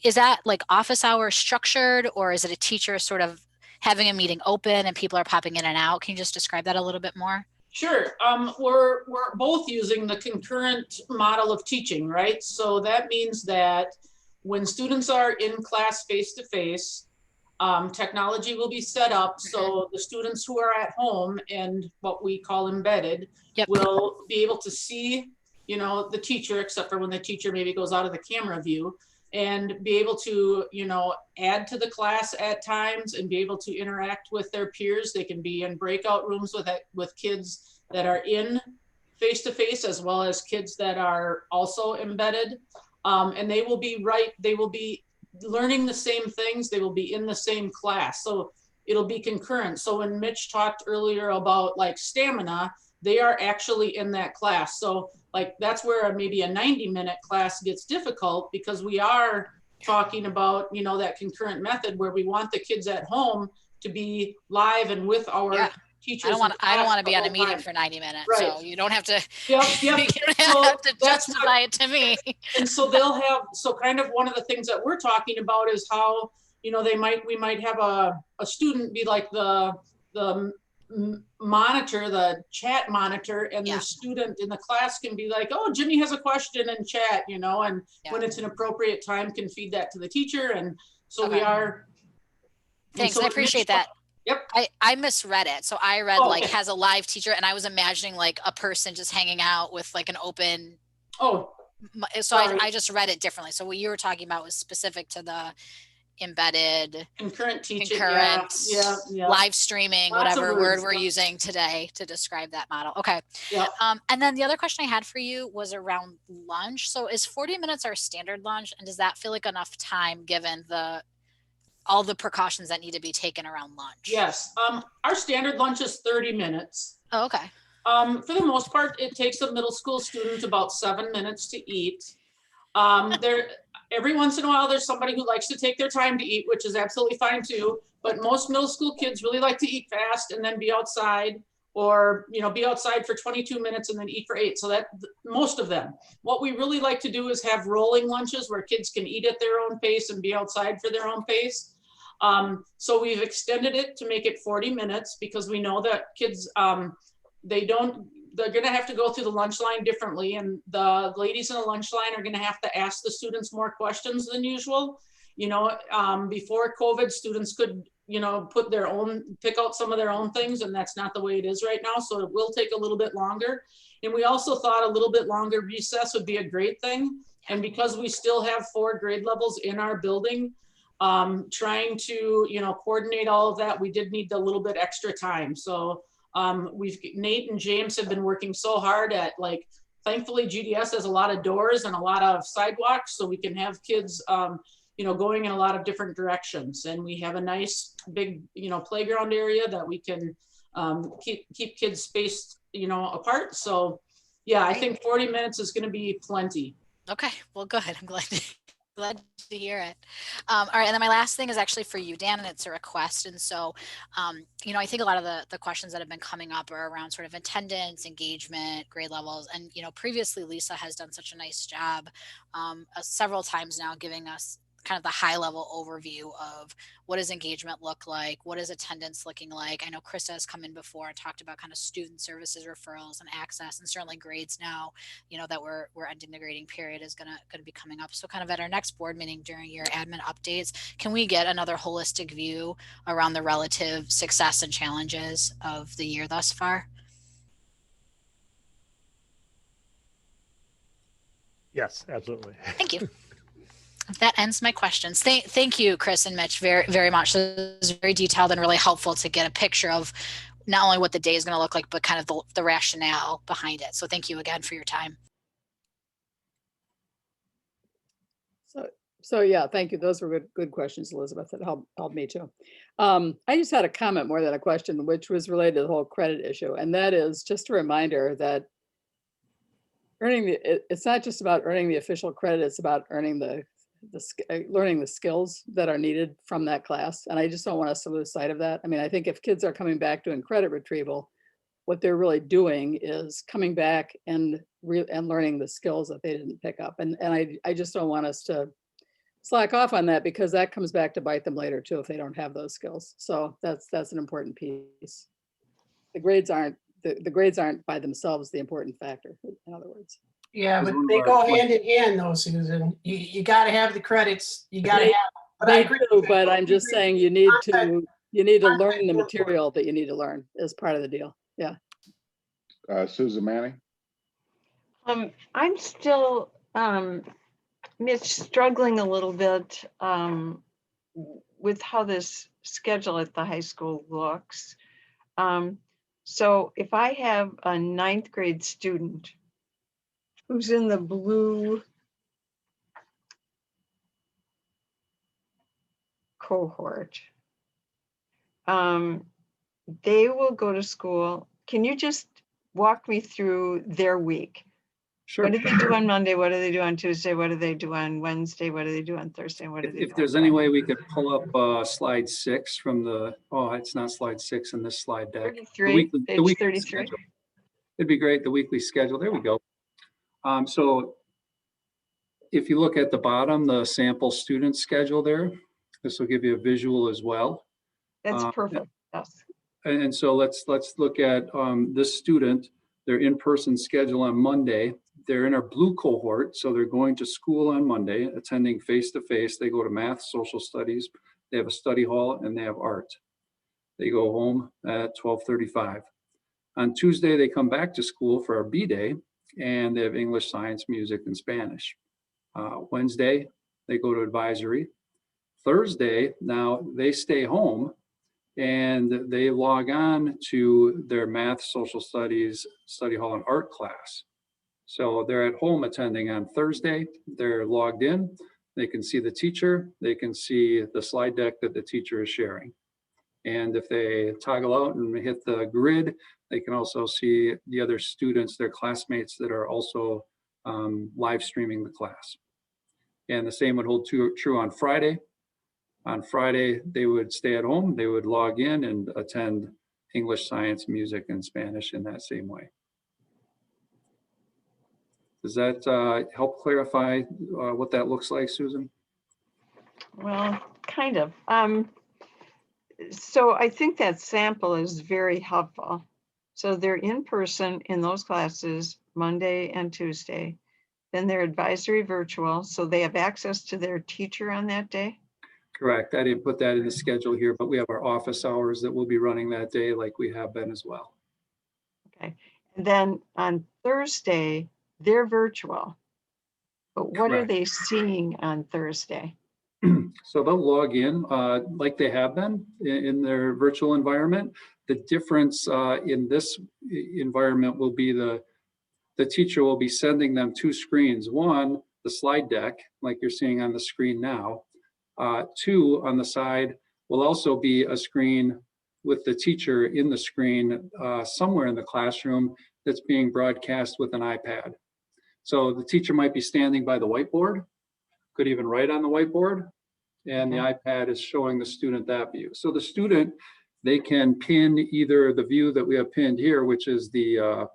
Is that like office hours structured, or is it a teacher sort of having a meeting open and people are popping in and out? Can you just describe that a little bit more? Sure. We're both using the concurrent model of teaching, right? So that means that when students are in class face-to-face, technology will be set up so the students who are at home and what we call embedded will be able to see, the teacher, except for when the teacher maybe goes out of the camera view, and be able to, add to the class at times and be able to interact with their peers. They can be in breakout rooms with kids that are in face-to-face as well as kids that are also embedded. And they will be learning the same things. They will be in the same class. So it'll be concurrent. So when Mitch talked earlier about stamina, they are actually in that class. So that's where maybe a 90-minute class gets difficult, because we are talking about, that concurrent method where we want the kids at home to be live and with our teachers. I don't want to be on a meeting for 90 minutes. Right. So you don't have to, Yep. you don't have to justify it to me. And so kind of one of the things that we're talking about is how, we might have a student be like the monitor, the chat monitor, and the student in the class can be like, oh, Jimmy has a question in chat, and when it's an appropriate time can feed that to the teacher. And so we are. Thanks, I appreciate that. Yep. I misread it. So I read has a live teacher, and I was imagining a person just hanging out with an open. Oh. So I just read it differently. So what you were talking about was specific to the embedded, concurrent teaching, live streaming, whatever word we're using today to describe that model. Okay. Yeah. And then the other question I had for you was around lunch. So is 40 minutes our standard lunch, and does that feel like enough time given all the precautions that need to be taken around lunch? Yes. Our standard lunch is 30 minutes. Oh, okay. For the most part, it takes a middle school student about 7 minutes to eat. every once in a while, there's somebody who likes to take their time to eat, which is absolutely fine too. But most middle school kids really like to eat fast and then be outside, or, you know, be outside for 22 minutes and then eat for 8. So that most of them. What we really like to do is have rolling lunches where kids can eat at their own pace and be outside for their own pace. So we've extended it to make it 40 minutes because we know that kids, they're going to have to go through the lunch line differently. And the ladies in the lunch line are going to have to ask the students more questions than usual. You know, before COVID, students could, you know, pick out some of their own things, and that's not the way it is right now. So it will take a little bit longer. And we also thought a little bit longer recess would be a great thing. And because we still have 4 grade levels in our building, trying to, you know, coordinate all of that, we did need a little bit extra time. So Nate and James have been working so hard at, like, thankfully GDS has a lot of doors and a lot of sidewalks, so we can have kids, you know, going in a lot of different directions. And we have a nice big, you know, playground area that we can keep kids spaced, you know, apart. So yeah, I think 40 minutes is going to be plenty. Okay, well, good. I'm glad to hear it. All right, and then my last thing is actually for you, Dan, and it's a request. And so, you know, I think a lot of the questions that have been coming up are around sort of attendance, engagement, grade levels. And, you know, previously Lisa has done such a nice job several times now giving us kind of the high level overview of what does engagement look like, what is attendance looking like. I know Krista has come in before and talked about kind of student services referrals and access, and certainly grades now, you know, that we're ending the grading period is gonna be coming up. So kind of at our next board meeting during your admin updates, can we get another holistic view around the relative success and challenges of the year thus far? Yes, absolutely. Thank you. That ends my questions. Thank you, Chris and Mitch, very, very much. This is very detailed and really helpful to get a picture of not only what the day is going to look like, but kind of the rationale behind it. So thank you again for your time. So yeah, thank you. Those were good questions, Elizabeth. That helped me too. I just had a comment more than a question, which was related to the whole credit issue. And that is just a reminder that it's not just about earning the official credit, it's about earning learning the skills that are needed from that class. And I just don't want us to lose sight of that. I mean, I think if kids are coming back doing credit retrieval, what they're really doing is coming back and learning the skills that they didn't pick up. And I just don't want us to slack off on that, because that comes back to bite them later too if they don't have those skills. So that's an important piece. The grades aren't by themselves the important factor, in other words. Yeah, but they go hand in hand though, Susan. You got to have the credits. You got to have. But I agree. But I'm just saying you need to learn the material that you need to learn as part of the deal. Yeah. Susan Manning. I'm still, Mitch, struggling a little bit with how this schedule at the high school looks. So if I have a 9th grade student who's in the blue cohort, they will go to school. Can you just walk me through their week? Sure. What do they do on Monday? What do they do on Tuesday? What do they do on Wednesday? What do they do on Thursday? What do they do? If there's any way we could pull up slide 6 from it's not slide 6 in this slide deck. 33, page 33. It'd be great, the weekly schedule. There we go. So if you look at the bottom, the sample student schedule there, this will give you a visual as well. That's perfect. Yes. And so let's look at this student, their in-person schedule on Monday. They're in our blue cohort, so they're going to school on Monday, attending face-to-face. They go to math, social studies, they have a study hall, and they have art. They go home at 12:35. On Tuesday, they come back to school for our B day, and they have English, science, music, and Spanish. Wednesday, they go to advisory. Thursday, now they stay home and they log on to their math, social studies, study hall, and art class. So they're at home attending on Thursday. They're logged in. They can see the teacher. They can see the slide deck that the teacher is sharing. And if they toggle out and hit the grid, they can also see the other students, their classmates that are also live streaming the class. And the same would hold true on Friday. On Friday, they would stay at home, they would log in and attend English, science, music, and Spanish in that same way. Does that help clarify what that looks like, Susan? Well, kind of. So I think that sample is very helpful. So they're in person in those classes Monday and Tuesday. Then they're advisory virtual, so they have access to their teacher on that day. Correct. I didn't put that in the schedule here, but we have our office hours that we'll be running that day like we have been as well. Okay. And then on Thursday, they're virtual. But what are Correct. they seeing on Thursday? So they'll log in like they have been in their virtual environment. The difference in this environment will be the teacher will be sending them two screens. One, the slide deck, like you're seeing on the screen now. Two, on the side will also be a screen with the teacher in the screen somewhere in the classroom that's being broadcast with an iPad. So the teacher might be standing by the whiteboard, could even write on the whiteboard, and the iPad is showing the student that view. So the student, they can pin either the view that we have pinned here, which is the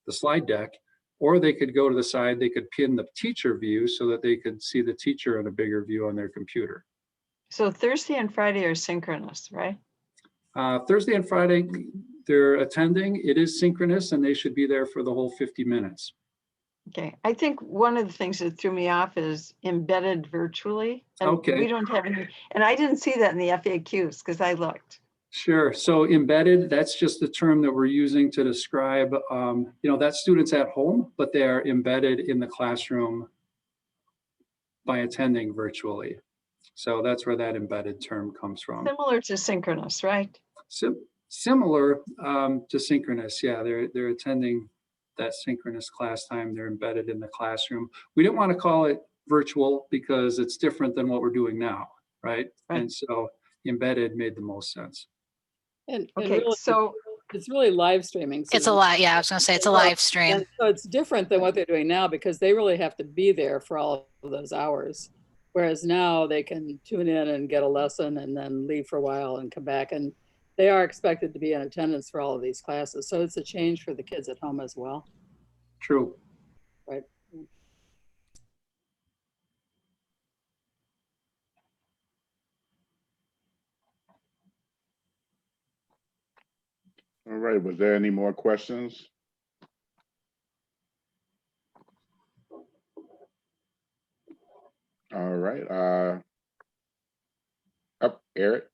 slide deck, or they could go to the side, they could pin the teacher view so that they could see the teacher in a bigger view on their computer. So Thursday and Friday are synchronous, right? Thursday and Friday, they're attending. It is synchronous and they should be there for the whole 50 minutes. Okay, I think one of the things that threw me off is embedded virtually. And Okay. we don't have any, and I didn't see that in the FAQs because I looked. Sure. So embedded, that's just the term that we're using to describe, that students at home, but they are embedded in the classroom by attending virtually. So that's where that embedded term comes from. Similar to synchronous, right? Similar to synchronous. Yeah, they're attending that synchronous class time. They're embedded in the classroom. We didn't want to call it virtual because it's different than what we're doing now, right? And so embedded made the most sense. And Okay, really, so it's really live streaming. It's a lot. Yeah, I was going to say it's a live stream. And so it's different than what they're doing now because they really have to be there for all of those hours. Whereas now they can tune in and get a lesson and then leave for a while and come back. And they are expected to be in attendance for all of these classes. So it's a change for the kids at home as well. True. Right. All right, was there any more questions? All right, Eric.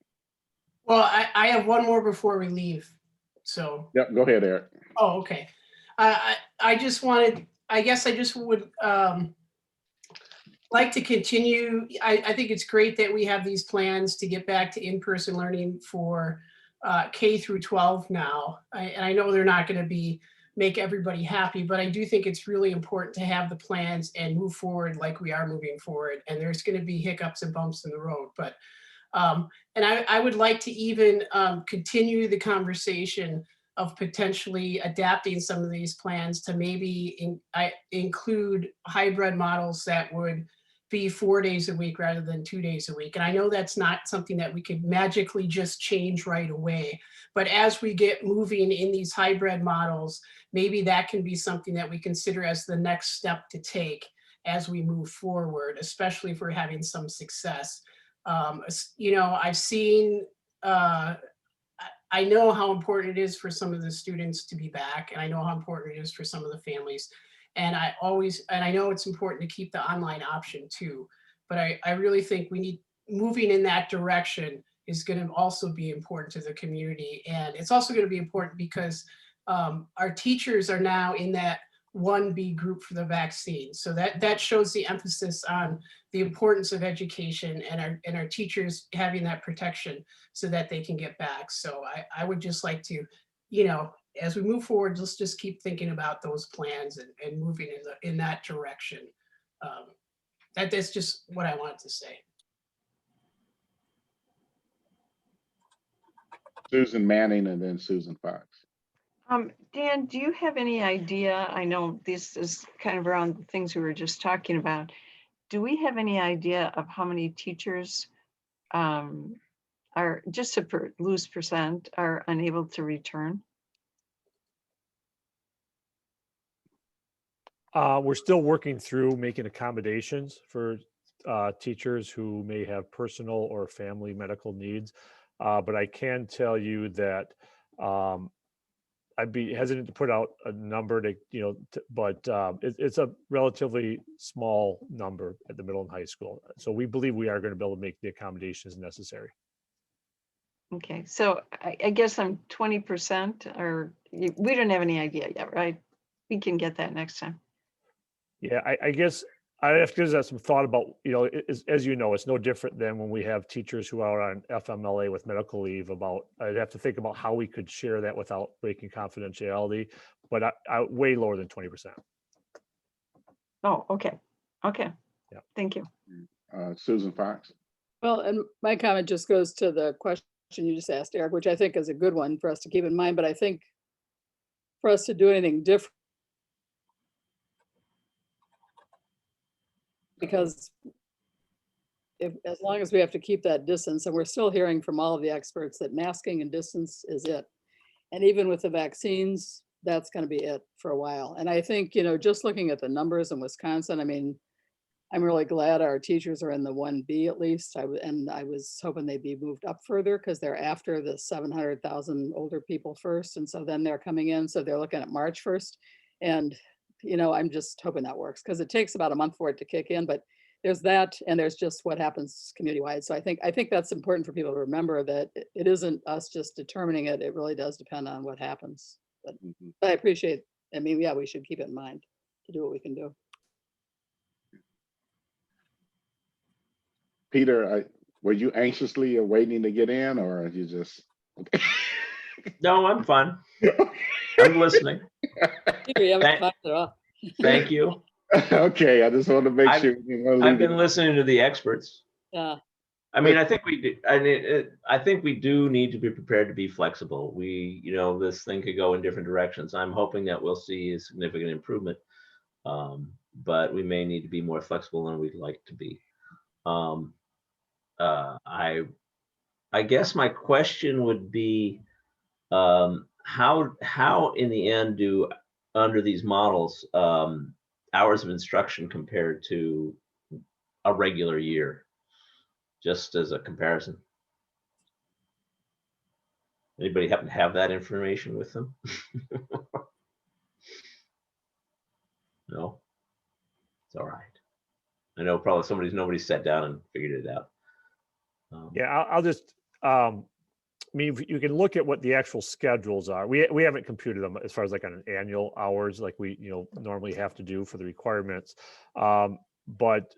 Well, I have one more before we leave. So. Yep, go ahead, Eric. Oh, okay. I just wanted, I guess I just would like to continue. I think it's great that we have these plans to get back to in-person learning for K through 12 now. And I know they're not going to make everybody happy, but I do think it's really important to have the plans and move forward like we are moving forward. And there's going to be hiccups and bumps in the road, but and I would like to even continue the conversation of potentially adapting some of these plans to maybe include hybrid models that would be 4 days a week rather than 2 days a week. And I know that's not something that we could magically just change right away, but as we get moving in these hybrid models, maybe that can be something that we consider as the next step to take as we move forward, especially if we're having some success. I've seen, I know how important it is for some of the students to be back, and I know how important it is for some of the families. And I know it's important to keep the online option too, but I really think moving in that direction is going to also be important to the community. And it's also going to be important because our teachers are now in that 1B group for the vaccine. So that shows the emphasis on the importance of education and our teachers having that protection so that they can get back. So I would just like to, as we move forward, let's just keep thinking about those plans and moving in that direction. That's just what I wanted to say. Susan Manning and then Susan Fox. Dan, do you have any idea? I know this is kind of around the things we were just talking about. do we have any idea of how many teachers are, just a loose percent, are unable to return? We're still working through making accommodations for teachers who may have personal or family medical needs. But I can tell you that I'd be hesitant to put out a number to, but it's a relatively small number at the middle and high school. So we believe we are going to be able to make the accommodations necessary. Okay, so I guess I'm 20%, or we don't have any idea yet, right? We can get that next time. Yeah, I guess I have to give that some thought about, as you know, it's no different than when we have teachers who are on FMLA with medical leave. I'd have to think about how we could share that without breaking confidentiality, but I way lower than 20%. Oh, okay. Okay. Yeah. Thank you. Susan Fox. Well, and my comment just goes to the question you just asked, Eric, which I think is a good one for us to keep in mind. But I think for us to do anything different, because as long as we have to keep that distance, and we're still hearing from all of the experts that masking and distance is it. And even with the vaccines, that's going to be it for a while. And I think, just looking at the numbers in Wisconsin, I mean, I'm really glad our teachers are in the 1B at least. I was hoping they'd be moved up further because they're after the 700,000 older people first. And so then they're coming in. So they're looking at March 1st. And, I'm just hoping that works because it takes about a month for it to kick in. But there's that, and there's just what happens community-wide. So I think that's important for people to remember, that it isn't us just determining it. It really does depend on what happens. But I appreciate, yeah, we should keep it in mind to do what we can do. Peter, were you anxiously waiting to get in, or you just? Okay. No, I'm fine. I'm listening. Peter, you haven't talked at all. Thank you. Okay, I just want to make sure. I've been listening to the experts. Yeah. I mean, I think we do. I think we do need to be prepared to be flexible. This thing could go in different directions. I'm hoping that we'll see a significant improvement, but we may need to be more flexible than we'd like to be. I guess my question would be, how in the end do, under these models, hours of instruction compared to a regular year, just as a comparison? Anybody happen to have that information with them? No, it's all right. I know probably nobody's sat down and figured it out. Yeah, I'll just, you can look at what the actual schedules are. We haven't computed them as far as like on an annual hours, like we, normally have to do for the requirements. But,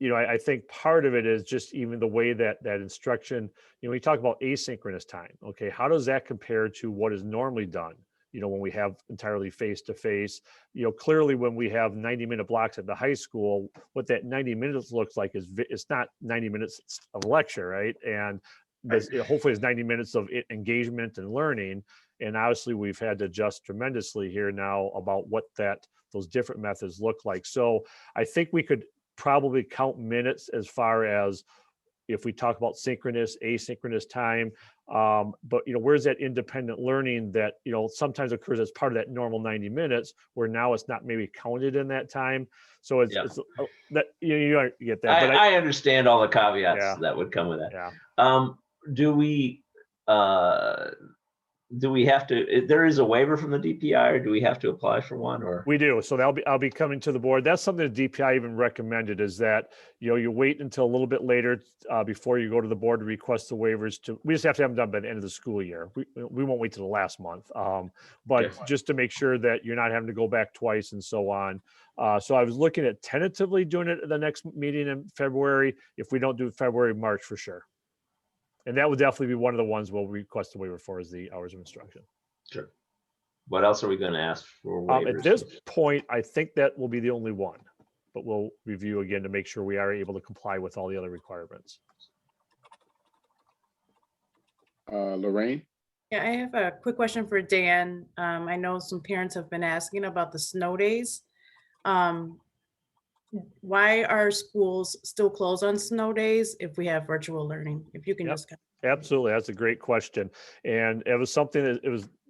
I think part of it is just even the way that instruction, we talk about asynchronous time. Okay. How does that compare to what is normally done? When we have entirely face-to-face, clearly when we have 90-minute blocks at the high school, what that 90 minutes looks like is it's not 90 minutes of lecture, right? And hopefully it's 90 minutes of engagement and learning. And obviously we've had to adjust tremendously here now about what those different methods look like. So I think we could probably count minutes as far as if we talk about synchronous, asynchronous time. But where's that independent learning that sometimes occurs as part of that normal 90 minutes, where now it's not maybe counted in that time. So it's that you get that. But I understand all the caveats that would come with that. Yeah. Do we have to? There is a waiver from the DPI, or do we have to apply for one? Or we do. So I'll be coming to the board. That's something the DPI even recommended, is that you wait until a little bit later before you go to the board to request the waivers. We just have to have them done by the end of the school year. We won't wait till the last month, but just to make sure that you're not having to go back twice and so on. So I was looking at tentatively doing it at the next meeting in February. If we don't do it February, March for sure. And that would definitely be one of the ones we'll request a waiver for, is the hours of instruction. Sure. What else are we going to ask for waivers? At this point, I think that will be the only one, but we'll review again to make sure we are able to comply with all the other requirements. Lorraine? Yeah, I have a quick question for Dan. I know some parents have been asking about the snow days. why are schools still closed on snow days if we have virtual learning? If you can Yep. just. Absolutely. That's a great question. And it was something that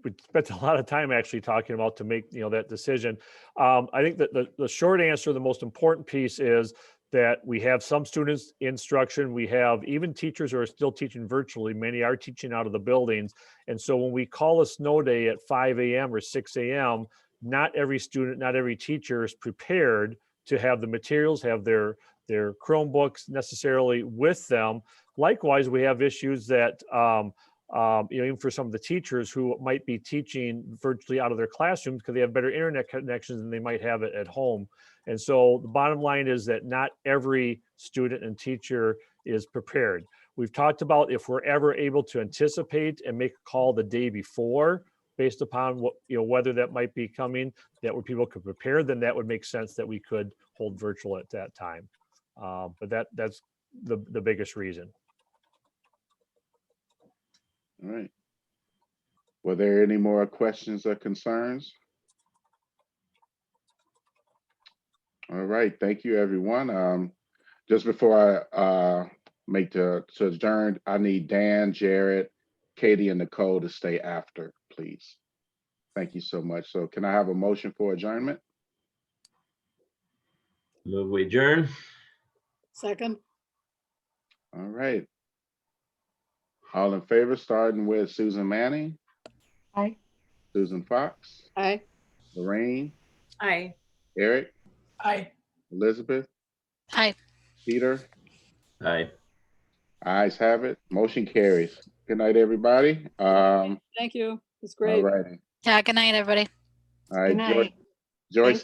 we spent a lot of time actually talking about to make, that decision. I think that the short answer, the most important piece is that we have some students instruction. We have even teachers who are still teaching virtually. Many are teaching out of the buildings. And so when we call a snow day at 5 a.m. or 6 a.m., not every student, not every teacher is prepared to have the materials, have their Chromebooks necessarily with them. Likewise, we have issues that, even for some of the teachers who might be teaching virtually out of their classrooms because they have better internet connections than they might have at home. And so the bottom line is that not every student and teacher is prepared. We've talked about if we're ever able to anticipate and make a call the day before, based upon what, whether that might be coming, that where people could prepare, then that would make sense that we could hold virtual at that time. But that's the biggest reason. All right. Were there any more questions or concerns? All right, thank you, everyone. Just before I make to adjourn, I need Dan, Jared, Katie, and Nicole to stay after, please. Thank you so much. So can I have a motion for adjournment? Move we adjourn. Second. All right. All in favor, starting with Susan Manning. Aye. Susan Fox. Aye. Lorraine. Aye. Eric. Aye. Elizabeth. Aye. Peter. Aye. Ayes have it. Motion carries. Good night, everybody. Thank you. It's great. All righty. Yeah, good night, everybody. All right, Good night. Joyce.